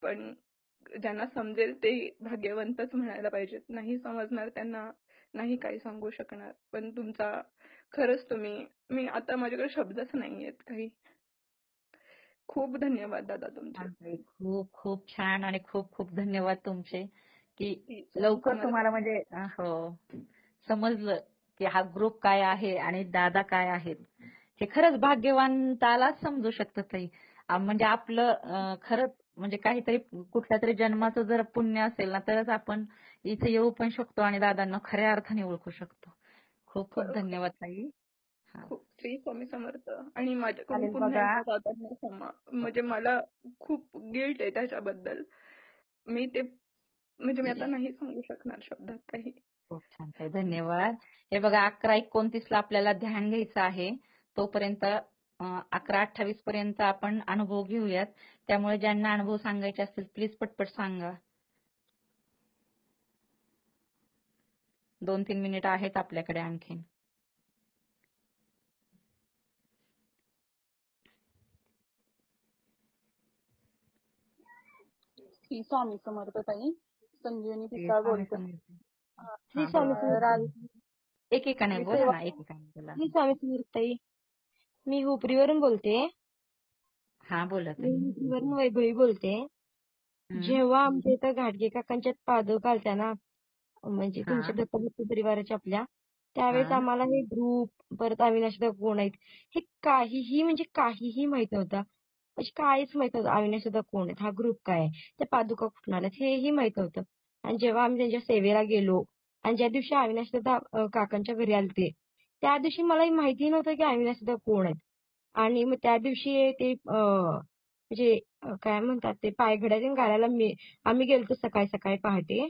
पण ज्यांना समजेल ते भाग्यवंतच म्हणायला पाहिजेत. नाही समजणार त्यांना नाही काही सांगू शकणार. पण तुमचा खरंच मी आता माझ्याकडे शब्दच नाहीयेत काही. खूप धन्यवाद दादा तुमचे. खूप खूप छान, आणि खूप खूप धन्यवाद तुमचे की लवकर तुम्हाला म्हणजे हो समजलं की हा ग्रुप काय आहे आणि दादा काय आहेत. हे खरंच भाग्यवंतालाच समजू शकतं ताई. म्हणजे आपलं खरंच म्हणजे काहीतरी कुठल्या तरी जन्माचं जर पुण्य असेल ना, तरच आपण इथे येऊ पण शकतो आणि दादांना खऱ्या अर्थाने ओळखू शकतो. खूप खूप धन्यवाद ताई. खूप श्री स्वामी समर्थ. आणि माझ्याकडून चालेल पुन्हा बघा. एकदा दादांना क्षमा, म्हणजे मला खूप गिल्ट आहे त्याच्याबद्दल. मी ते म्हणजे मी आता नाही सांगू शकणार शब्दात काही. खूप छान ताई, धन्यवाद. हे बघा 11:29 ला आपल्याला ध्यान घ्यायचं आहे. तोपर्यंत 11:28 पर्यंत आपण अनुभव घेऊयात. त्यामुळे ज्यांना अनुभव सांगायचे असतील प्लीज पटपट सांगा. 2-3 मिनिटं आहेत आपल्याकडे आणखीन. श्री स्वामी समर्थ ताई, संजीवनी पिसाळ बोलते. श्री स्वामी समर्थ. एकेकाने बोला ना, एकेकाने बोला. श्री स्वामी समर्थ ताई, मी हुपरीवरून बोलते. हा बोला ताई. मी हुपरीवरून वैभवी बोलते. जेव्हा आमच्या इथं घाटगे काकांच्या पादुका आलत्या ना, म्हणजे तुमच्या दत्तभक्त परिवाराच्या आपल्या, त्यावेळेस आम्हाला हे ग्रुप, परत अविनाश दादा कोण आहेत हे काहीही म्हणजे काहीही माहित नव्हतं. म्हणजे काहीच माहित नव्हतं. अविनाश दादा कोण आहेत, हा ग्रुप काय आहे, त्या पादुका कुठून आल्यात हेही माहित नव्हतं. आणि जेव्हा आम्ही त्यांच्या सेवेला गेलो, आणि ज्या दिवशी अविनाश दादा काकांच्या घरी आलते, त्या दिवशी मला माहिती नव्हतं की अविनाश दादा कोण आहेत. आणि मग त्या दिवशी ते म्हणजे काय म्हणतात ते पायघड्यातून घालायला आम्ही गेलतो सकाळी सकाळी पहाटे.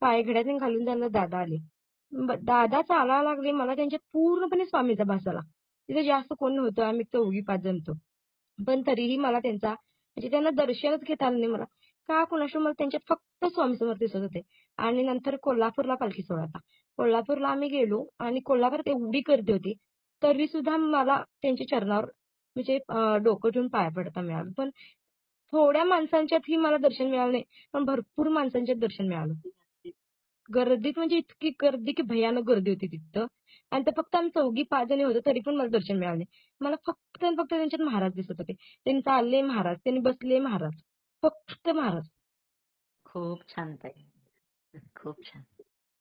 पायघड्यातून घालून त्यांना दादा आले. दादा चालायला लागले, मला त्यांच्या पूर्णपणे स्वामीचा भास आला. तिथे जास्त कोण नव्हतं, आम्ही 4-5 जण होतो. पण तरीही मला म्हणजे त्यांना दर्शनच घेता आलं नाही मला. का कुणाशी मला त्यांच्यात फक्त स्वामी समर्थ दिसत होते. आणि नंतर कोल्हापूरला पालखी सोहळा होता. कोल्हापूरला आम्ही गेलो, आणि कोल्हापूरात एवढी गर्दी होती, तरी सुद्धा मला त्यांच्या चरणावर म्हणजे डोकं ठेवून पाया पडता मिळालं. पण थोड्या माणसांच्यातही मला दर्शन मिळालं नाही, पण भरपूर माणसांच्यात दर्शन मिळालं. गर्दीत म्हणजे इतकी गर्दी की भयानक गर्दी होती तिथं. आणि ते फक्त आम्ही 4-5 जणी होतो तरी पण मला दर्शन मिळालं नाही. मला फक्त आणि फक्त त्यांच्यात महाराज दिसत होते. त्यांनी चालले महाराज, त्यांनी बसले महाराज, फक्त महाराज. खूप छान ताई, खूप छान.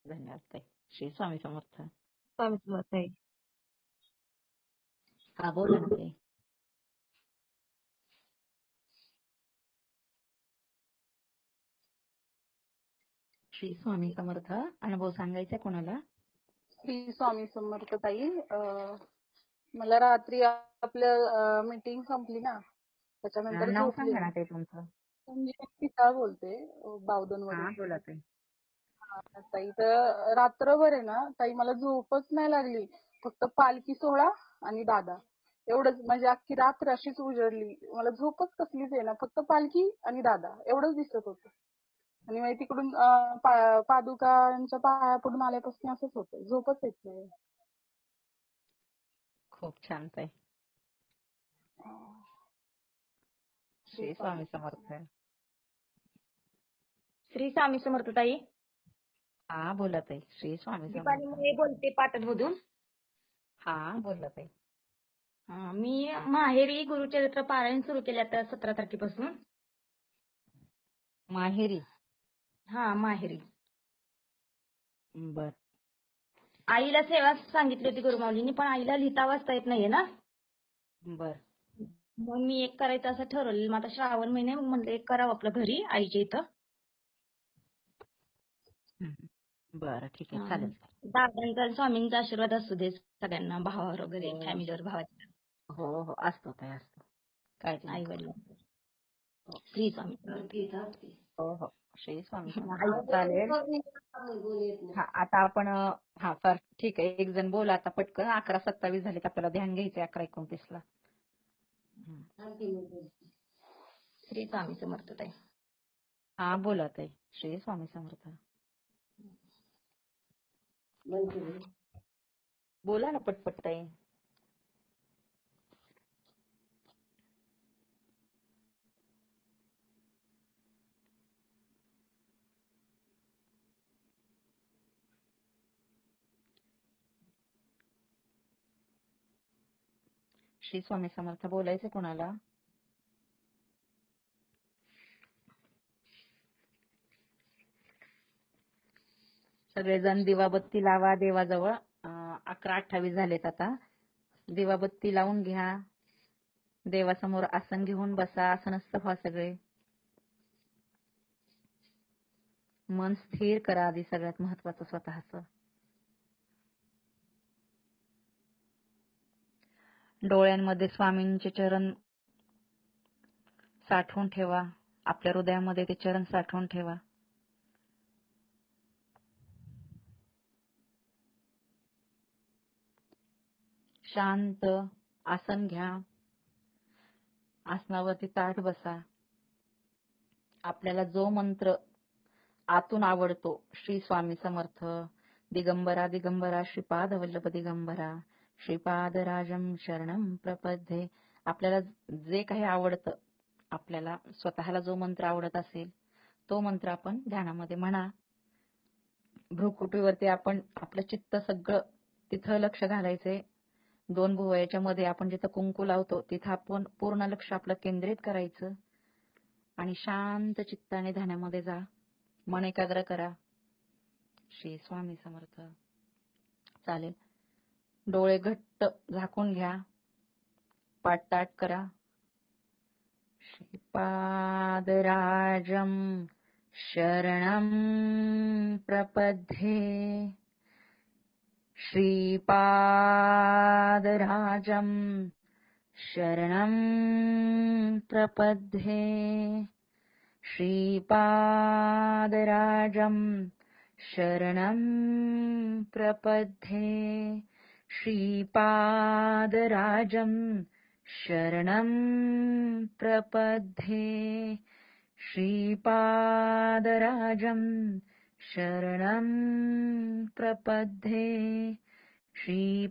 धन्यवाद ताई. श्री स्वामी समर्थ. स्वामी समर्थ आहे. हा बोला ना ताई. श्री स्वामी समर्थ. अनुभव सांगायचा कोणाला? श्री स्वामी समर्थ ताई. मला रात्री आपल्या मीटिंग संपली ना, त्याच्यानंतर नाव झोपली. सांगा ना ताई तुमचं. मी पिता बोलते बावधन हा वरून. बोला ताई. ताई तर रात्रभर आहे ना ताई मला झोपच नाही लागली. फक्त पालखी सोहळा आणि दादा एवढंच, म्हणजे अख्खी रात्र अशीच उजळली. मला झोपच कसलीच आहे ना, फक्त पालखी आणि दादा एवढंच दिसत होतं. आणि मग तिकडून पादुकांच्या पाया पडून आल्यापासून असंच होतं, झोपच येत नाही. खूप छान ताई. श्री स्वामी समर्थ. श्री स्वामी समर्थ ताई. हा बोला ताई. श्री स्वामी दीपाली समर्थ. मुळे बोलते पाटणमधून. हा बोला ताई. मी माहेरी गुरुचरित्र पारायण सुरू केले आता 17 तारखेपासून. माहेरी. हा माहेरी. बर. आईला सेवा सांगितली होती गुरुमाऊलींनी, पण आईला लिहिता वाचता येत नाहीये ना. बर. मग मी एक करायचं असं ठरवलं. मग आता श्रावण महिने म्हणलं एक करावं आपलं घरी आईच्या इथं. बरं ठीक आहे चालेल. दादांचा स्वामींचा आशीर्वाद असू दे सगळ्यांना, भावावर वगैरे, फॅमिलीवर भावाच्या. हो हो असतो ताई असतो. काय आई वडिलांचा. श्री स्वामी. हो हो श्री स्वामी समर्थ. चालेल. हा आता आपण हा सर ठीक आहे. एक जण बोला आता पटकन. 11:27 झाले, आपल्याला ध्यान घ्यायचंय 11:29 ला. श्री स्वामी समर्थ ताई. हा बोला ताई. श्री स्वामी समर्थ. बोला ना पटपट ताई. श्री स्वामी समर्थ. बोलायचं कोणाला? सगळेजण दिवाबत्ती लावा देवाजवळ. 11:28 झालेत आता. दिवाबत्ती लावून घ्या. देवासमोर आसन घेऊन बसा. आसनस्थ व्हा सगळे. मन स्थिर करा आधी, सगळ्यात महत्वाचं स्वतःच. डोळ्यांमध्ये स्वामींचे चरण साठवून ठेवा. आपल्या हृदयामध्ये ते चरण साठवून ठेवा. शांत आसन घ्या. आसनावरती ताठ बसा. आपल्याला जो मंत्र आतून आवडतो, श्री स्वामी समर्थ, दिगंबरा दिगंबरा श्रीपाद वल्लभ दिगंबरा, श्रीपाद राजम शरणम प्रपद्ये, आपल्याला जे काही आवडतं, आपल्याला स्वतःला जो मंत्र आवडत असेल तो मंत्र आपण ध्यानामध्ये म्हणा. भ्रुकुटीवरती आपण आपलं चित्त सगळं तिथं लक्ष घालायचंय. 2 भुवयाच्या मध्ये आपण जिथं कुंकू लावतो तिथं आपण पूर्ण लक्ष आपलं केंद्रित करायचं आणि शांत चित्ताने ध्यानामध्ये जा. मन एकाग्र करा. श्री स्वामी समर्थ. चालेल. डोळे घट्ट झाकून घ्या. पाठ ताठ करा. श्रीपादराजं शरणं प्रपद्ये, श्रीपादराजं शरणं प्रपद्ये, श्रीपादराजं शरणं प्रपद्ये, श्रीपादराजं शरणं प्रपद्ये, श्रीपादराजं शरणं प्रपद्ये, श्रीपादराजं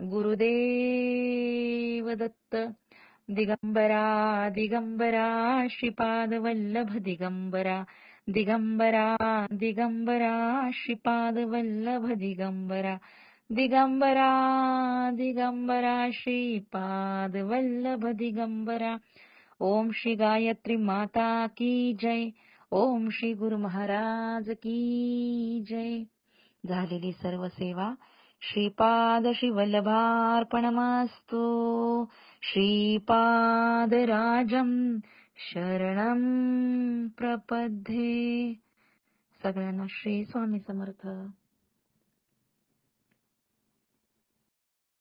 गुरुदेव दत्त. दिगंबरा दिगंबरा श्रीपाद वल्लभ दिगंबरा दिगंबरा दिगंबरा श्रीपाद वल्लभ दिगंबरा दिगंबरा दिगंबरा श्रीपाद वल्लभ दिगंबरा. ओम श्री गायत्री माता की जय. ओम श्री गुरु महाराज की जय. झालेली सर्व सेवा श्रीपाद श्रीवल्लभार्पणमस्तु. श्रीपादराजं शरणं प्रपद्ये. सगळ्यांना श्री स्वामी समर्थ.